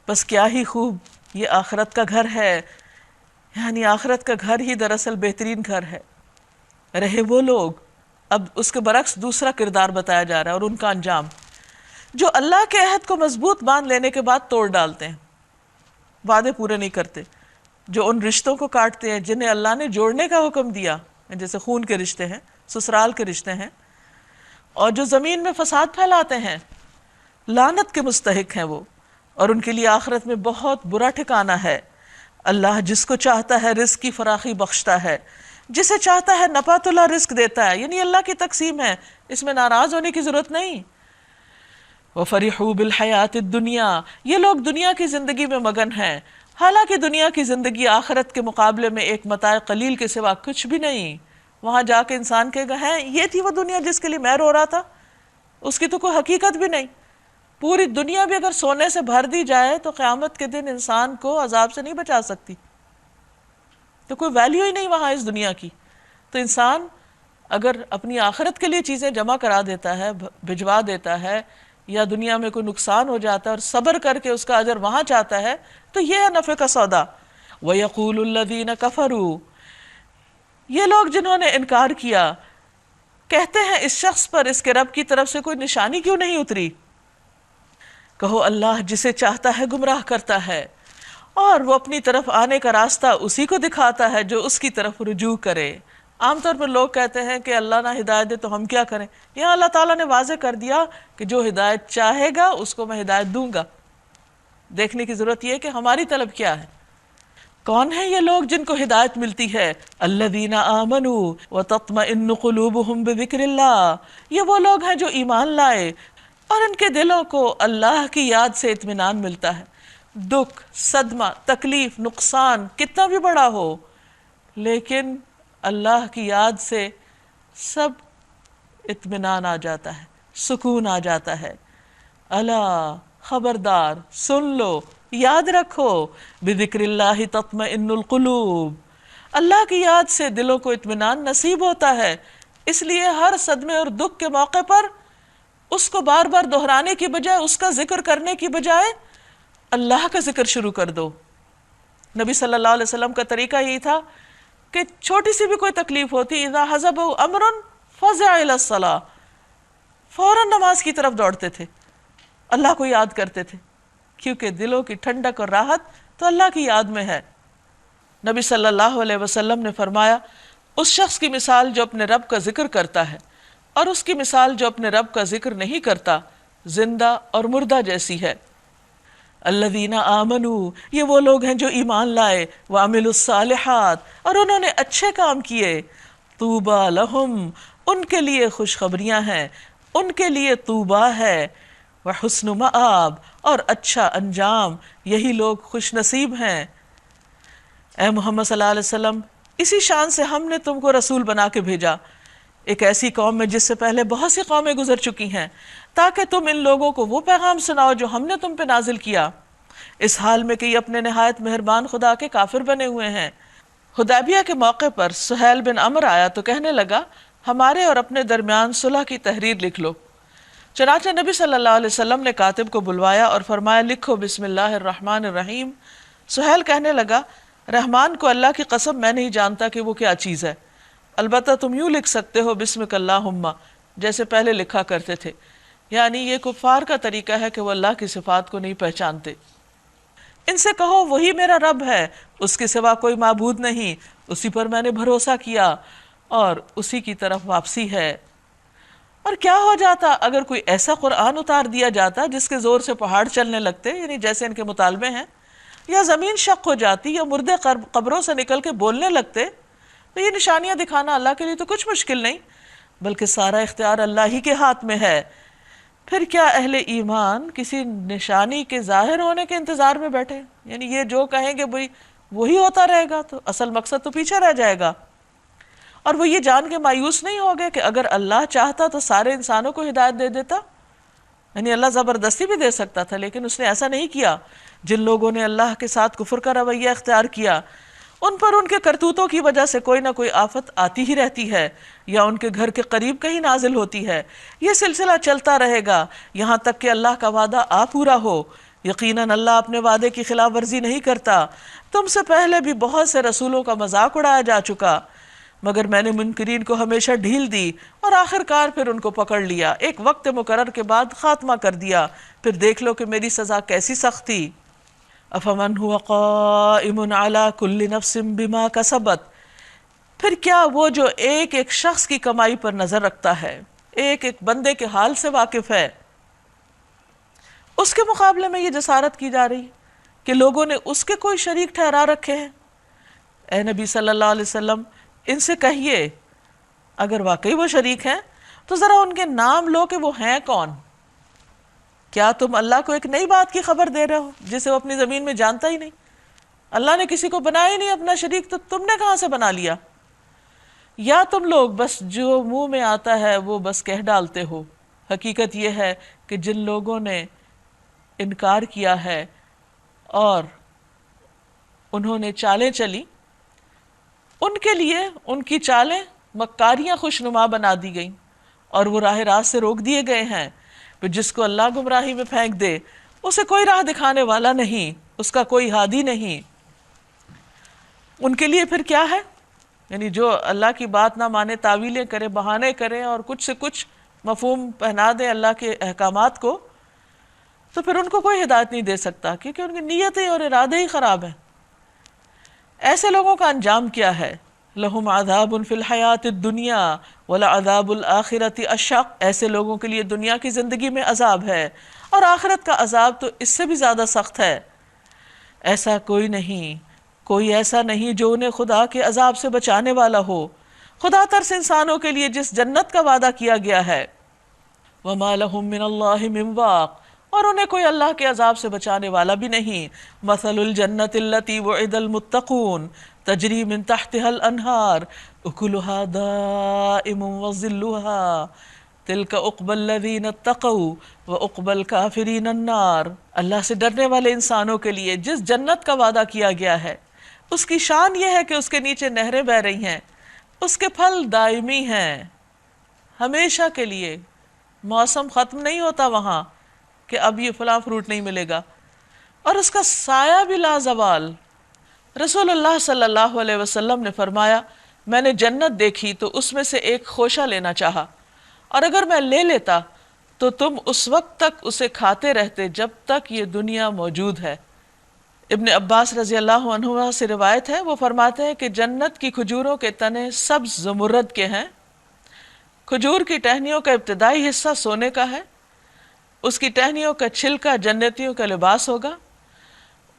بس کیا ہی خوب یہ آخرت کا گھر ہے، یعنی آخرت کا گھر ہی دراصل بہترین گھر ہے۔ رہے وہ لوگ، اب اس کے برعکس دوسرا کردار بتایا جا رہا ہے اور ان کا انجام، جو اللہ کے عہد کو مضبوط باندھ لینے کے بعد توڑ ڈالتے ہیں، وعدے پورے نہیں کرتے، جو ان رشتوں کو کاٹتے ہیں جنہیں اللہ نے جوڑنے کا حکم دیا، جیسے خون کے رشتے ہیں، سسرال کے رشتے ہیں، اور جو زمین میں فساد پھیلاتے ہیں، لعنت کے مستحق ہیں وہ، اور ان کے لیے آخرت میں بہت برا ٹھکانہ ہے۔ اللہ جس کو چاہتا ہے رزق کی فراخی بخشتا ہے، جسے چاہتا ہے نپات اللہ رزق دیتا ہے، یعنی اللہ کی تقسیم ہے، اس میں ناراض ہونے کی ضرورت نہیں۔ وَفَرِحُوا بِالْحَيَاةِ الدُّنْيَا، یہ لوگ دنیا کی زندگی میں مگن ہیں، حالانکہ دنیا کی زندگی آخرت کے مقابلے میں ایک متاع قلیل کے سوا کچھ بھی نہیں۔ وہاں جا کے انسان کہے گا ہے یہ تھی وہ دنیا جس کے لیے میں رو رہا تھا، اس کی تو کوئی حقیقت بھی نہیں۔ پوری دنیا بھی اگر سونے سے بھر دی جائے تو قیامت کے دن انسان کو عذاب سے نہیں بچا سکتی، تو کوئی ویلیو ہی نہیں وہاں اس دنیا کی۔ تو انسان اگر اپنی آخرت کے لیے چیزیں جمع کرا دیتا ہے، بھجوا دیتا ہے، یا دنیا میں کوئی نقصان ہو جاتا ہے اور صبر کر کے اس کا اجر وہاں چاہتا ہے، تو یہ ہے نفع کا سودا۔ وَيَقُولُ الَّذِينَ كَفَرُوا، یہ لوگ جنہوں نے انکار کیا کہتے ہیں اس شخص پر اس کے رب کی طرف سے کوئی نشانی کیوں نہیں اتری؟ کہو اللہ جسے چاہتا ہے گمراہ کرتا ہے، اور وہ اپنی طرف آنے کا راستہ اسی کو دکھاتا ہے جو اس کی طرف رجوع کرے۔ عام طور پر لوگ کہتے ہیں کہ اللہ نہ ہدایت دے تو ہم کیا کریں؟ یہاں اللہ تعالیٰ نے واضح کر دیا کہ جو ہدایت چاہے گا اس کو میں ہدایت دوں گا۔ دیکھنے کی ضرورت یہ ہے کہ ہماری طلب کیا ہے۔ کون ہیں یہ لوگ جن کو ہدایت ملتی ہے؟ الذین آمنوا وتطمئن قلوبہم بذکر اللہ، یہ وہ لوگ ہیں جو ایمان لائے اور ان کے دلوں کو اللہ کی یاد سے اطمینان ملتا ہے۔ دکھ، صدمہ، تکلیف، نقصان کتنا بھی بڑا ہو، لیکن اللہ کی یاد سے سب اطمینان آ جاتا ہے، سکون آ جاتا ہے۔ الا، خبردار، سن لو، یاد رکھو، بذکر اللہ تطمئن القلوب، اللہ کی یاد سے دلوں کو اطمینان نصیب ہوتا ہے۔ اس لیے ہر صدمے اور دکھ کے موقع پر اس کو بار بار دہرانے کی بجائے، اس کا ذکر کرنے کی بجائے اللہ کا ذکر شروع کر دو۔ نبی صلی اللہ علیہ وسلم کا طریقہ یہی تھا کہ چھوٹی سی بھی کوئی تکلیف ہوتی، اذا حزبہ امر فزع الی الصلاۃ، فوراً نماز کی طرف دوڑتے تھے، اللہ کو یاد کرتے تھے، کیونکہ دلوں کی ٹھنڈک اور راحت تو اللہ کی یاد میں ہے۔ نبی صلی اللہ علیہ وسلم نے فرمایا، اس شخص کی مثال جو اپنے رب کا ذکر کرتا ہے اور اس کی مثال جو اپنے رب کا ذکر نہیں کرتا، زندہ اور مردہ جیسی ہے۔ الذین آمنوا، یہ وہ لوگ ہیں جو ایمان لائے، وعملوا الصالحات، اور انہوں نے اچھے کام کیے، طوبی لہم، ان کے لیے خوشخبریاں ہیں، ان کے لیے طوبی ہے، وحسن مآب، اور اچھا انجام، یہی لوگ خوش نصیب ہیں۔ اے محمد صلی اللہ علیہ وسلم، اسی شان سے ہم نے تم کو رسول بنا کے بھیجا ایک ایسی قوم میں جس سے پہلے بہت سی قومیں گزر چکی ہیں، تاکہ تم ان لوگوں کو وہ پیغام سناؤ جو ہم نے تم پہ نازل کیا، اس حال میں کہ یہ اپنے نہایت مہربان خدا کے کافر بنے ہوئے ہیں۔ حدیبیہ کے موقع پر سہیل بن عمر آیا تو کہنے لگا، ہمارے اور اپنے درمیان صلح کی تحریر لکھ لو۔ چنانچہ نبی صلی اللہ علیہ وسلم نے کاتب کو بلوایا اور فرمایا، لکھو بسم اللہ الرحمن الرحیم۔ سہیل کہنے لگا، رحمان کو اللہ کی قسم میں نہیں جانتا کہ وہ کیا چیز ہے، البتہ تم یوں لکھ سکتے ہو بسمک اللہم، جیسے پہلے لکھا کرتے تھے، یعنی یہ کفار کا طریقہ ہے کہ وہ اللہ کی صفات کو نہیں پہچانتے۔ ان سے کہو وہی میرا رب ہے، اس کے سوا کوئی معبود نہیں، اسی پر میں نے بھروسہ کیا اور اسی کی طرف واپسی ہے۔ اور کیا ہو جاتا اگر کوئی ایسا قرآن اتار دیا جاتا جس کے زور سے پہاڑ چلنے لگتے، یعنی جیسے ان کے مطالبے ہیں، یا زمین شق ہو جاتی، یا مردے قبروں سے نکل کے بولنے لگتے، تو یہ نشانیاں دکھانا اللہ کے لیے تو کچھ مشکل نہیں، بلکہ سارا اختیار اللہ ہی کے ہاتھ میں ہے۔ پھر کیا اہل ایمان کسی نشانی کے ظاہر ہونے کے انتظار میں بیٹھے؟ یعنی یہ جو کہیں گے وہی ہوتا رہے گا، تو اصل مقصد تو پیچھے رہ جائے گا۔ اور وہ یہ جان کے مایوس نہیں ہو گئے کہ اگر اللہ چاہتا تو سارے انسانوں کو ہدایت دے دیتا، یعنی اللہ زبردستی بھی دے سکتا تھا، لیکن اس نے ایسا نہیں کیا۔ جن لوگوں نے اللہ کے ساتھ کفر کا رویہ اختیار کیا، ان پر ان کے کرتوتوں کی وجہ سے کوئی نہ کوئی آفت آتی ہی رہتی ہے، یا ان کے گھر کے قریب کہیں نازل ہوتی ہے۔ یہ سلسلہ چلتا رہے گا یہاں تک کہ اللہ کا وعدہ آ پورا ہو۔ یقیناً اللہ اپنے وعدے کی خلاف ورزی نہیں کرتا۔ تم سے پہلے بھی بہت سے رسولوں کا مذاق اڑایا جا چکا، مگر میں نے منکرین کو ہمیشہ ڈھیل دی اور آخر کار پھر ان کو پکڑ لیا، ایک وقت مقرر کے بعد خاتمہ کر دیا۔ پھر دیکھ لو کہ میری سزا کیسی سخت تھی۔ افمن هو قائم على كل نفس بما كسبت، پھر کیا وہ جو ایک ایک شخص کی کمائی پر نظر رکھتا ہے، ایک ایک بندے کے حال سے واقف ہے، اس کے مقابلے میں یہ جسارت کی جا رہی کہ لوگوں نے اس کے کوئی شریک ٹھہرا رکھے ہیں۔ اے نبی صلی اللہ علیہ وسلم، ان سے کہیے اگر واقعی وہ شریک ہیں تو ذرا ان کے نام لو کہ وہ ہیں کون۔ کیا تم اللہ کو ایک نئی بات کی خبر دے رہے ہو جسے وہ اپنی زمین میں جانتا ہی نہیں؟ اللہ نے کسی کو بنایا ہی نہیں اپنا شریک، تو تم نے کہاں سے بنا لیا؟ یا تم لوگ بس جو منہ میں آتا ہے وہ بس کہہ ڈالتے ہو؟ حقیقت یہ ہے کہ جن لوگوں نے انکار کیا ہے اور انہوں نے چالیں چلی، ان کے لیے ان کی چالیں مکاریاں خوشنما بنا دی گئیں اور وہ راہ راست سے روک دیے گئے ہیں۔ پھر جس کو اللہ گمراہی میں پھینک دے، اسے کوئی راہ دکھانے والا نہیں، اس کا کوئی ہادی نہیں۔ ان کے لیے پھر کیا ہے؟ یعنی جو اللہ کی بات نہ مانے، تعویلیں کرے، بہانے کرے اور کچھ سے کچھ مفہوم پہنا دے اللہ کے احکامات کو، تو پھر ان کو کوئی ہدایت نہیں دے سکتا، کیونکہ ان کی نیتیں اور ارادے ہی خراب ہیں۔ ایسے لوگوں کا انجام کیا ہے؟ لہم عذاب فی الحیات الدنیا ولعذاب الآخرۃ اشق، ایسے لوگوں کے لیے دنیا کی زندگی میں عذاب ہے اور آخرت کا عذاب تو اس سے بھی زیادہ سخت ہے۔ ایسا کوئی ایسا نہیں جو انہیں خدا کے عذاب سے بچانے والا ہو۔ خدا ترس انسانوں کے لیے جس جنت کا وعدہ کیا گیا ہے، وما لہم من اللہ من واق، اور انہیں کوئی اللہ کے عذاب سے بچانے والا بھی نہیں۔ مثل الجنت التی وعد المتقون تجری من تحتها الانہار اکلها دائم وظلها تلک عقبی الذین اتقوا وعقبی الکافرین النار۔ اللہ سے ڈرنے والے انسانوں کے لیے جس جنت کا وعدہ کیا گیا ہے، اس کی شان یہ ہے کہ اس کے نیچے نہریں بہہ رہی ہیں، اس کے پھل دائمی ہیں، ہمیشہ کے لیے، موسم ختم نہیں ہوتا وہاں کہ اب یہ فلاں فروٹ نہیں ملے گا، اور اس کا سایہ بھی لازوال۔ رسول اللہ صلی اللہ علیہ وسلم نے فرمایا، میں نے جنت دیکھی تو اس میں سے ایک خوشہ لینا چاہا، اور اگر میں لے لیتا تو تم اس وقت تک اسے کھاتے رہتے جب تک یہ دنیا موجود ہے۔ ابن عباس رضی اللہ عنہ سے روایت ہے، وہ فرماتے ہیں کہ جنت کی کھجوروں کے تنے سبز زمرد کے ہیں، کھجور کی ٹہنیوں کا ابتدائی حصہ سونے کا ہے، اس کی ٹہنیوں کا چھلکا جنتیوں کا لباس ہوگا،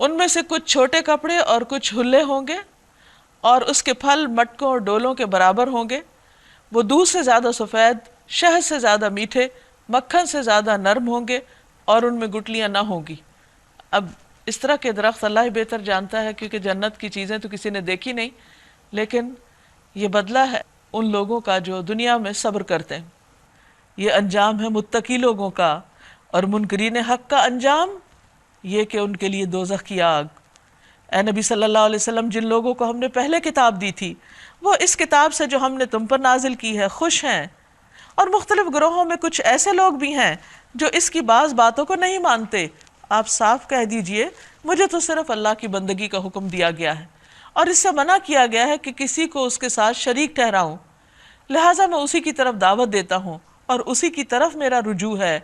ان میں سے کچھ چھوٹے کپڑے اور کچھ ہلے ہوں گے، اور اس کے پھل مٹکوں اور ڈولوں کے برابر ہوں گے، وہ دودھ سے زیادہ سفید، شہد سے زیادہ میٹھے، مکھن سے زیادہ نرم ہوں گے، اور ان میں گٹلیاں نہ ہوں گی۔ اب اس طرح کے درخت اللہ ہی بہتر جانتا ہے، کیونکہ جنت کی چیزیں تو کسی نے دیکھی نہیں، لیکن یہ بدلہ ہے ان لوگوں کا جو دنیا میں صبر کرتے ہیں۔ یہ انجام ہے متقی لوگوں کا، اور منکرین حق کا انجام یہ کہ ان کے لیے دوزخ کی آگ۔ اے نبی صلی اللہ علیہ وسلم، جن لوگوں کو ہم نے پہلے کتاب دی تھی وہ اس کتاب سے جو ہم نے تم پر نازل کی ہے خوش ہیں، اور مختلف گروہوں میں کچھ ایسے لوگ بھی ہیں جو اس کی بعض باتوں کو نہیں مانتے۔ آپ صاف کہہ دیجئے، مجھے تو صرف اللہ کی بندگی کا حکم دیا گیا ہے، اور اس سے منع کیا گیا ہے کہ کسی کو اس کے ساتھ شریک ٹھہراؤں، لہٰذا میں اسی کی طرف دعوت دیتا ہوں اور اسی کی طرف میرا رجوع ہے۔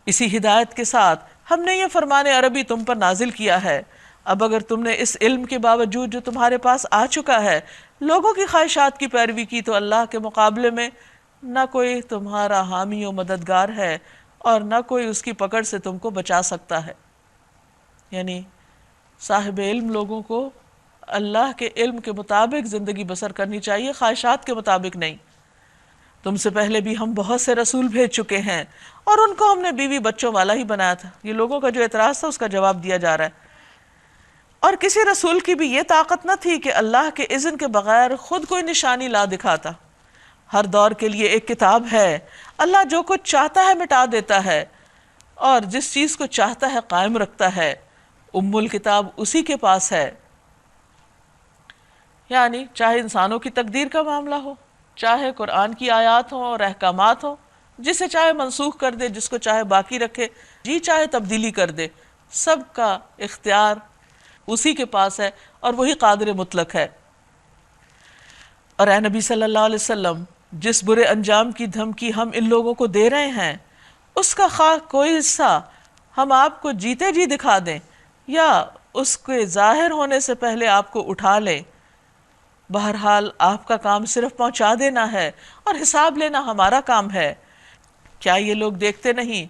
اسی ہدایت کے ساتھ ہم نے یہ فرمان عربی تم پر نازل کیا ہے۔ اب اگر تم نے اس علم کے باوجود جو تمہارے پاس آ چکا ہے لوگوں کی خواہشات کی پیروی کی تو اللہ کے مقابلے میں نہ کوئی تمہارا حامی و مددگار ہے، اور نہ کوئی اس کی پکڑ سے تم کو بچا سکتا ہے۔ یعنی صاحب علم لوگوں کو اللہ کے علم کے مطابق زندگی بسر کرنی چاہیے، خواہشات کے مطابق نہیں۔ تم سے پہلے بھی ہم بہت سے رسول بھیج چکے ہیں، اور ان کو ہم نے بیوی بچوں والا ہی بنایا تھا۔ یہ لوگوں کا جو اعتراض تھا اس کا جواب دیا جا رہا ہے۔ اور کسی رسول کی بھی یہ طاقت نہ تھی کہ اللہ کے اذن کے بغیر خود کوئی نشانی لا دکھاتا۔ ہر دور کے لیے ایک کتاب ہے، اللہ جو کچھ چاہتا ہے مٹا دیتا ہے، اور جس چیز کو چاہتا ہے قائم رکھتا ہے۔ ام الکتاب اسی کے پاس ہے۔ یعنی چاہے انسانوں کی تقدیر کا معاملہ ہو، چاہے قرآن کی آیات ہوں اور احکامات ہوں، جسے چاہے منسوخ کر دے، جس کو چاہے باقی رکھے، جی چاہے تبدیلی کر دے، سب کا اختیار اسی کے پاس ہے، اور وہی قادر مطلق ہے۔ اور اے نبی صلی اللہ علیہ وسلم، جس برے انجام کی دھمکی ہم ان لوگوں کو دے رہے ہیں، اس کا خواہ کوئی حصہ ہم آپ کو جیتے جی دکھا دیں یا اس کے ظاہر ہونے سے پہلے آپ کو اٹھا لیں، بہرحال آپ کا کام صرف پہنچا دینا ہے، اور حساب لینا ہمارا کام ہے۔ کیا یہ لوگ دیکھتے نہیں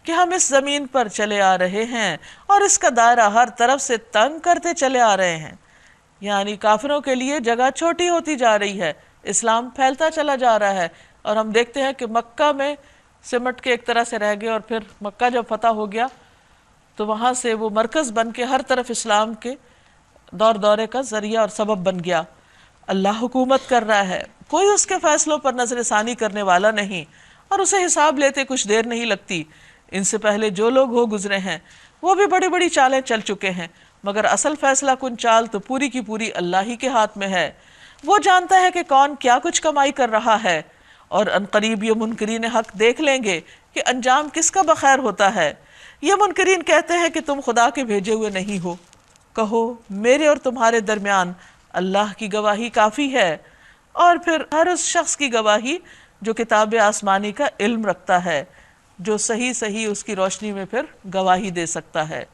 کہ ہم اس زمین پر چلے آ رہے ہیں اور اس کا دائرہ ہر طرف سے تنگ کرتے چلے آ رہے ہیں؟ یعنی کافروں کے لیے جگہ چھوٹی ہوتی جا رہی ہے، اسلام پھیلتا چلا جا رہا ہے، اور ہم دیکھتے ہیں کہ مکہ میں سمٹ کے ایک طرح سے رہ گئے، اور پھر مکہ جب فتح ہو گیا تو وہاں سے وہ مرکز بن کے ہر طرف اسلام کے دورے کا ذریعہ اور سبب بن گیا۔ اللہ حکومت کر رہا ہے، کوئی اس کے فیصلوں پر نظر ثانی کرنے والا نہیں، اور اسے حساب لیتے کچھ دیر نہیں لگتی۔ ان سے پہلے جو لوگ ہو گزرے ہیں وہ بھی بڑی بڑی چالیں چل چکے ہیں، مگر اصل فیصلہ کن چال تو پوری کی پوری اللہ ہی کے ہاتھ میں ہے۔ وہ جانتا ہے کہ کون کیا کچھ کمائی کر رہا ہے، اور عنقریب یہ منکرین حق دیکھ لیں گے کہ انجام کس کا بخیر ہوتا ہے۔ یہ منکرین کہتے ہیں کہ تم خدا کے بھیجے ہوئے نہیں ہو۔ کہو، میرے اور تمہارے درمیان اللہ کی گواہی کافی ہے، اور پھر ہر اس شخص کی گواہی جو کتاب آسمانی کا علم رکھتا ہے، جو صحیح صحیح اس کی روشنی میں پھر گواہی دے سکتا ہے۔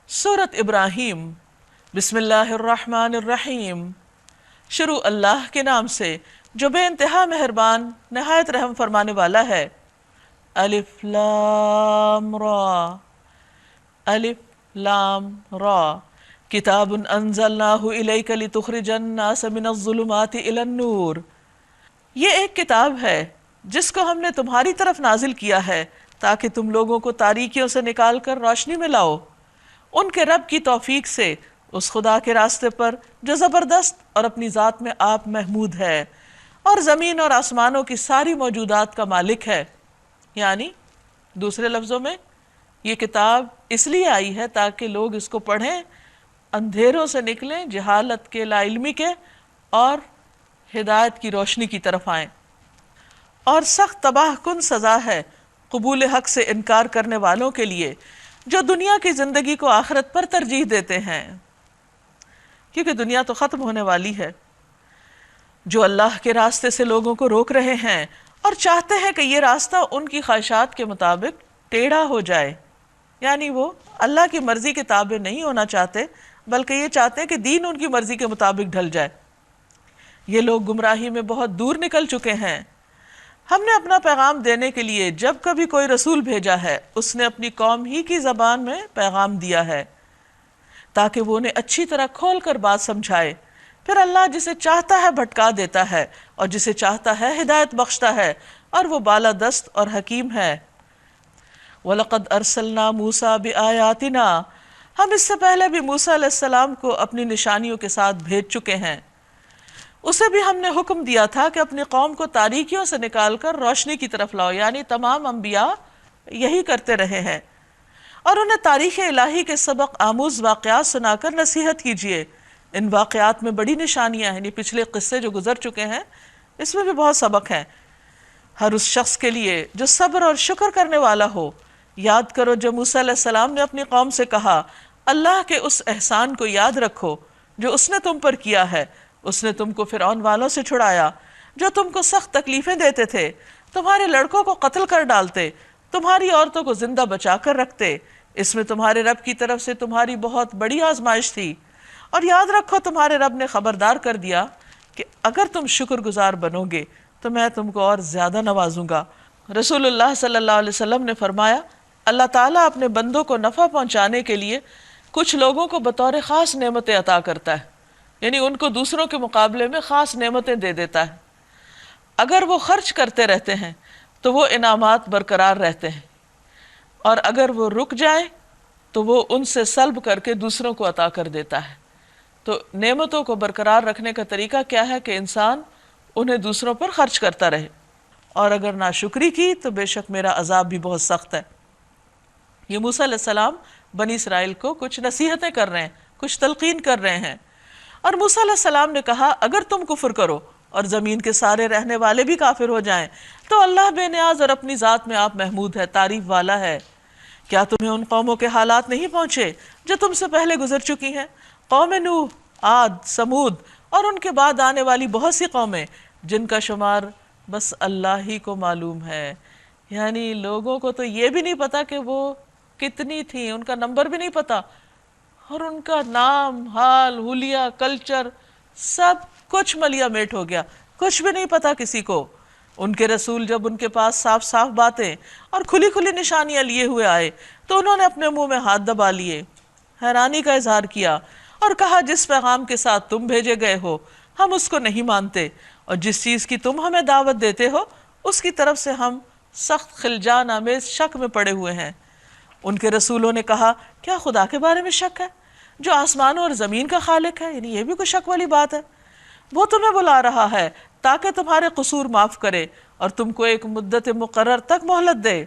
سورۃ ابراہیم، بسم اللہ الرحمن الرحیم۔ شروع اللہ کے نام سے جو بے انتہا مہربان نہایت رحم فرمانے والا ہے۔ الف لام را، الف لام را، کتاب انزلناہ الیک لتخرج الناس من الظلمات الی النور۔ یہ ایک کتاب ہے جس کو ہم نے تمہاری طرف نازل کیا ہے تاکہ تم لوگوں کو تاریکیوں سے نکال کر روشنی میں لاؤ ان کے رب کی توفیق سے، اس خدا کے راستے پر جو زبردست اور اپنی ذات میں آپ محمود ہے اور زمین اور آسمانوں کی ساری موجودات کا مالک ہے۔ یعنی دوسرے لفظوں میں یہ کتاب اس لیے آئی ہے تاکہ لوگ اس کو پڑھیں، اندھیروں سے نکلیں، جہالت کے، لا علمی کے، اور ہدایت کی روشنی کی طرف آئیں۔ اور سخت تباہ کن سزا ہے قبول حق سے انکار کرنے والوں کے لیے جو دنیا کی زندگی کو آخرت پر ترجیح دیتے ہیں، کیونکہ دنیا تو ختم ہونے والی ہے۔ جو اللہ کے راستے سے لوگوں کو روک رہے ہیں اور چاہتے ہیں کہ یہ راستہ ان کی خواہشات کے مطابق ٹیڑھا ہو جائے، یعنی وہ اللہ کی مرضی کے تابع نہیں ہونا چاہتے بلکہ یہ چاہتے ہیں کہ دین ان کی مرضی کے مطابق ڈھل جائے، یہ لوگ گمراہی میں بہت دور نکل چکے ہیں۔ ہم نے اپنا پیغام دینے کے لیے جب کبھی کوئی رسول بھیجا ہے اس نے اپنی قوم ہی کی زبان میں پیغام دیا ہے تاکہ وہ انہیں اچھی طرح کھول کر بات سمجھائے، پھر اللہ جسے چاہتا ہے بھٹکا دیتا ہے اور جسے چاہتا ہے ہدایت بخشتا ہے، اور وہ بالادست اور حکیم ہے۔ وَلَقَدْ أَرْسَلْنَا مُوسَىٰ بِآيَاتِنَا، ہم اس سے پہلے بھی موسیٰ علیہ السلام کو اپنی نشانیوں کے ساتھ بھیج چکے ہیں۔ اسے بھی ہم نے حکم دیا تھا کہ اپنی قوم کو تاریکیوں سے نکال کر روشنی کی طرف لاؤ، یعنی تمام انبیاء یہی کرتے رہے ہیں، اور انہیں تاریخ الہی کے سبق آموز واقعات سنا کر نصیحت کیجیے۔ ان واقعات میں بڑی نشانیاں ہیں، یعنی پچھلے قصے جو گزر چکے ہیں اس میں بھی بہت سبق ہیں ہر اس شخص کے لیے جو صبر اور شکر کرنے والا ہو۔ یاد کرو جب موسیٰ علیہ السلام نے اپنی قوم سے کہا، اللہ کے اس احسان کو یاد رکھو جو اس نے تم پر کیا ہے، اس نے تم کو فرعون والوں سے چھڑایا جو تم کو سخت تکلیفیں دیتے تھے، تمہارے لڑکوں کو قتل کر ڈالتے، تمہاری عورتوں کو زندہ بچا کر رکھتے، اس میں تمہارے رب کی طرف سے تمہاری بہت بڑی آزمائش تھی، اور یاد رکھو تمہارے رب نے خبردار کر دیا کہ اگر تم شکر گزار بنو گے تو میں تم کو اور زیادہ نوازوں گا۔ رسول اللہ صلی اللہ علیہ وسلم نے فرمایا، اللہ تعالیٰ اپنے بندوں کو نفع پہنچانے کے لیے کچھ لوگوں کو بطور خاص نعمتیں عطا کرتا ہے، یعنی ان کو دوسروں کے مقابلے میں خاص نعمتیں دے دیتا ہے۔ اگر وہ خرچ کرتے رہتے ہیں تو وہ انعامات برقرار رہتے ہیں، اور اگر وہ رک جائیں تو وہ ان سے سلب کر کے دوسروں کو عطا کر دیتا ہے۔ تو نعمتوں کو برقرار رکھنے کا طریقہ کیا ہے کہ انسان انہیں دوسروں پر خرچ کرتا رہے، اور اگر ناشکری کی تو بے شک میرا عذاب بھی بہت سخت ہے۔ یہ موسیٰ علیہ السلام بنی اسرائیل کو کچھ نصیحتیں کر رہے ہیں، کچھ تلقین کر رہے ہیں، اور موسیٰ علیہ السلام نے کہا اگر تم کفر کرو اور زمین کے سارے رہنے والے بھی کافر ہو جائیں تو اللہ بے نیاز اور اپنی ذات میں آپ محمود ہے، تعریف والا ہے۔ کیا تمہیں ان قوموں کے حالات نہیں پہنچے جو تم سے پہلے گزر چکی ہیں؟ قوم نوح، عاد، سمود اور ان کے بعد آنے والی بہت سی قومیں جن کا شمار بس اللہ ہی کو معلوم ہے، یعنی لوگوں کو تو یہ بھی نہیں پتا کہ وہ کتنی تھیں، ان کا نمبر بھی نہیں پتا، اور ان کا نام، حال، حلیہ، کلچر سب کچھ ملیا میٹ ہو گیا، کچھ بھی نہیں پتا کسی کو۔ ان کے رسول جب ان کے پاس صاف صاف باتیں اور کھلی کھلی نشانیاں لیے ہوئے آئے تو انہوں نے اپنے منہ میں ہاتھ دبا لیے، حیرانی کا اظہار کیا اور کہا جس پیغام کے ساتھ تم بھیجے گئے ہو ہم اس کو نہیں مانتے، اور جس چیز کی تم ہمیں دعوت دیتے ہو اس کی طرف سے ہم سخت خلجان آمیز شک میں پڑے ہوئے ہیں۔ ان کے رسولوں نے کہا کیا خدا کے بارے میں شک ہے جو آسمانوں اور زمین کا خالق ہے؟ یعنی یہ بھی کوئی شک والی بات ہے؟ وہ تمہیں بلا رہا ہے تاکہ تمہارے قصور معاف کرے اور تم کو ایک مدت مقرر تک مہلت دے۔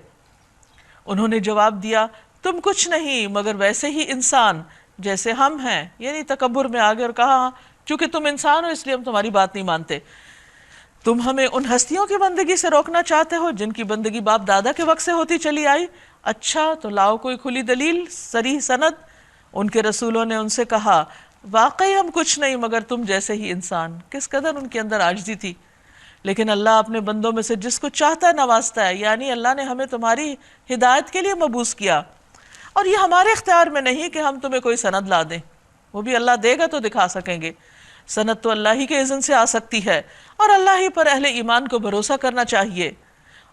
انہوں نے جواب دیا تم کچھ نہیں مگر ویسے ہی انسان جیسے ہم ہیں، یعنی تکبر میں آگے، اور کہا چونکہ تم انسان ہو اس لیے ہم تمہاری بات نہیں مانتے۔ تم ہمیں ان ہستیوں کی بندگی سے روکنا چاہتے ہو جن کی بندگی باپ دادا کے وقت سے ہوتی چلی آئی؟ اچھا تو لاؤ کوئی کھلی دلیل، صریح سند۔ ان کے رسولوں نے ان سے کہا واقعی ہم کچھ نہیں مگر تم جیسے ہی انسان۔ کس قدر ان کے اندر عاجزی تھی، لیکن اللہ اپنے بندوں میں سے جس کو چاہتا ہے نوازتا ہے، یعنی اللہ نے ہمیں تمہاری ہدایت کے لیے مبعوث کیا، اور یہ ہمارے اختیار میں نہیں کہ ہم تمہیں کوئی سند لا دیں، وہ بھی اللہ دے گا تو دکھا سکیں گے۔ سند تو اللہ ہی کے اذن سے آ سکتی ہے، اور اللہ ہی پر اہل ایمان کو بھروسہ کرنا چاہیے۔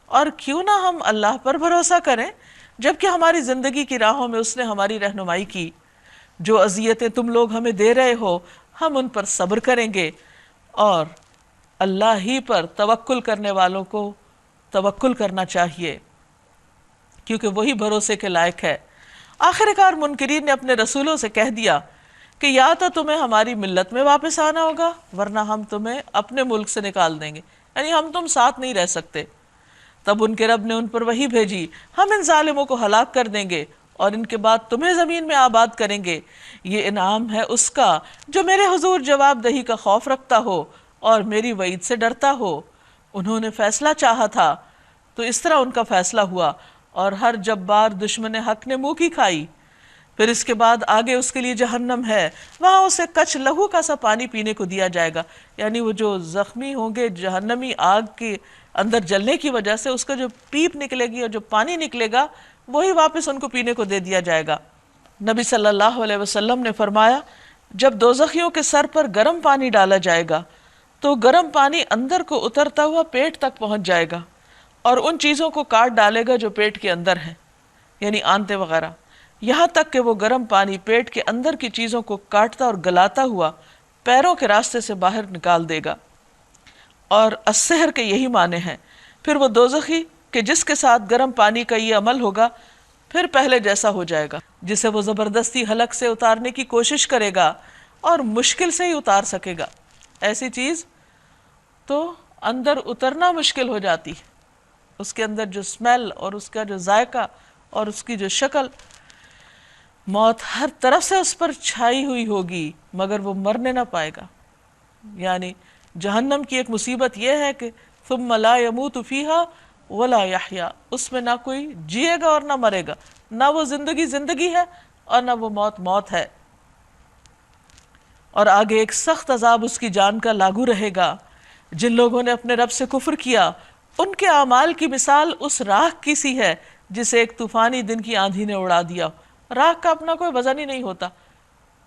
اور کیوں نہ ہم اللہ پر بھروسہ کریں جبکہ ہماری زندگی کی راہوں میں اس نے ہماری رہنمائی کی۔ جو اذیتیں تم لوگ ہمیں دے رہے ہو ہم ان پر صبر کریں گے، اور اللہ ہی پر توکل کرنے والوں کو توکل کرنا چاہیے۔ کیونکہ وہی بھروسے کے لائق ہے۔ آخر کار منکرین نے اپنے رسولوں سے کہہ دیا کہ یا تو تمہیں ہماری ملت میں واپس آنا ہوگا ورنہ ہم تمہیں اپنے ملک سے نکال دیں گے، یعنی ہم تم ساتھ نہیں رہ سکتے۔ تب ان کے رب نے ان پر وحی بھیجی، ہم ان ظالموں کو ہلاک کر دیں گے اور ان کے بعد تمہیں زمین میں آباد کریں گے، یہ انعام ہے اس کا جو میرے حضور جواب دہی کا خوف رکھتا ہو اور میری وعید سے ڈرتا ہو۔ انہوں نے فیصلہ چاہا تھا تو اس طرح ان کا فیصلہ ہوا، اور ہر جبار دشمن حق نے منہ کی کھائی۔ پھر اس کے بعد آگے اس کے لیے جہنم ہے، وہاں اسے کچھ لہو کا سا پانی پینے کو دیا جائے گا، یعنی وہ جو زخمی ہوں گے جہنمی آگ کے اندر جلنے کی وجہ سے، اس کا جو پیپ نکلے گی اور جو پانی نکلے گا وہی واپس ان کو پینے کو دے دیا جائے گا۔ نبی صلی اللہ علیہ وسلم نے فرمایا جب دوزخیوں کے سر پر گرم پانی ڈالا جائے گا تو گرم پانی اندر کو اترتا ہوا پیٹ تک پہنچ جائے گا اور ان چیزوں کو کاٹ ڈالے گا جو پیٹ کے اندر ہیں، یعنی آنتے وغیرہ، یہاں تک کہ وہ گرم پانی پیٹ کے اندر کی چیزوں کو کاٹتا اور گلاتا ہوا پیروں کے راستے سے باہر نکال دے گا۔ اور السحر کے یہی معنی ہیں۔ پھر وہ دوزخی کہ جس کے ساتھ گرم پانی کا یہ عمل ہوگا پھر پہلے جیسا ہو جائے گا، جسے وہ زبردستی حلق سے اتارنے کی کوشش کرے گا اور مشکل سے ہی اتار سکے گا۔ ایسی چیز تو اندر اترنا مشکل ہو جاتی ہے، اس کے اندر جو سمیل اور اس کا جو ذائقہ اور اس کی جو شکل، موت ہر طرف سے اس پر چھائی ہوئی ہوگی مگر وہ مرنے نہ پائے گا۔ یعنی جہنم کی ایک مصیبت یہ ہے کہ ثم لا يموت فيها ولا يحيا، اس میں نہ کوئی جیے گا اور نہ مرے گا، نہ وہ زندگی ہے اور نہ وہ موت ہے۔ اور آگے ایک سخت عذاب اس کی جان کا لاگو رہے گا۔ جن لوگوں نے اپنے رب سے کفر کیا ان کے اعمال کی مثال اس راکھ کی سی ہے جسے ایک طوفانی دن کی آندھی نے اڑا دیا۔ راکھ کا اپنا کوئی وزن ہی نہیں ہوتا،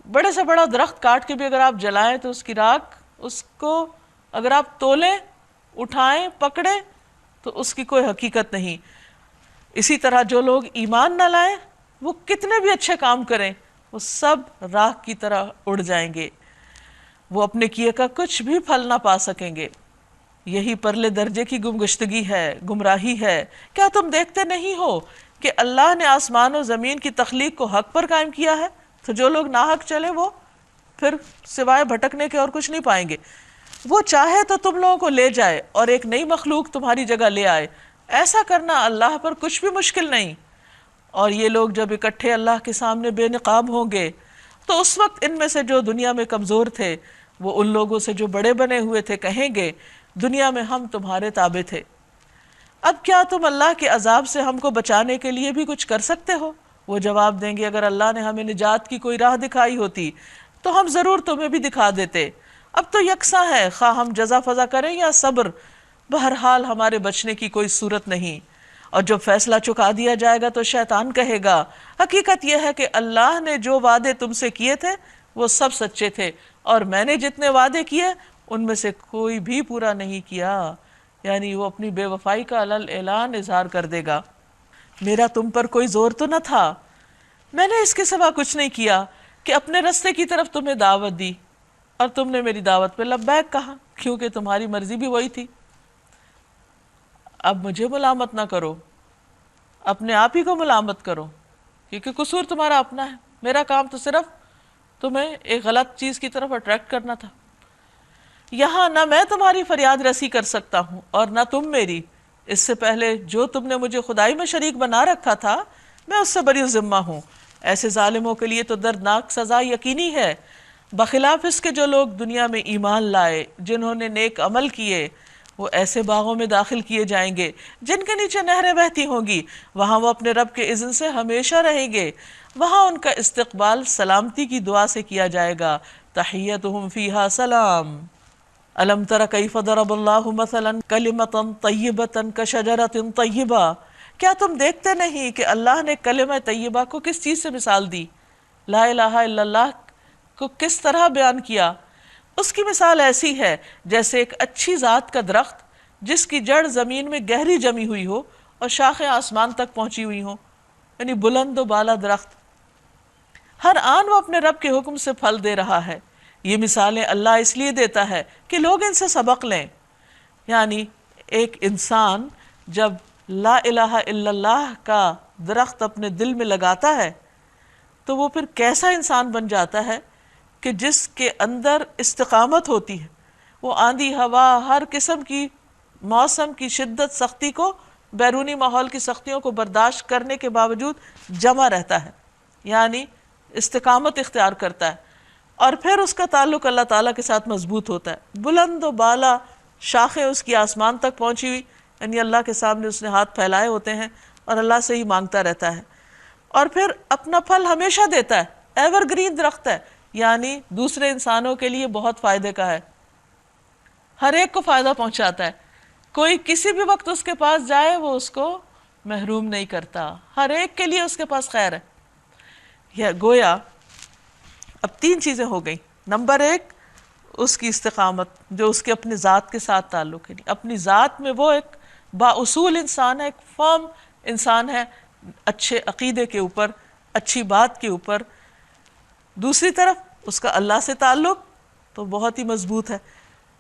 بڑے سے بڑا درخت کاٹ کے بھی اگر آپ جلائیں تو اس کی راکھ، اس کو اگر آپ تولیں، اٹھائیں، پکڑیں تو اس کی کوئی حقیقت نہیں۔ اسی طرح جو لوگ ایمان نہ لائیں وہ کتنے بھی اچھے کام کریں وہ سب راکھ کی طرح اڑ جائیں گے، وہ اپنے کیے کا کچھ بھی پھل نہ پا سکیں گے۔ یہی پرلے درجے کی گمگشتگی ہے، گمراہی ہے۔ کیا تم دیکھتے نہیں ہو کہ اللہ نے آسمان و زمین کی تخلیق کو حق پر قائم کیا ہے؟ تو جو لوگ ناحق چلے وہ پھر سوائے بھٹکنے کے اور کچھ نہیں پائیں گے۔ وہ چاہے تو تم لوگوں کو لے جائے اور ایک نئی مخلوق تمہاری جگہ لے آئے، ایسا کرنا اللہ پر کچھ بھی مشکل نہیں۔ اور یہ لوگ جب اکٹھے اللہ کے سامنے بے نقاب ہوں گے تو اس وقت ان میں سے جو دنیا میں کمزور تھے وہ ان لوگوں سے جو بڑے بنے ہوئے تھے کہیں گے دنیا میں ہم تمہارے تابع تھے، اب کیا تم اللہ کے عذاب سے ہم کو بچانے کے لیے بھی کچھ کر سکتے ہو؟ وہ جواب دیں گے اگر اللہ نے ہمیں نجات کی کوئی راہ دکھائی ہوتی تو ہم ضرور تمہیں بھی دکھا دیتے۔ اب تو یکساں ہے، خواہ ہم جزا فضا کریں یا صبر، بہرحال ہمارے بچنے کی کوئی صورت نہیں۔ اور جب فیصلہ چکا دیا جائے گا تو شیطان کہے گا حقیقت یہ ہے کہ اللہ نے جو وعدے تم سے کیے تھے وہ سب سچے تھے اور میں نے جتنے وعدے کیے ان میں سے کوئی بھی پورا نہیں کیا، یعنی وہ اپنی بے وفائی کا علل اعلان اظہار کر دے گا۔ میرا تم پر کوئی زور تو نہ تھا، میں نے اس کے سوا کچھ نہیں کیا کہ اپنے رستے کی طرف تمہیں دعوت دی اور تم نے میری دعوت پہ لبیک کہا، کیونکہ تمہاری مرضی بھی وہی تھی۔ اب مجھے ملامت نہ کرو، اپنے آپ ہی کو ملامت کرو، کیونکہ قصور تمہارا اپنا ہے، میرا کام تو صرف تمہیں ایک غلط چیز کی طرف اٹریکٹ کرنا تھا۔ یہاں نہ میں تمہاری فریاد رسی کر سکتا ہوں اور نہ تم میری، اس سے پہلے جو تم نے مجھے خدائی میں شریک بنا رکھا تھا میں اس سے بری ذمہ ہوں۔ ایسے ظالموں کے لیے تو دردناک سزا یقینی ہے، بخلاف اس کے جو لوگ دنیا میں ایمان لائے، جنہوں نے نیک عمل کیے، وہ ایسے باغوں میں داخل کیے جائیں گے جن کے نیچے نہریں بہتی ہوں گی، وہاں وہ اپنے رب کے اذن سے ہمیشہ رہیں گے، وہاں ان کا استقبال سلامتی کی دعا سے کیا جائے گا، تحیتہم فیہا سلام۔ الم تر کیف ضرب اللہ مثلا کلمۃ طیبۃ کشجرۃ طیبہ، کیا تم دیکھتے نہیں کہ اللہ نے کلمہ طیبہ کو کس چیز سے مثال دی، لا الہ الا اللہ کو کس طرح بیان کیا؟ اس کی مثال ایسی ہے جیسے ایک اچھی ذات کا درخت جس کی جڑ زمین میں گہری جمی ہوئی ہو اور شاخیں آسمان تک پہنچی ہوئی ہوں، یعنی بلند و بالا درخت، ہر آن وہ اپنے رب کے حکم سے پھل دے رہا ہے۔ یہ مثالیں اللہ اس لیے دیتا ہے کہ لوگ ان سے سبق لیں۔ یعنی ایک انسان جب لا الہ الا اللہ کا درخت اپنے دل میں لگاتا ہے تو وہ پھر کیسا انسان بن جاتا ہے کہ جس کے اندر استقامت ہوتی ہے، وہ آندھی ہوا ہر قسم کی موسم کی شدت سختی کو، بیرونی ماحول کی سختیوں کو برداشت کرنے کے باوجود جمع رہتا ہے، یعنی استقامت اختیار کرتا ہے، اور پھر اس کا تعلق اللہ تعالیٰ کے ساتھ مضبوط ہوتا ہے، بلند و بالا شاخیں اس کی آسمان تک پہنچی ہوئی، یعنی اللہ کے سامنے اس نے ہاتھ پھیلائے ہوتے ہیں اور اللہ سے ہی مانگتا رہتا ہے، اور پھر اپنا پھل ہمیشہ دیتا ہے، ایور گرین درخت ہے، یعنی دوسرے انسانوں کے لیے بہت فائدے کا ہے، ہر ایک کو فائدہ پہنچاتا ہے، کوئی کسی بھی وقت اس کے پاس جائے وہ اس کو محروم نہیں کرتا، ہر ایک کے لیے اس کے پاس خیر ہے۔ یہ گویا اب 3 چیزیں ہو گئیں، نمبر 1 اس کی استقامت جو اس کے اپنے ذات کے ساتھ تعلق ہے، اپنی ذات میں وہ ایک بااصول انسان ہے، ایک فرم انسان ہے، اچھے عقیدے کے اوپر، اچھی بات کے اوپر۔ دوسری طرف اس کا اللہ سے تعلق تو بہت ہی مضبوط ہے،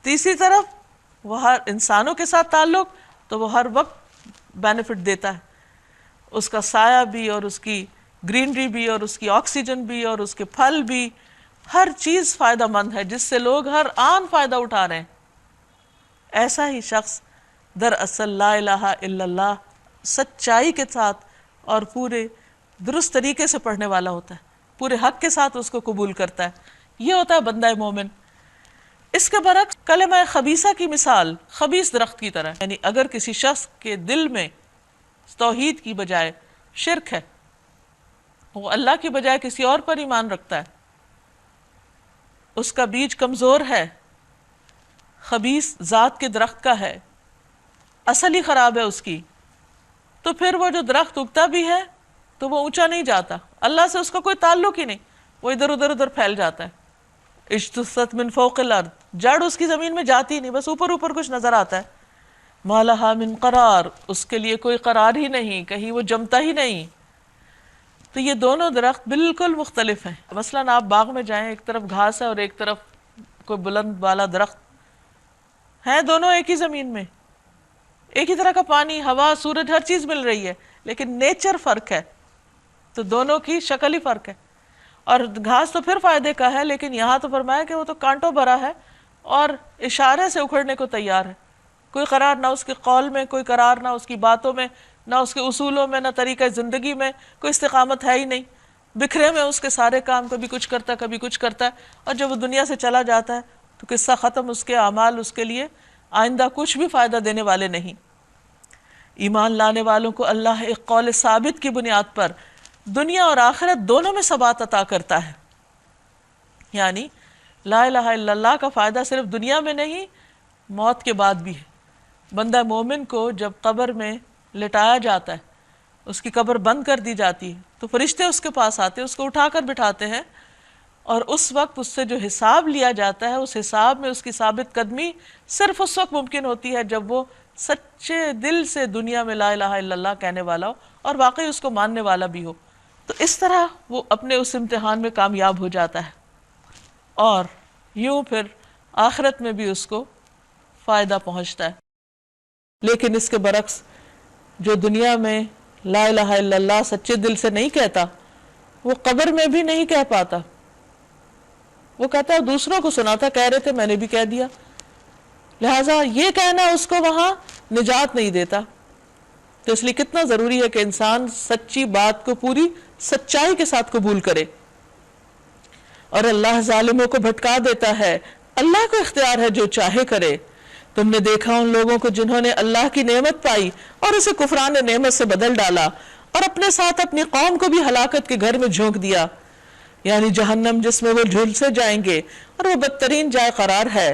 تیسری طرف وہ ہر انسانوں کے ساتھ تعلق تو وہ ہر وقت بینیفٹ دیتا ہے، اس کا سایہ بھی اور اس کی گرینری بھی اور اس کی آکسیجن بھی اور اس کے پھل بھی، ہر چیز فائدہ مند ہے جس سے لوگ ہر آن فائدہ اٹھا رہے ہیں۔ ایسا ہی شخص دراصل لا الہ الا اللہ سچائی کے ساتھ اور پورے درست طریقے سے پڑھنے والا ہوتا ہے، پورے حق کے ساتھ اس کو قبول کرتا ہے، یہ ہوتا ہے بندہ مومن۔ اس کے برعکس کلمہ خبیثہ کی مثال خبیث درخت کی طرح، یعنی اگر کسی شخص کے دل میں توحید کی بجائے شرک ہے، وہ اللہ کی بجائے کسی اور پر ایمان رکھتا ہے، اس کا بیج کمزور ہے، خبیث ذات کے درخت کا ہے، اصل ہی خراب ہے اس کی، تو پھر وہ جو درخت اگتا بھی ہے تو وہ اونچا نہیں جاتا، اللہ سے اس کا کوئی تعلق ہی نہیں، وہ ادھر ادھر پھیل جاتا ہے۔ اجتثت من فوق الارض، جڑ اس کی زمین میں جاتی نہیں، بس اوپر اوپر کچھ نظر آتا ہے۔ ما لہا من قرار، اس کے لیے کوئی قرار ہی نہیں، کہیں وہ جمتا ہی نہیں۔ تو یہ دونوں درخت بالکل مختلف ہیں۔ مثلاً آپ باغ میں جائیں، ایک طرف گھاس ہے اور ایک طرف کوئی بلند بالا درخت ہیں، دونوں ایک ہی زمین میں، ایک ہی طرح کا پانی، ہوا، سورج، ہر چیز مل رہی ہے، لیکن نیچر فرق ہے، تو دونوں کی شکل ہی فرق ہے۔ اور گھاس تو پھر فائدے کا ہے، لیکن یہاں تو فرمایا کہ وہ تو کانٹوں بھرا ہے اور اشارے سے اکھڑنے کو تیار ہے، کوئی قرار نہ اس کے قول میں، کوئی قرار نہ اس کی باتوں میں، نہ اس کے اصولوں میں، نہ طریقہ زندگی میں، کوئی استقامت ہے ہی نہیں، بکھرے میں اس کے سارے کام، کبھی کچھ کرتا ہے کبھی کچھ کرتا ہے، اور جب وہ دنیا سے چلا جاتا ہے تو قصہ ختم، اس کے اعمال اس کے لیے آئندہ کچھ بھی فائدہ دینے والے نہیں۔ ایمان لانے والوں کو اللہ ایک قول ثابت کی بنیاد پر دنیا اور آخرت دونوں میں ثبات عطا کرتا ہے، یعنی لا الہ الا اللہ کا فائدہ صرف دنیا میں نہیں، موت کے بعد بھی ہے۔ بندہ مومن کو جب قبر میں لٹایا جاتا ہے، اس کی قبر بند کر دی جاتی ہے، تو فرشتے اس کے پاس آتے ہیں، اس کو اٹھا کر بٹھاتے ہیں، اور اس وقت اس سے جو حساب لیا جاتا ہے، اس حساب میں اس کی ثابت قدمی صرف اس وقت ممکن ہوتی ہے جب وہ سچے دل سے دنیا میں لا الہ الا اللہ کہنے والا ہو اور واقعی اس کو ماننے والا بھی ہو، تو اس طرح وہ اپنے اس امتحان میں کامیاب ہو جاتا ہے، اور یوں پھر آخرت میں بھی اس کو فائدہ پہنچتا ہے۔ لیکن اس کے برعکس جو دنیا میں لا الہ الا اللہ سچے دل سے نہیں کہتا، وہ قبر میں بھی نہیں کہہ پاتا، وہ کہتا ہے دوسروں کو سناتا، کہہ رہے تھے میں نے بھی کہہ دیا، لہٰذا یہ کہنا اس کو وہاں نجات نہیں دیتا۔ تو اس لیے کتنا ضروری ہے کہ انسان سچی بات کو پوری سچائی کے ساتھ قبول کرے۔ اور اللہ ظالموں کو بھٹکا دیتا ہے، اللہ کو اختیار ہے جو چاہے کرے۔ تم نے دیکھا ان لوگوں کو جنہوں نے اللہ کی نعمت پائی اور اسے کفران نعمت سے بدل ڈالا، اور اپنے ساتھ اپنی قوم کو بھی ہلاکت کے گھر میں جھونک دیا، یعنی جہنم جس میں وہ جھلسے جائیں گے اور وہ بدترین جائے قرار ہے۔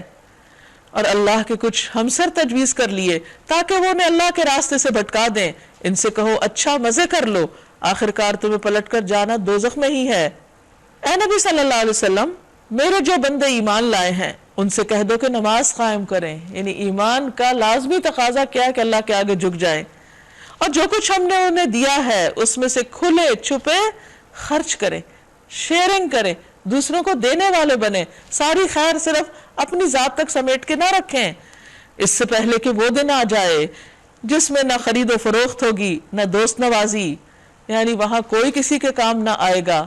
اور اللہ کے کچھ ہمسر تجویز کر لیے تاکہ وہ انہیں اللہ کے راستے سے بھٹکا دیں، ان سے کہو اچھا مزے کر لو، آخرکار تمہیں پلٹ کر جانا دوزخ میں ہی ہے۔ اے نبی صلی اللہ علیہ وسلم، میرے جو بندے ایمان لائے ہیں ان سے کہہ دو کہ نماز قائم کریں، یعنی ایمان کا لازمی تقاضا کیا ہے کہ اللہ کے آگے جھک جائیں، اور جو کچھ ہم نے انہیں دیا ہے اس میں سے کھلے چھپے خرچ کریں، شیئرنگ کریں، دوسروں کو دینے والے بنیں، ساری خیر صرف اپنی ذات تک سمیٹ کے نہ رکھیں، اس سے پہلے کہ وہ دن آ جائے جس میں نہ خرید و فروخت ہوگی، نہ دوست نوازی، یعنی وہاں کوئی کسی کے کام نہ آئے گا.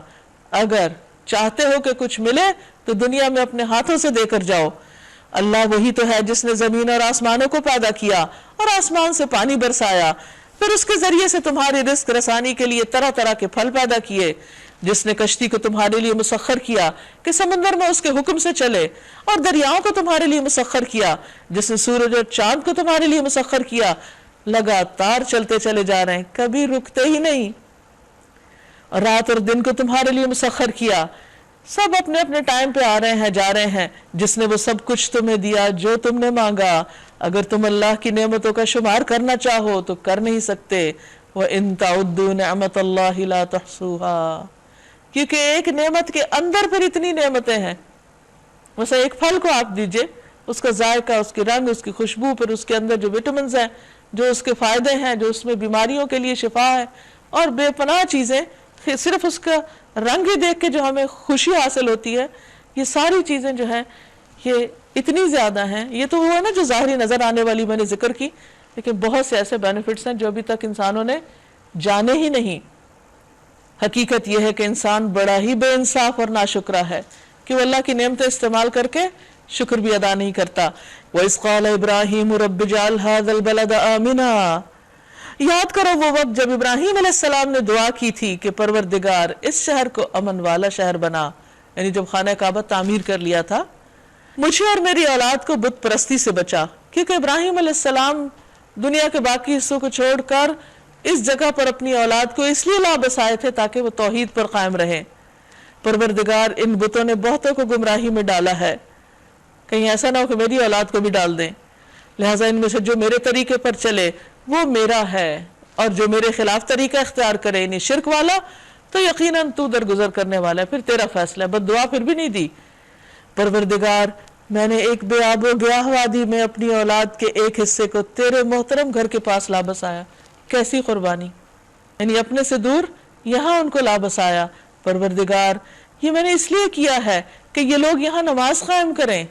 اگر چاہتے ہو کہ کچھ ملے تو دنیا میں اپنے ہاتھوں سے دے کر جاؤ. اللہ وہی تو ہے جس نے زمین اور آسمانوں کو پیدا کیا اور آسمان سے پانی برسایا، پھر اس کے ذریعے سے تمہاری رزق رسانی کے لیے طرح طرح کے پھل پیدا کیے، جس نے کشتی کو تمہارے لیے مسخر کیا کہ سمندر میں اس کے حکم سے چلے، اور دریاؤں کو تمہارے لیے مسخر کیا، جس نے سورج اور چاند کو تمہارے لیے مسخر کیا. لگاتار چلتے چلے جا رہے ہیں، کبھی رکتے ہی نہیں. اور رات اور دن کو تمہارے لیے مسخر کیا، سب اپنے اپنے ٹائم پہ آ رہے ہیں جا رہے ہیں. جس نے وہ سب کچھ تمہیں دیا جو تم نے مانگا. اگر تم اللہ کی نعمتوں کا شمار کرنا چاہو تو کر نہیں سکتے. وَإِن تَعُدُّوا نِعْمَةَ اللَّهِ لَا تُحْصُوهَا، کیونکہ ایک نعمت کے اندر پھر اتنی نعمتیں ہیں. ویسے ایک پھل کو آپ دیجئے، اس کا ذائقہ، اس کی رنگ، اس کی خوشبو، پھر اس کے اندر جو وٹامنز ہیں، جو اس کے فائدے ہیں، جو اس میں بیماریوں کے لیے شفا ہے، اور بے پناہ چیزیں. صرف اس کا رنگ ہی دیکھ کے جو ہمیں خوشی حاصل ہوتی ہے، یہ ساری چیزیں جو ہیں یہ اتنی زیادہ ہیں. یہ تو وہ ہے نا جو ظاہری نظر آنے والی میں نے ذکر کی، لیکن بہت سے ایسے بینیفٹس ہیں جو ابھی تک انسانوں نے جانے ہی نہیں. حقیقت یہ ہے کہ انسان بڑا ہی بے انصاف اور ناشکرا ہے کہ وہ اللہ کی نعمتیں استعمال کر کے شکر بھی ادا نہیں کرتا. وَإِذْ قَالَ إِبْرَاهِيمُ رَبِّ اجْعَلْ هَذَا الْبَلَدَ آمِنًا، یاد کرو وہ وقت جب ابراہیم علیہ السلام نے دعا کی تھی کہ پروردگار اس شہر کو امن والا شہر بنا، یعنی جب خانہ کعبہ تعمیر کر لیا تھا. مجھے اور میری اولاد کو بت پرستی سے بچا، کیونکہ ابراہیم علیہ السلام دنیا کے باقی حصوں کو چھوڑ کر اس جگہ پر اپنی اولاد کو اس لیے لا بسائے تھے تاکہ وہ توحید پر قائم رہے. پروردگار ان بتوں نے بہتوں کو گمراہی میں ڈالا ہے، کہیں ایسا نہ ہو کہ میری اولاد کو بھی ڈال دیں. لہٰذا ان میں سے جو میرے طریقے پر چلے وہ میرا ہے، اور جو میرے خلاف طریقہ اختیار کرے یعنی شرک والا تو یقیناً تو درگزر کرنے والا ہے، پھر تیرا فیصلہ ہے. بد دعا پھر بھی نہیں دی. پروردگار میں نے ایک بے آب و گیاہ وادی میں اپنی اولاد کے ایک حصے کو تیرے محترم گھر کے پاس لا بسایا. کیسی قربانی، یعنی اپنے سے دور یہاں ان کو لا بسایا. پروردگار یہ میں نے اس لیے کیا ہے کہ یہ لوگ یہاں نماز قائم کریں،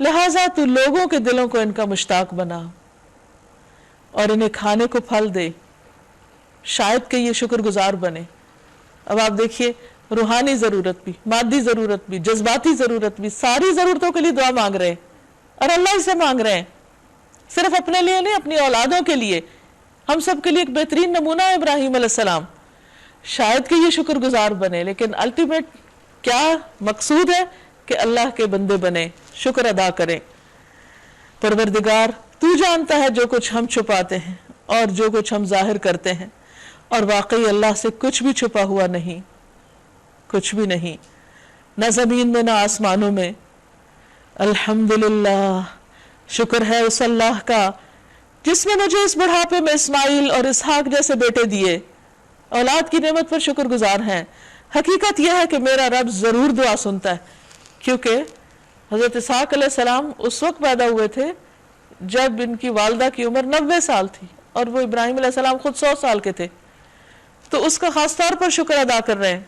لہٰذا تو لوگوں کے دلوں کو ان کا مشتاق بنا اور انہیں کھانے کو پھل دے، شاید کہ یہ شکر گزار بنے. اب آپ دیکھیے، روحانی ضرورت بھی، مادی ضرورت بھی، جذباتی ضرورت بھی، ساری ضرورتوں کے لیے دعا مانگ رہے ہیں اور اللہ ہی سے مانگ رہے ہیں. صرف اپنے لیے نہیں، اپنی اولادوں کے لیے. ہم سب کے لیے ایک بہترین نمونہ ہے ابراہیم علیہ السلام. شاید کہ یہ شکر گزار بنے، لیکن الٹیمیٹ کیا مقصود ہے کہ اللہ کے بندے بنے، شکر ادا کریں. پروردگار تو جانتا ہے جو کچھ ہم چھپاتے ہیں اور جو کچھ ہم ظاہر کرتے ہیں، اور واقعی اللہ سے کچھ بھی چھپا ہوا نہیں، کچھ بھی نہیں، نہ زمین میں نہ آسمانوں میں. الحمدللہ، شکر ہے اس اللہ کا جس نے مجھے اس بڑھاپے میں اسماعیل اور اسحاق جیسے بیٹے دیے. اولاد کی نعمت پر شکر گزار ہیں. حقیقت یہ ہے کہ میرا رب ضرور دعا سنتا ہے، کیونکہ حضرت اسحاق علیہ السلام اس وقت پیدا ہوئے تھے جب ان کی والدہ کی عمر 90 سال تھی اور وہ ابراہیم علیہ السلام خود 100 سال کے تھے. تو اس کا خاص طور پر شکر ادا کر رہے ہیں.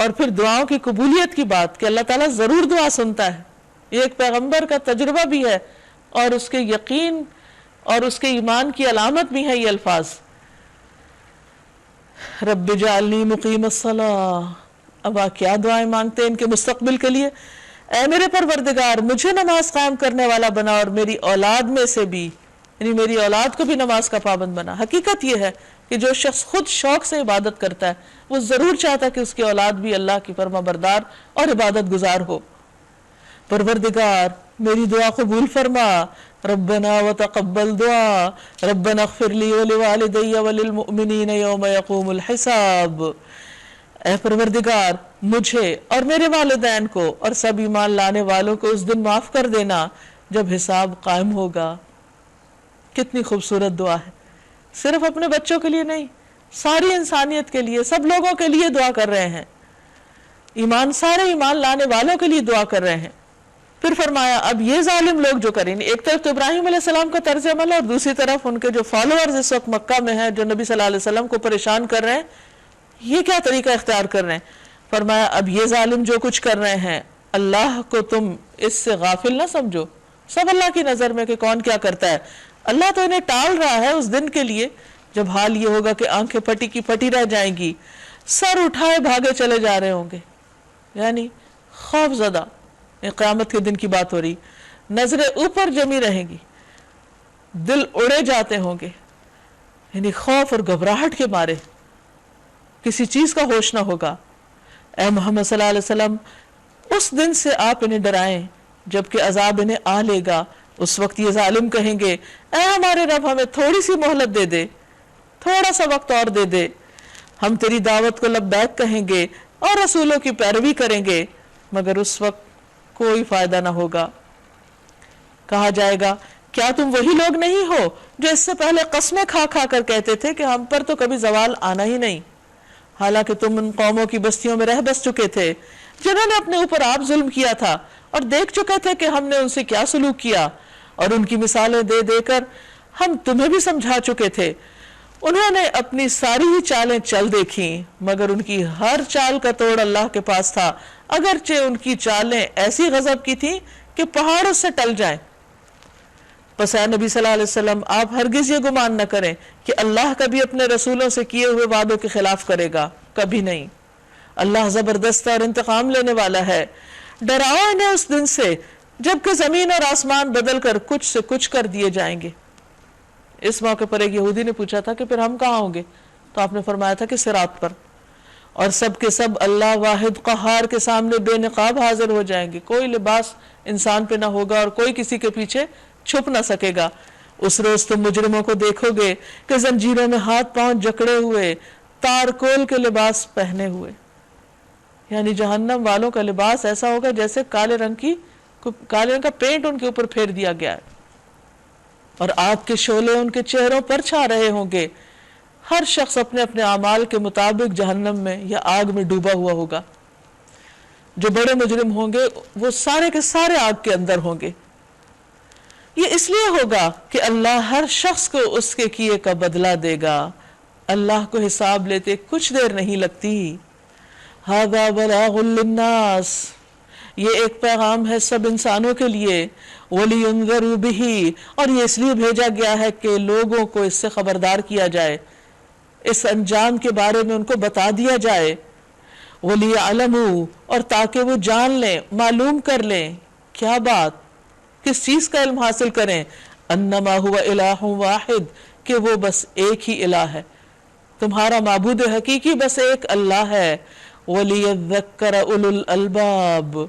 اور پھر دعاؤں کی قبولیت کی بات کہ اللہ تعالیٰ ضرور دعا سنتا ہے، یہ ایک پیغمبر کا تجربہ بھی ہے اور اس کے یقین اور اس کے ایمان کی علامت بھی ہے یہ الفاظ. رب اجعلنی مقیم الصلاۃ. اب کیا دعائیں مانگتے ہیں ان کے مستقبل کے لیے؟ اے میرے پروردگار مجھے نماز قائم کرنے والا بنا اور میری اولاد میں سے بھی، یعنی میری اولاد کو بھی نماز کا پابند بنا. حقیقت یہ ہے کہ جو شخص خود شوق سے عبادت کرتا ہے وہ ضرور چاہتا ہے کہ اس کی اولاد بھی اللہ کی فرما بردار اور عبادت گزار ہو. پروردگار میری دعا قبول فرما. ربنا وتقبل دعا. ربنا اغفر لی ولوالدی وللمؤمنین یوم یقوم الحساب. اے پروردگار مجھے اور میرے والدین کو اور سب ایمان لانے والوں کو اس دن معاف کر دینا جب حساب قائم ہوگا. کتنی خوبصورت دعا ہے. صرف اپنے بچوں کے لیے نہیں، ساری انسانیت کے لیے، سب لوگوں کے لیے دعا کر رہے ہیں. سارے ایمان لانے والوں کے لیے دعا کر رہے ہیں. پھر فرمایا اب یہ ظالم لوگ جو کریں، ایک طرف تو ابراہیم علیہ السلام کا طرز عمل ہے اور دوسری طرف ان کے جو فالوورز اس وقت مکہ میں ہیں جو نبی صلی اللہ علیہ وسلم کو پریشان کر رہے ہیں، یہ کیا طریقہ اختیار کر رہے ہیں. فرمایا اب یہ ظالم جو کچھ کر رہے ہیں اللہ کو تم اس سے غافل نہ سمجھو. سب اللہ کی نظر میں کہ کون کیا کرتا ہے. اللہ تو انہیں ٹال رہا ہے اس دن کے لیے جب حال یہ ہوگا کہ آنکھیں پھٹی کی پھٹی رہ جائیں گی، سر اٹھائے بھاگے چلے جا رہے ہوں گے، یعنی خوف زدہ، قیامت کے دن کی بات ہو رہی، نظریں اوپر جمی رہیں گی، دل اڑے جاتے ہوں گے، یعنی خوف اور گھبراہٹ کے مارے کسی چیز کا ہوش نہ ہوگا۔ اے محمد صلی اللہ علیہ وسلم اس دن سے آپ انہیں ڈرائیں جبکہ عذاب انہیں آ لے گا۔ اس وقت یہ ظالم کہیں گے اے ہمارے رب ہمیں تھوڑی سی مہلت دے دے، تھوڑا سا وقت اور دے دے، ہم تیری دعوت کو لبیک کہیں گے اور رسولوں کی پیروی کریں گے، مگر اس وقت کوئی فائدہ نہ ہوگا۔ کہا جائے گا کیا تم وہی لوگ نہیں ہو جو اس سے پہلے قسمیں کھا کھا کر کہتے تھے کہ ہم پر تو کبھی زوال آنا ہی نہیں، حالانکہ تم ان قوموں کی بستیوں میں رہ بس چکے تھے جنہوں نے اپنے اوپر آپ ظلم کیا تھا، اور دیکھ چکے تھے کہ ہم نے ان سے کیا سلوک کیا، اور ان کی مثالیں دے دے کر ہم تمہیں بھی سمجھا چکے تھے۔ انہوں نے اپنی ساری ہی چالیں چل دیکھیں، مگر ان کی ہر چال کا توڑ اللہ کے پاس تھا، اگرچہ ان کی چالیں ایسی غضب کی تھیں کہ پہاڑوں سے ٹل جائیں۔ پس اے نبی صلی اللہ علیہ وسلم آپ ہرگز یہ گمان نہ کریں کہ اللہ کبھی اپنے رسولوں سے کیے ہوئے وعدوں کے خلاف کرے گا، کبھی نہیں۔ اللہ زبردست اور انتقام لینے والا ہے۔ ڈراؤ انہیں اس دن سے جبکہ زمین اور آسمان بدل کر کچھ سے کچھ کر دیے جائیں گے۔ اس موقع پر ایک یہودی نے پوچھا تھا کہ پھر ہم کہاں ہوں گے؟ تو آپ نے فرمایا تھا کہ صراط پر، اور سب کے سب اللہ واحد قہار کے سامنے بے نقاب حاضر ہو جائیں گے، کوئی لباس انسان پہ نہ ہوگا اور کوئی کسی کے پیچھے چھپ نہ سکے گا۔ اس روز تم مجرموں کو دیکھو گے کہ زنجیروں میں ہاتھ پاؤں جکڑے ہوئے، تارکول کے لباس پہنے ہوئے، یعنی جہنم والوں کا لباس ایسا ہوگا جیسے کالے رنگ کا پینٹ ان کے اوپر پھیر دیا گیا ہے، اور آگ کے شعلے ان کے چہروں پر چھا رہے ہوں گے۔ ہر شخص اپنے اپنے اعمال کے مطابق جہنم میں یا آگ میں ڈوبا ہوا ہوگا۔ جو بڑے مجرم ہوں گے وہ سارے کے سارے آگ کے اندر ہوں گے۔ یہ اس لیے ہوگا کہ اللہ ہر شخص کو اس کے کیے کا بدلہ دے گا، اللہ کو حساب لیتے کچھ دیر نہیں لگتی۔ ھذا بلاغ للناس، یہ ایک پیغام ہے سب انسانوں کے لیے، وَلِيُنذَرُوا بِهِ، اور یہ اس لیے بھیجا گیا ہے کہ لوگوں کو اس سے خبردار کیا جائے، اس انجام کے بارے میں ان کو بتا دیا جائے، وَلِيَعْلَمُوا، اور تاکہ وہ جان لیں، معلوم کر لیں، کیا بات، کس چیز کا علم حاصل کریں، انما هو الہ واحد، کہ وہ بس ایک ہی الہ ہے، تمہارا معبود حقیقی بس ایک اللہ ہے، وَلِيَذَّكَّرَ أُولُو الْأَلْبَابِ،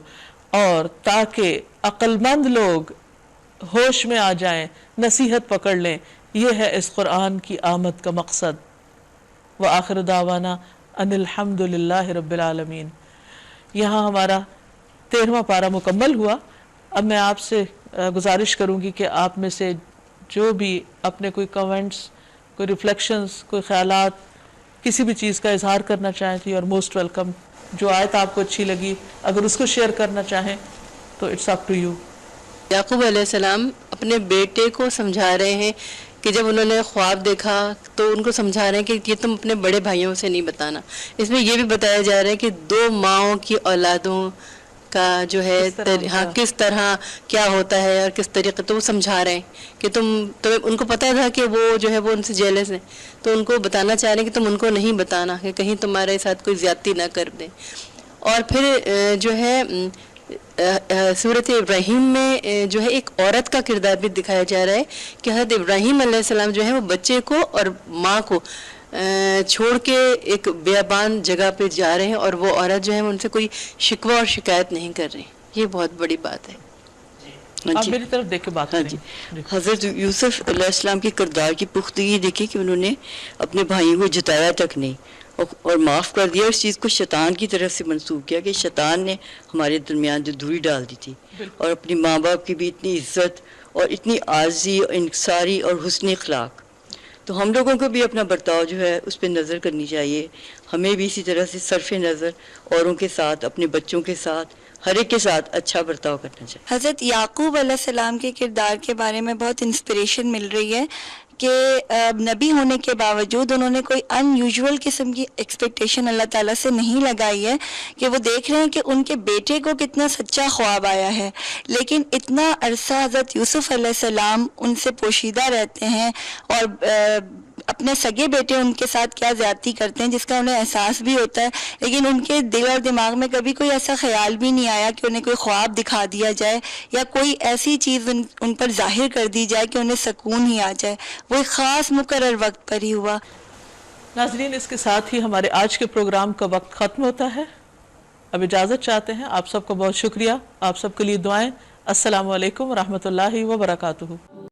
اور تاکہ عقل مند لوگ ہوش میں آ جائیں، نصیحت پکڑ لیں۔ یہ ہے اس قرآن کی آمد کا مقصد۔ وآخر دعوانا ان الحمد للہ رب العالمین۔ یہاں ہمارا 13واں پارہ مکمل ہوا۔ اب میں آپ سے گزارش کروں گی کہ آپ میں سے جو بھی اپنے کوئی کمنٹس، کوئی ریفلیکشنز، کوئی خیالات، کسی بھی چیز کا اظہار کرنا چاہیں تو یو آر موسٹ ویلکم۔ جو آیت آپ کو اچھی لگی اگر اس کو شیئر کرنا چاہیں تو اٹس اپ ٹو یو۔ یعقوب علیہ السلام اپنے بیٹے کو سمجھا رہے ہیں کہ جب انہوں نے خواب دیکھا تو ان کو سمجھا رہے ہیں کہ یہ تم اپنے بڑے بھائیوں سے نہیں بتانا۔ اس میں یہ بھی بتایا جا رہا ہے کہ دو ماؤں کی اولادوں کا جو ہے کس طرح کیا ہوتا ہے اور کس طریقے، تو وہ سمجھا رہے ہیں کہ تمہیں ان کو پتہ تھا کہ وہ جو ہے وہ ان سے جیلس ہیں، تو ان کو بتانا چاہ رہے ہیں کہ تم ان کو نہیں بتانا کہ کہیں تمہارے ساتھ کوئی زیادتی نہ کر دیں۔ اور پھر جو ہے سورۃ ابراہیم میں جو ہے ایک عورت کا کردار بھی دکھایا جا رہا ہے کہ حضرت ابراہیم علیہ السلام جو ہے وہ بچے کو اور ماں کو چھوڑ کے ایک بیابان جگہ پہ جا رہے ہیں، اور وہ عورت جو ہے ان سے کوئی شکوہ اور شکایت نہیں کر رہی۔ یہ بہت بڑی بات ہے۔ آپ میری طرف دیکھ کے بات کریں۔ حضرت یوسف علیہ السلام کے کردار کی پختگی دیکھی کہ انہوں نے اپنے بھائیوں کو جتایا تک نہیں اور معاف کر دیا۔ اس چیز کو شیطان کی طرف سے منسوخ کیا کہ شیطان نے ہمارے درمیان جو دوری ڈال دی تھی، اور اپنی ماں باپ کی بھی اتنی عزت اور اتنی عاجزی، انکساری اور حسن اخلاق۔ تو ہم لوگوں کو بھی اپنا برتاؤ جو ہے اس پہ نظر کرنی چاہیے، ہمیں بھی اسی طرح سے صرف نظر اوروں کے ساتھ، اپنے بچوں کے ساتھ، ہر ایک کے ساتھ اچھا برتاؤ کرنا چاہیے۔ حضرت یعقوب علیہ السلام کے کردار کے بارے میں بہت انسپریشن مل رہی ہے کہ نبی ہونے کے باوجود انہوں نے کوئی ان یوزول قسم کی ایکسپیکٹیشن اللہ تعالیٰ سے نہیں لگائی ہے، کہ وہ دیکھ رہے ہیں کہ ان کے بیٹے کو کتنا سچا خواب آیا ہے، لیکن اتنا عرصہ حضرت یوسف علیہ السلام ان سے پوشیدہ رہتے ہیں اور اپنے سگے بیٹے ان کے ساتھ کیا زیادتی کرتے ہیں جس کا انہیں احساس بھی ہوتا ہے، لیکن ان کے دل اور دماغ میں کبھی کوئی ایسا خیال بھی نہیں آیا کہ انہیں کوئی خواب دکھا دیا جائے یا کوئی ایسی چیز ان پر ظاہر کر دی جائے کہ انہیں سکون ہی آ جائے. وہ ایک خاص مقرر وقت پر ہی ہوا. ناظرین، اس کے ساتھ ہی ہمارے آج کے پروگرام کا وقت ختم ہوتا ہے. اب اجازت چاہتے ہیں. آپ سب کو بہت شکریہ. آپ سب کے لیے دعائیں. السلام علیکم ورحمۃ اللہ وبرکاتہ.